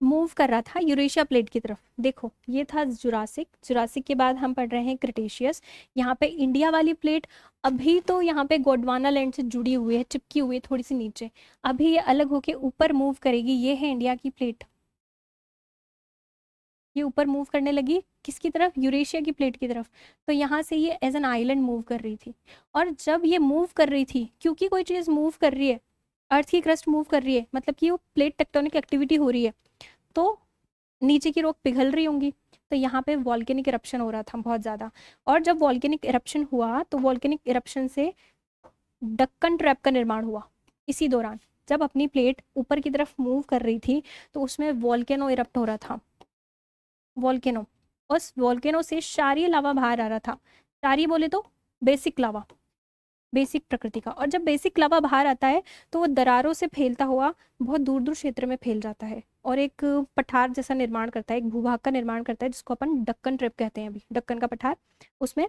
Speaker 1: move कर रहा था यूरेशिया प्लेट की तरफ। देखो ये था जुरासिक, जुरासिक के बाद हम पढ़ रहे हैं क्रिटेशियस। यहाँ पे इंडिया वाली प्लेट अभी तो यहाँ पे गोंडवाना लैंड से जुड़ी हुई है, चिपकी हुई है थोड़ी सी नीचे, अभी ये अलग होके ऊपर मूव करेगी। ये है इंडिया की प्लेट, ये ऊपर मूव करने लगी किसकी तरफ, यूरेशिया की प्लेट की तरफ। तो यहाँ से ये एज एन आइलैंड मूव कर रही थी। और जब ये मूव कर रही थी, क्योंकि कोई चीज़ मूव कर रही है, अर्थ की क्रस्ट मूव कर रही है, मतलब कि वो प्लेट टेक्टोनिक एक्टिविटी हो रही है, तो नीचे की रॉक पिघल रही होंगी। तो यहाँ पे वॉल्केनिक इरप्शन हो रहा था बहुत ज़्यादा। और जब वॉल्केनिक इरप्शन हुआ तो वॉल्केनिक इरप्शन से डक्कन ट्रैप का निर्माण हुआ। इसी दौरान जब अपनी प्लेट ऊपर की तरफ मूव कर रही थी तो उसमें वॉल्केनो इरप्ट हो रहा था, वॉल्केनो। उस वॉल्केनो से क्षारीय लावा बाहर आ रहा था। क्षारीय बोले तो बेसिक लावा, बेसिक प्रकृति का। और जब बेसिक लावा बाहर आता है तो वो दरारों से फैलता हुआ बहुत दूर दूर क्षेत्र में फैल जाता है और एक पठार जैसा निर्माण करता है, एक भूभाग का निर्माण करता है, जिसको अपन डक्कन ट्रैप कहते हैं। अभी डक्कन का पठार, उसमें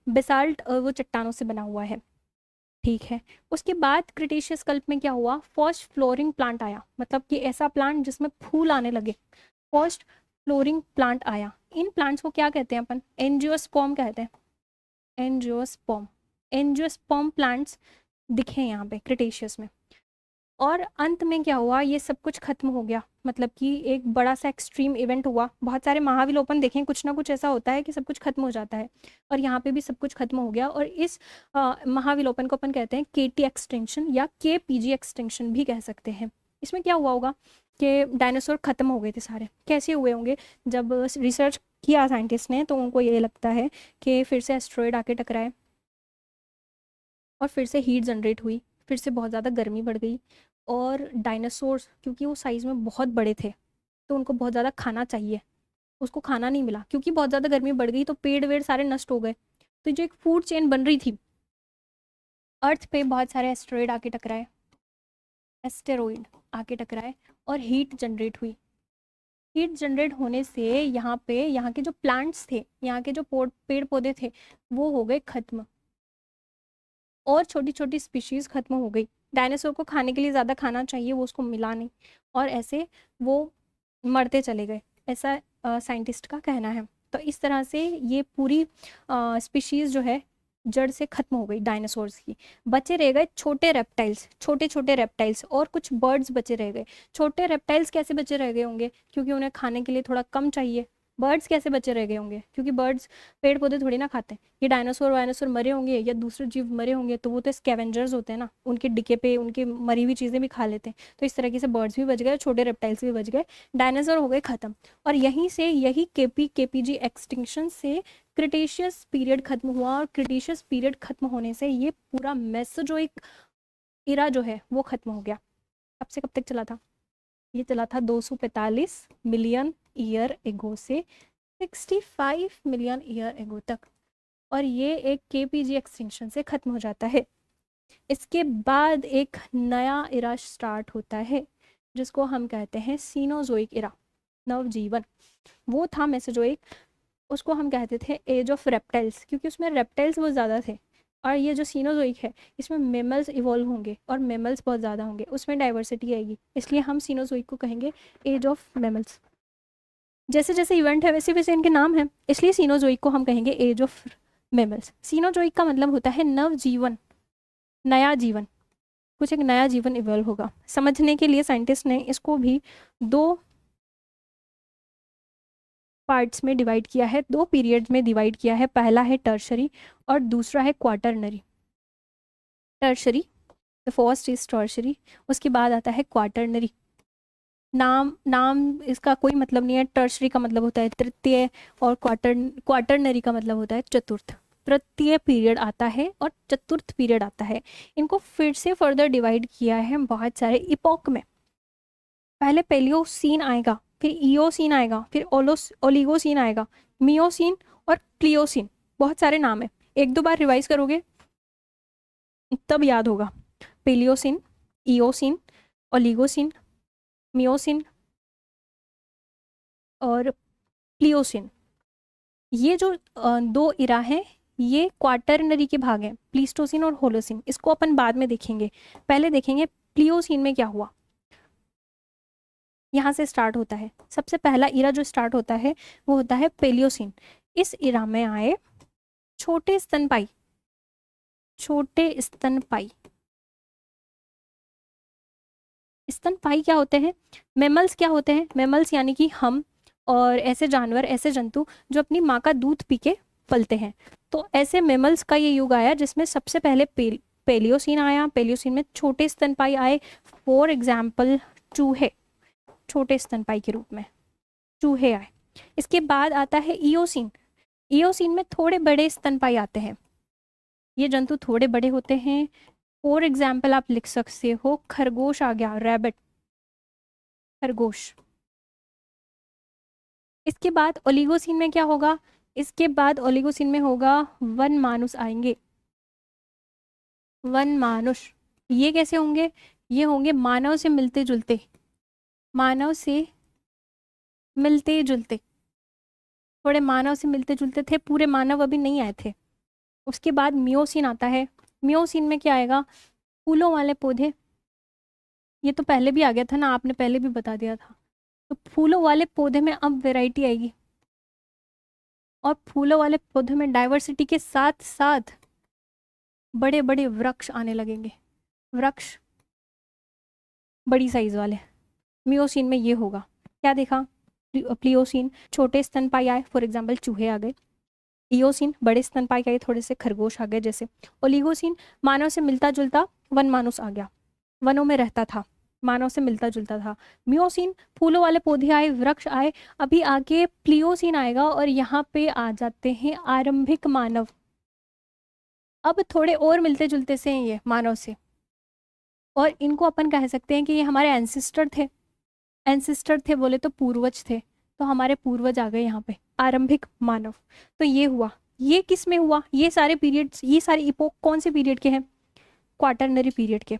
Speaker 1: बेसाल्ट वो चट्टानों से बना हुआ है। ठीक है। उसके बाद क्रिटेशियस कल्प में क्या हुआ, फर्स्ट फ्लोरिंग प्लांट आया, मतलब कि ऐसा प्लांट जिसमें फूल आने लगे। फर्स्ट फ्लोरिंग प्लांट आया। इन प्लांट्स को क्या कहते हैं अपन, एंजियोस्पर्म कहते हैं, एंजियोस्पर्म। एंजियोस्पर्म प्लांट्स दिखे यहाँ पे क्रिटेशियस में। और अंत में क्या हुआ, ये सब कुछ खत्म हो गया, मतलब कि एक बड़ा सा एक्सट्रीम इवेंट हुआ। बहुत सारे महाविलोपन देखें, कुछ ना कुछ ऐसा होता है कि सब कुछ खत्म हो जाता है, और यहाँ पे भी सब कुछ खत्म हो गया। और इस महाविलोपन को अपन कहते हैं केटी एक्सटिंक्शन या के पीजी एक्सटिंक्शन भी कह सकते हैं। इसमें क्या हुआ होगा कि डायनासोर खत्म हो गए थे सारे। कैसे हुए होंगे, जब रिसर्च किया साइंटिस्ट ने तो उनको ये लगता है कि फिर से एस्ट्रॉयड आके टकराए और फिर से हीट जनरेट हुई, फिर से बहुत ज़्यादा गर्मी बढ़ गई। और डायनासोर्स क्योंकि वो साइज़ में बहुत बड़े थे तो उनको बहुत ज़्यादा खाना चाहिए, उसको खाना नहीं मिला, क्योंकि बहुत ज़्यादा गर्मी बढ़ गई तो पेड़ वेड़ सारे नष्ट हो गए। तो जो एक फूड चेन बन रही थी, अर्थ पे बहुत सारे एस्टेरॉइड आके टकराए, एस्टेरॉइड आके टकराए और हीट जनरेट हुई। हीट जनरेट होने से यहाँ पे यहाँ के जो प्लांट्स थे, यहाँ के जो पेड़ पौधे थे, वो हो गए खत्म और छोटी छोटी स्पीशीज खत्म हो गई। डायनासोर को खाने के लिए ज़्यादा खाना चाहिए, वो उसको मिला नहीं, और ऐसे वो मरते चले गए, ऐसा साइंटिस्ट का कहना है। तो इस तरह से ये पूरी स्पीशीज जो है जड़ से खत्म हो गई डायनासोर्स की। बचे रह गए छोटे रेप्टाइल्स, छोटे छोटे रेप्टाइल्स, और कुछ बर्ड्स बचे रह गए। छोटे रेप्टाइल्स कैसे बचे रह गए होंगे, क्योंकि उन्हें खाने के लिए थोड़ा कम चाहिए। बर्ड्स कैसे बचे रह गए होंगे, क्योंकि बर्ड्स पेड़ पौधे थोड़ी ना खाते हैं। ये डायनासोर वायनासोर मरे होंगे या दूसरे जीव मरे होंगे तो वो तो स्कैवेंजर्स होते हैं ना, उनके डिके पे उनकी मरी हुई चीज़ें भी खा लेते हैं। तो इस तरीके से बर्ड्स भी बच गए, छोटे रेप्टाइल्स भी बच गए, डायनासोर हो गए खत्म। और यहीं से यही केपीजी एक्सटिंक्शन से क्रिटेशियस पीरियड खत्म हुआ। और क्रिटेशियस पीरियड खत्म होने से ये पूरा मेसोजोइक इरा जो है वो खत्म हो गया। अब से कब तक चला था, ये चला था 245 मिलियन ईयर एगो से 65 मिलियन ईयर एगो तक। और ये एक केपीजी एक्सटिंक्शन से खत्म हो जाता है। इसके बाद एक नया इरा स्टार्ट होता है जिसको हम कहते हैं सीनोजोइक इरा, नवजीवन। वो था मेसोजोइक, उसको हम कहते थे एज ऑफ रेप्टाइल्स, क्योंकि उसमें रेप्टाइल्स बहुत ज़्यादा थे। और ये जो सीनोजोइक है इसमें मेमल्स इवॉल्व होंगे और मेमल्स बहुत ज़्यादा होंगे, उसमें डाइवर्सिटी आएगी, इसलिए हम सीनोजोइक को कहेंगे एज ऑफ मेमल्स। जैसे जैसे इवेंट है वैसे वैसे इनके नाम हैं, इसलिए सीनोजोइक को हम कहेंगे एज ऑफ मेमल्स। सीनोजोइक का मतलब होता है नवजीवन, नया जीवन, कुछ एक नया जीवन इवॉल्व होगा। समझने के लिए साइंटिस्ट ने इसको भी दो पार्ट्स में डिवाइड किया है, दो पीरियड्स में डिवाइड किया है। पहला है टर्शरी और दूसरा है quaternary. Tertiary, the first is tertiary, उसके बाद आता है क्वाटरनरी। नाम नाम इसका कोई मतलब नहीं है। टर्शरी का मतलब होता है तृतीय और क्वाटरनरी का मतलब होता है चतुर्थ। तृतीय पीरियड आता है और चतुर्थ पीरियड आता है। इनको फिर से फर्दर डिवाइड किया है बहुत सारे इपोक में। पहले पेलियोसीन आएगा, फिर इयोसीन आएगा, फिर ओलिगोसीन आएगा, मियोसीन और प्लियोसीन। बहुत सारे नाम है, एक दो बार रिवाइज करोगे तब याद होगा। पेलियोसिन, इयोसिन, ओलिगोसिन, मियोसिन और प्लियोसिन। ये जो दो इरा हैं ये क्वाटरनरी के भाग हैं, प्लीस्टोसिन और होलोसिन। इसको अपन बाद में देखेंगे, पहले देखेंगे प्लियोसिन में क्या हुआ। यहाँ से स्टार्ट होता है। सबसे पहला इरा जो स्टार्ट होता है वो होता है पेलियोसिन। इस इरा में आए छोटे स्तनपाई, छोटे स्तनपाई। स्तनपाई क्या होते हैं? मेमल्स क्या होते हैं? मेमल्स यानी कि हम और ऐसे जानवर, ऐसे जंतु जो अपनी माँ का दूध पी के पलते हैं। तो ऐसे मेमल्स का ये युग आया जिसमें सबसे पहले पेलियोसिन आया। पेलियोसिन में छोटे स्तनपाई आए, फॉर एग्जाम्पल चूहे, छोटे स्तनपाई के रूप में चूहे आए। इसके बाद आता है इयोसिन। इयोसिन में थोड़े बड़े स्तनपाई आते हैं, ये जंतु थोड़े बड़े होते हैं। फॉर एग्जाम्पल आप लिख सकते हो खरगोश आ गया, रैबिट, खरगोश। इसके बाद ओलिगोसिन में क्या होगा? इसके बाद ओलिगोसिन में होगा वन मानुस आएंगे, वन मानुष। ये कैसे होंगे? ये होंगे मानव से मिलते जुलते, मानव से मिलते जुलते, थोड़े मानव से मिलते जुलते थे, पूरे मानव अभी नहीं आए थे। उसके बाद मियोसिन आता है। मियोसिन में क्या आएगा? फूलों वाले पौधे। ये तो पहले भी आ गया था ना, आपने पहले भी बता दिया था। तो फूलों वाले पौधे में अब वैरायटी आएगी, और फूलों वाले पौधे में डाइवर्सिटी के साथ साथ बड़े बड़े वृक्ष आने लगेंगे, वृक्ष बड़ी साइज वाले। मियोसिन में ये होगा। क्या देखा? प्लियोसिन छोटे स्तनपाई आए, फॉर एग्जाम्पल चूहे आ गए। इयोसिन बड़े स्तनपाई आए, थोड़े से खरगोश आ गए जैसे। ओलिगोसिन मानव से मिलता जुलता वन मानुस आ गया, वनों में रहता था, मानव से मिलता जुलता था। मियोसिन फूलों वाले पौधे आए, वृक्ष आए। अभी आगे प्लियोसिन आएगा और यहाँ पे आ जाते हैं आरंभिक मानव। अब थोड़े और मिलते जुलते से हैं ये मानव से, और इनको अपन कह सकते हैं कि ये हमारे एंसिस्टर थे। एंसिस्टर थे बोले तो पूर्वज थे, तो हमारे पूर्वज आ गए यहाँ पे, आरंभिक मानव। तो ये हुआ। ये किस में हुआ? ये सारे पीरियड्स, ये सारे इपोक कौन से पीरियड के हैं? क्वाटरनरी पीरियड के,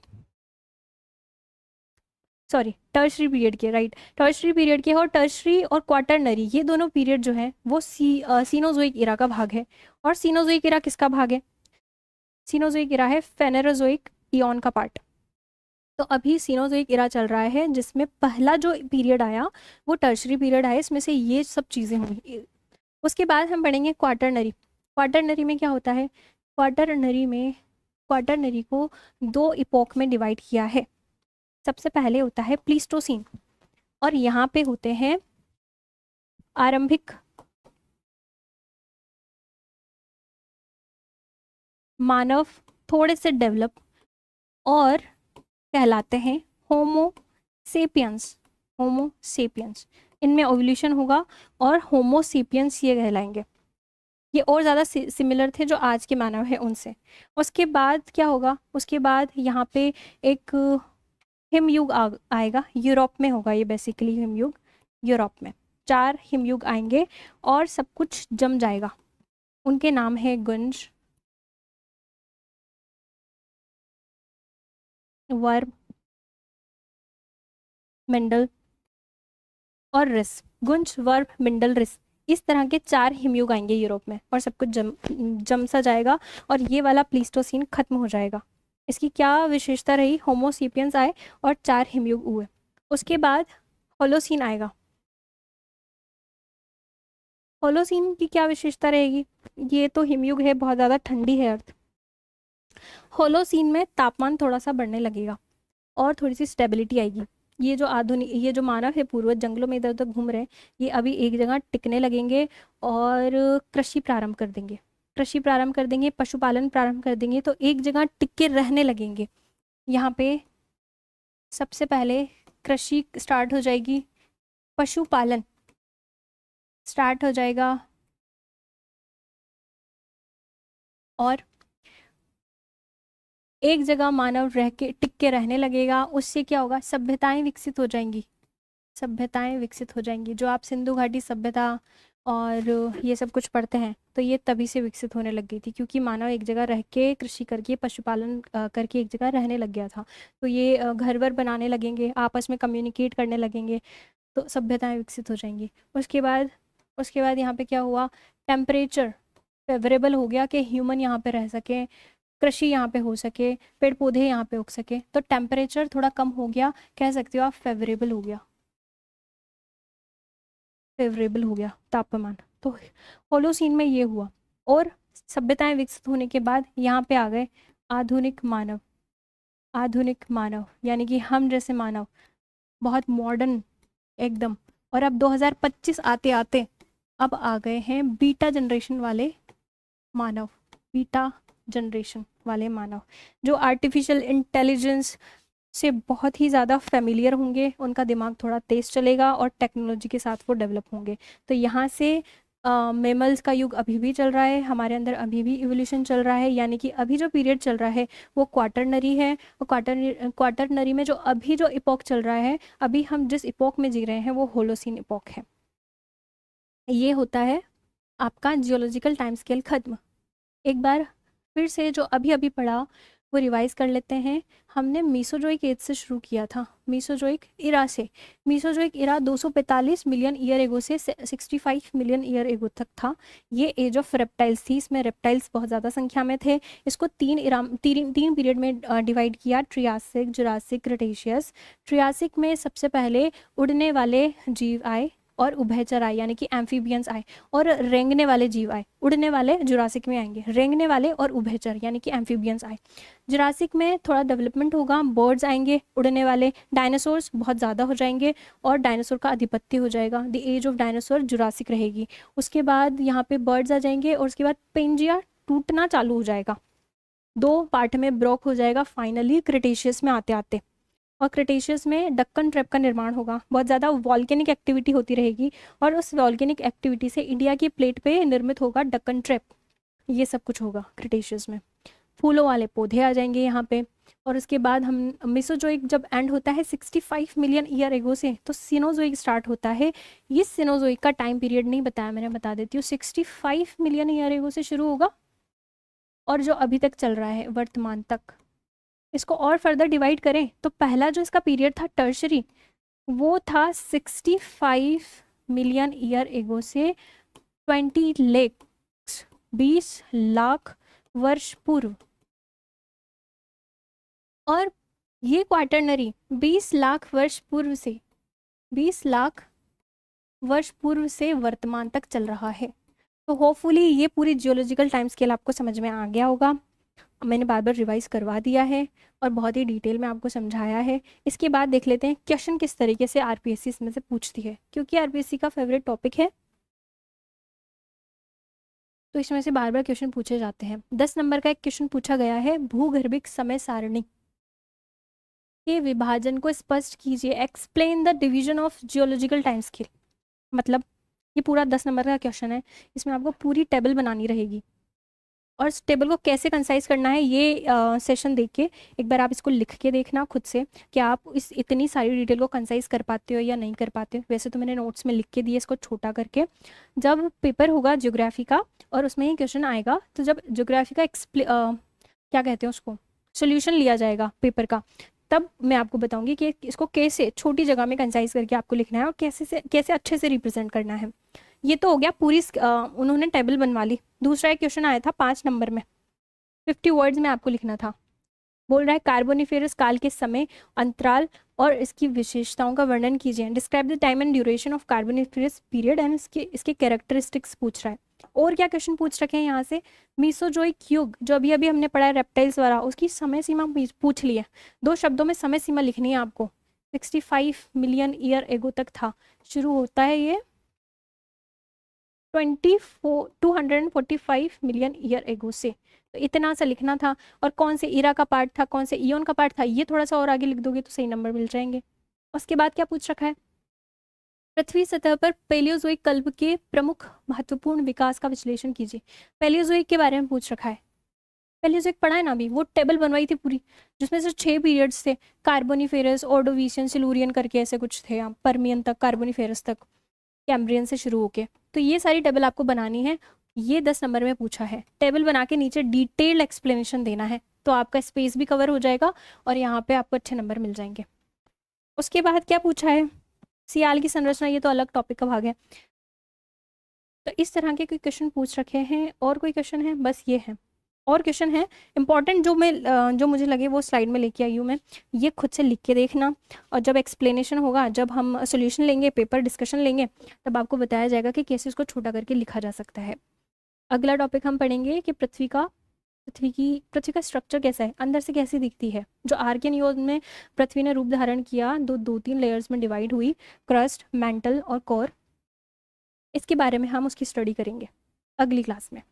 Speaker 1: सॉरी टर्शरी पीरियड के, राइट, टर्शरी पीरियड के। और टर्शरी और क्वाटरनरी ये दोनों पीरियड जो है वो सीनोजोइक इरा का भाग है। और सीनोजोइक इरा किसका भाग है? सीनोजोइक इरा है फेनेरोजोइक इयन का पार्ट। तो अभी सीनोजोइक इरा चल रहा है जिसमें पहला जो पीरियड आया वो टर्शरी पीरियड आया, इसमें से ये सब चीज़ें हुई। उसके बाद हम पढ़ेंगे क्वाटरनरी। क्वाटरनरी में क्या होता है? क्वाटरनरी को दो इपोक में डिवाइड किया है। सबसे पहले होता है प्लीस्टोसीन, और यहाँ पे होते हैं आरंभिक मानव, थोड़े से डेवलप, और कहलाते हैं होमो सेपियंस, होमो सेपियंस। इनमें ओवल्यूशन होगा और होमो सेपियंस ये कहलाएंगे। ये और ज़्यादा सिमिलर थे जो आज के मानव है उनसे। उसके बाद क्या होगा? उसके बाद यहाँ पे एक हिमयुग आएगा, यूरोप में होगा ये बेसिकली हिमयुग। यूरोप में 4 हिमयुग आएंगे और सब कुछ जम जाएगा। उनके नाम है गुंज, वर्म, मिंडल और रिस। गुंज, वर्म, मिंडल, रिस, इस तरह के 4 हिमयुग आएंगे यूरोप में, और सब कुछ जम सा जाएगा और ये वाला प्लीस्टोसीन खत्म हो जाएगा। इसकी क्या विशेषता रही? होमोसेपियंस आए और 4 हिमयुग हुए। उसके बाद होलोसीन आएगा। होलोसीन की क्या विशेषता रहेगी? ये तो हिमयुग है, बहुत ज़्यादा ठंडी है अर्थ। होलोसीन में तापमान थोड़ा सा बढ़ने लगेगा और थोड़ी सी स्टेबिलिटी आएगी। ये जो मानव है पूर्वज जंगलों में इधर उधर घूम रहे हैं, ये अभी एक जगह टिकने लगेंगे और कृषि प्रारंभ कर देंगे, कृषि प्रारंभ कर देंगे, पशुपालन प्रारंभ कर देंगे, तो एक जगह टिक के रहने लगेंगे। यहाँ पे सबसे पहले कृषि स्टार्ट हो जाएगी, पशुपालन स्टार्ट हो जाएगा, और एक जगह मानव रह के टिक के रहने लगेगा। उससे क्या होगा? सभ्यताएं विकसित हो जाएंगी, सभ्यताएं विकसित हो जाएंगी। जो आप सिंधु घाटी सभ्यता और ये सब कुछ पढ़ते हैं, तो ये तभी से विकसित होने लग गई थी, क्योंकि मानव एक जगह रह के कृषि करके पशुपालन करके एक जगह रहने लग गया था। तो ये घर वर बनाने लगेंगे, आपस में कम्युनिकेट करने लगेंगे, तो सभ्यताएं विकसित हो जाएंगी। उसके बाद यहाँ पे क्या हुआ? टेम्परेचर फेवरेबल हो गया कि ह्यूमन यहाँ पे रह सके, कृषि यहाँ पे हो सके, पेड़ पौधे यहाँ पे उग सके। तो टेम्परेचर थोड़ा कम हो गया, कह सकते हो आप फेवरेबल हो गया। फेवरेबल हो गया तापमान। तो होलोसीन में ये हुआ। और सभ्यताएं विकसित होने के बाद यहाँ पे आ गए आधुनिक मानव। आधुनिक मानव यानी कि हम जैसे मानव, बहुत मॉडर्न एकदम। और अब 2025 आते आते अब आ गए हैं बीटा जनरेशन वाले मानव। बीटा जनरेशन वाले मानव जो आर्टिफिशियल इंटेलिजेंस से बहुत ही ज़्यादा फेमिलियर होंगे, उनका दिमाग थोड़ा तेज़ चलेगा और टेक्नोलॉजी के साथ वो डेवलप होंगे। तो यहाँ से मेमल्स का युग अभी भी चल रहा है, हमारे अंदर अभी भी इवोल्यूशन चल रहा है। यानी कि अभी जो पीरियड चल रहा है वो क्वाटरनरी है। और क्वाटरनरी में जो अभी जो इपॉक चल रहा है, अभी हम जिस इपॉक में जी रहे हैं वो होलोसीन इपॉक है। ये होता है आपका जियोलॉजिकल टाइम स्केल खत्म। एक बार फिर से जो अभी अभी पढ़ा वो रिवाइज कर लेते हैं। हमने मीसोजोइक एज से शुरू किया था, मीसोजोइक इरा से। मीसोजोइक इरा 245 मिलियन ईयर एगो से 65 मिलियन ईयर एगो तक था। ये एज ऑफ रेप्टाइल्स थी, इसमें रेप्टाइल्स बहुत ज़्यादा संख्या में थे। इसको तीन पीरियड में डिवाइड किया, ट्रियासिक, जुरासिक, क्रिटेशियस। ट्रियासिक में सबसे पहले उड़ने वाले जीव आए और उभयचर आए यानी कि एम्फीबियंस आए, और रेंगने वाले जीव आए। उड़ने वाले जुरासिक में आएंगे, रेंगने वाले और उभयचर यानी कि एम्फीबियंस आए। जुरासिक में थोड़ा डेवलपमेंट होगा, बर्ड्स आएंगे, उड़ने वाले। डायनासोर्स बहुत ज़्यादा हो जाएंगे और डायनासोर का आधिपत्य हो जाएगा। The age of dinosaur Jurassic रहेगी। उसके बाद यहाँ पे बर्ड्स आ जाएंगे और उसके बाद पेंजिया टूटना चालू हो जाएगा, दो पार्ट में ब्रोक हो जाएगा फाइनली क्रिटेशियस में आते आते। और क्रिटेशियस में डक्कन ट्रैप का निर्माण होगा, बहुत ज़्यादा वॉल्केनिक एक्टिविटी होती रहेगी और उस वॉल्केनिक एक्टिविटी से इंडिया की प्लेट पे निर्मित होगा डक्कन ट्रैप। ये सब कुछ होगा क्रिटेशियस में। फूलों वाले पौधे आ जाएंगे यहाँ पे। और उसके बाद हम मेसोजोइक जब एंड होता है 65 मिलियन ईयर एगो से, तो सिनोजोइक स्टार्ट होता है। ये सिनोजोइक का टाइम पीरियड नहीं बताया मैंने, बता देती हूँ। 65 मिलियन ईयर एगो से शुरू होगा और जो अभी तक चल रहा है वर्तमान तक। इसको और फर्दर डिवाइड करें तो पहला जो इसका पीरियड था टर्शरी, वो था 65 मिलियन ईयर एगो से 20 लाख, 20 लाख वर्ष पूर्व। और ये क्वाटरनरी 20 लाख वर्ष पूर्व से, 20 लाख वर्ष पूर्व से वर्तमान तक चल रहा है। तो होपफुली ये पूरी जियोलॉजिकल टाइम स्केल आपको समझ में आ गया होगा। मैंने बार बार रिवाइज करवा दिया है और बहुत ही डिटेल में आपको समझाया है। इसके बाद देख लेते हैं क्वेश्चन किस तरीके से आरपीएससी इसमें से पूछती है, क्योंकि आरपीएससी का फेवरेट टॉपिक है तो इसमें से बार बार क्वेश्चन पूछे जाते हैं। 10 नंबर का एक क्वेश्चन पूछा गया है, भूगर्भिक समय सारणी के विभाजन को स्पष्ट कीजिए, explain the division of geological time scale. मतलब ये पूरा 10 नंबर का क्वेश्चन है, इसमें आपको पूरी टेबल बनानी रहेगी और इस टेबल को कैसे कंसाइज करना है ये सेशन देख के एक बार आप इसको लिख के देखना खुद से कि आप इस इतनी सारी डिटेल को कंसाइज कर पाते हो या नहीं कर पाते हो। वैसे तो मैंने नोट्स में लिख के दिए, इसको छोटा करके। जब पेपर होगा ज्योग्राफी का और उसमें ही क्वेश्चन आएगा, तो जब ज्योग्राफी का क्या कहते हैं उसको, सोल्यूशन लिया जाएगा पेपर का, तब मैं आपको बताऊंगी कि इसको कैसे छोटी जगह में कंसाइज करके आपको लिखना है और कैसे अच्छे से रिप्रेजेंट करना है। ये तो हो गया पूरी उन्होंने टेबल बनवा ली। दूसरा एक क्वेश्चन आया था 5 नंबर में, 50 वर्ड्स में आपको लिखना था। बोल रहा है कार्बोनिफेरस काल के समय अंतराल और इसकी विशेषताओं का वर्णन कीजिए, describe the time and duration of Carboniferous period and इसके कैरेक्टरिस्टिक्स पूछ रहा है। और क्या क्वेश्चन पूछ रखे हैं यहाँ से, मीसोजोइक युग जो अभी अभी हमने पढ़ा है रेप्टाइल्स वाला, उसकी समय सीमा पूछ ली है। 2 शब्दों में समय सीमा लिखनी है आपको। 65 मिलियन ईयर एगो तक था, शुरू होता है ये 245 मिलियन ईयर एगो से। तो इतना सा लिखना था। और कौन से ईरा का पार्ट था, कौन से ईओन का पार्ट था, ये थोड़ा सा और आगे लिख दोगे तो सही नंबर मिल जाएंगे। उसके बाद क्या पूछ रखा है, पृथ्वी सतह पर पैलियोजोइक कल्प के प्रमुख महत्वपूर्ण विकास का विश्लेषण कीजिए। पैलियोजोइक के बारे में पूछ रखा है। पैलियोजोइक पढ़ा है ना अभी, वो टेबल बनवाई थी पूरी, जिसमें से 6 पीरियड्स थे, कार्बोनिफेरस, ऑर्डोविशियन, सिलूरियन करके ऐसे कुछ थे, परमियन तक, कार्बोनिफेरस तक, कैम्ब्रियन से शुरू होके। तो ये सारी टेबल आपको बनानी है, ये 10 नंबर में पूछा है। टेबल बना के नीचे डिटेल्ड एक्सप्लेनेशन देना है, तो आपका स्पेस भी कवर हो जाएगा और यहाँ पे आपको अच्छे नंबर मिल जाएंगे। उसके बाद क्या पूछा है, सियाल की संरचना, ये तो अलग टॉपिक का भाग है। तो इस तरह के कोई क्वेश्चन पूछ रखे हैं। और कोई क्वेश्चन है, बस ये है। और क्वेश्चन है इंपॉर्टेंट, जो मुझे लगे वो स्लाइड में लेके आई हूँ मैं, ये खुद से लिख के देखना, और जब एक्सप्लेनेशन होगा, जब हम सोल्यूशन लेंगे, पेपर डिस्कशन लेंगे, तब आपको बताया जाएगा कि केसेस को छोटा करके लिखा जा सकता है। अगला टॉपिक हम पढ़ेंगे कि पृथ्वी का स्ट्रक्चर कैसा है, अंदर से कैसी दिखती है। जो आर्कियन युग में पृथ्वी ने रूप धारण किया, दो तीन लेयर्स में डिवाइड हुई, क्रस्ट, मैंटल और कोर, इसके बारे में हम उसकी स्टडी करेंगे अगली क्लास में।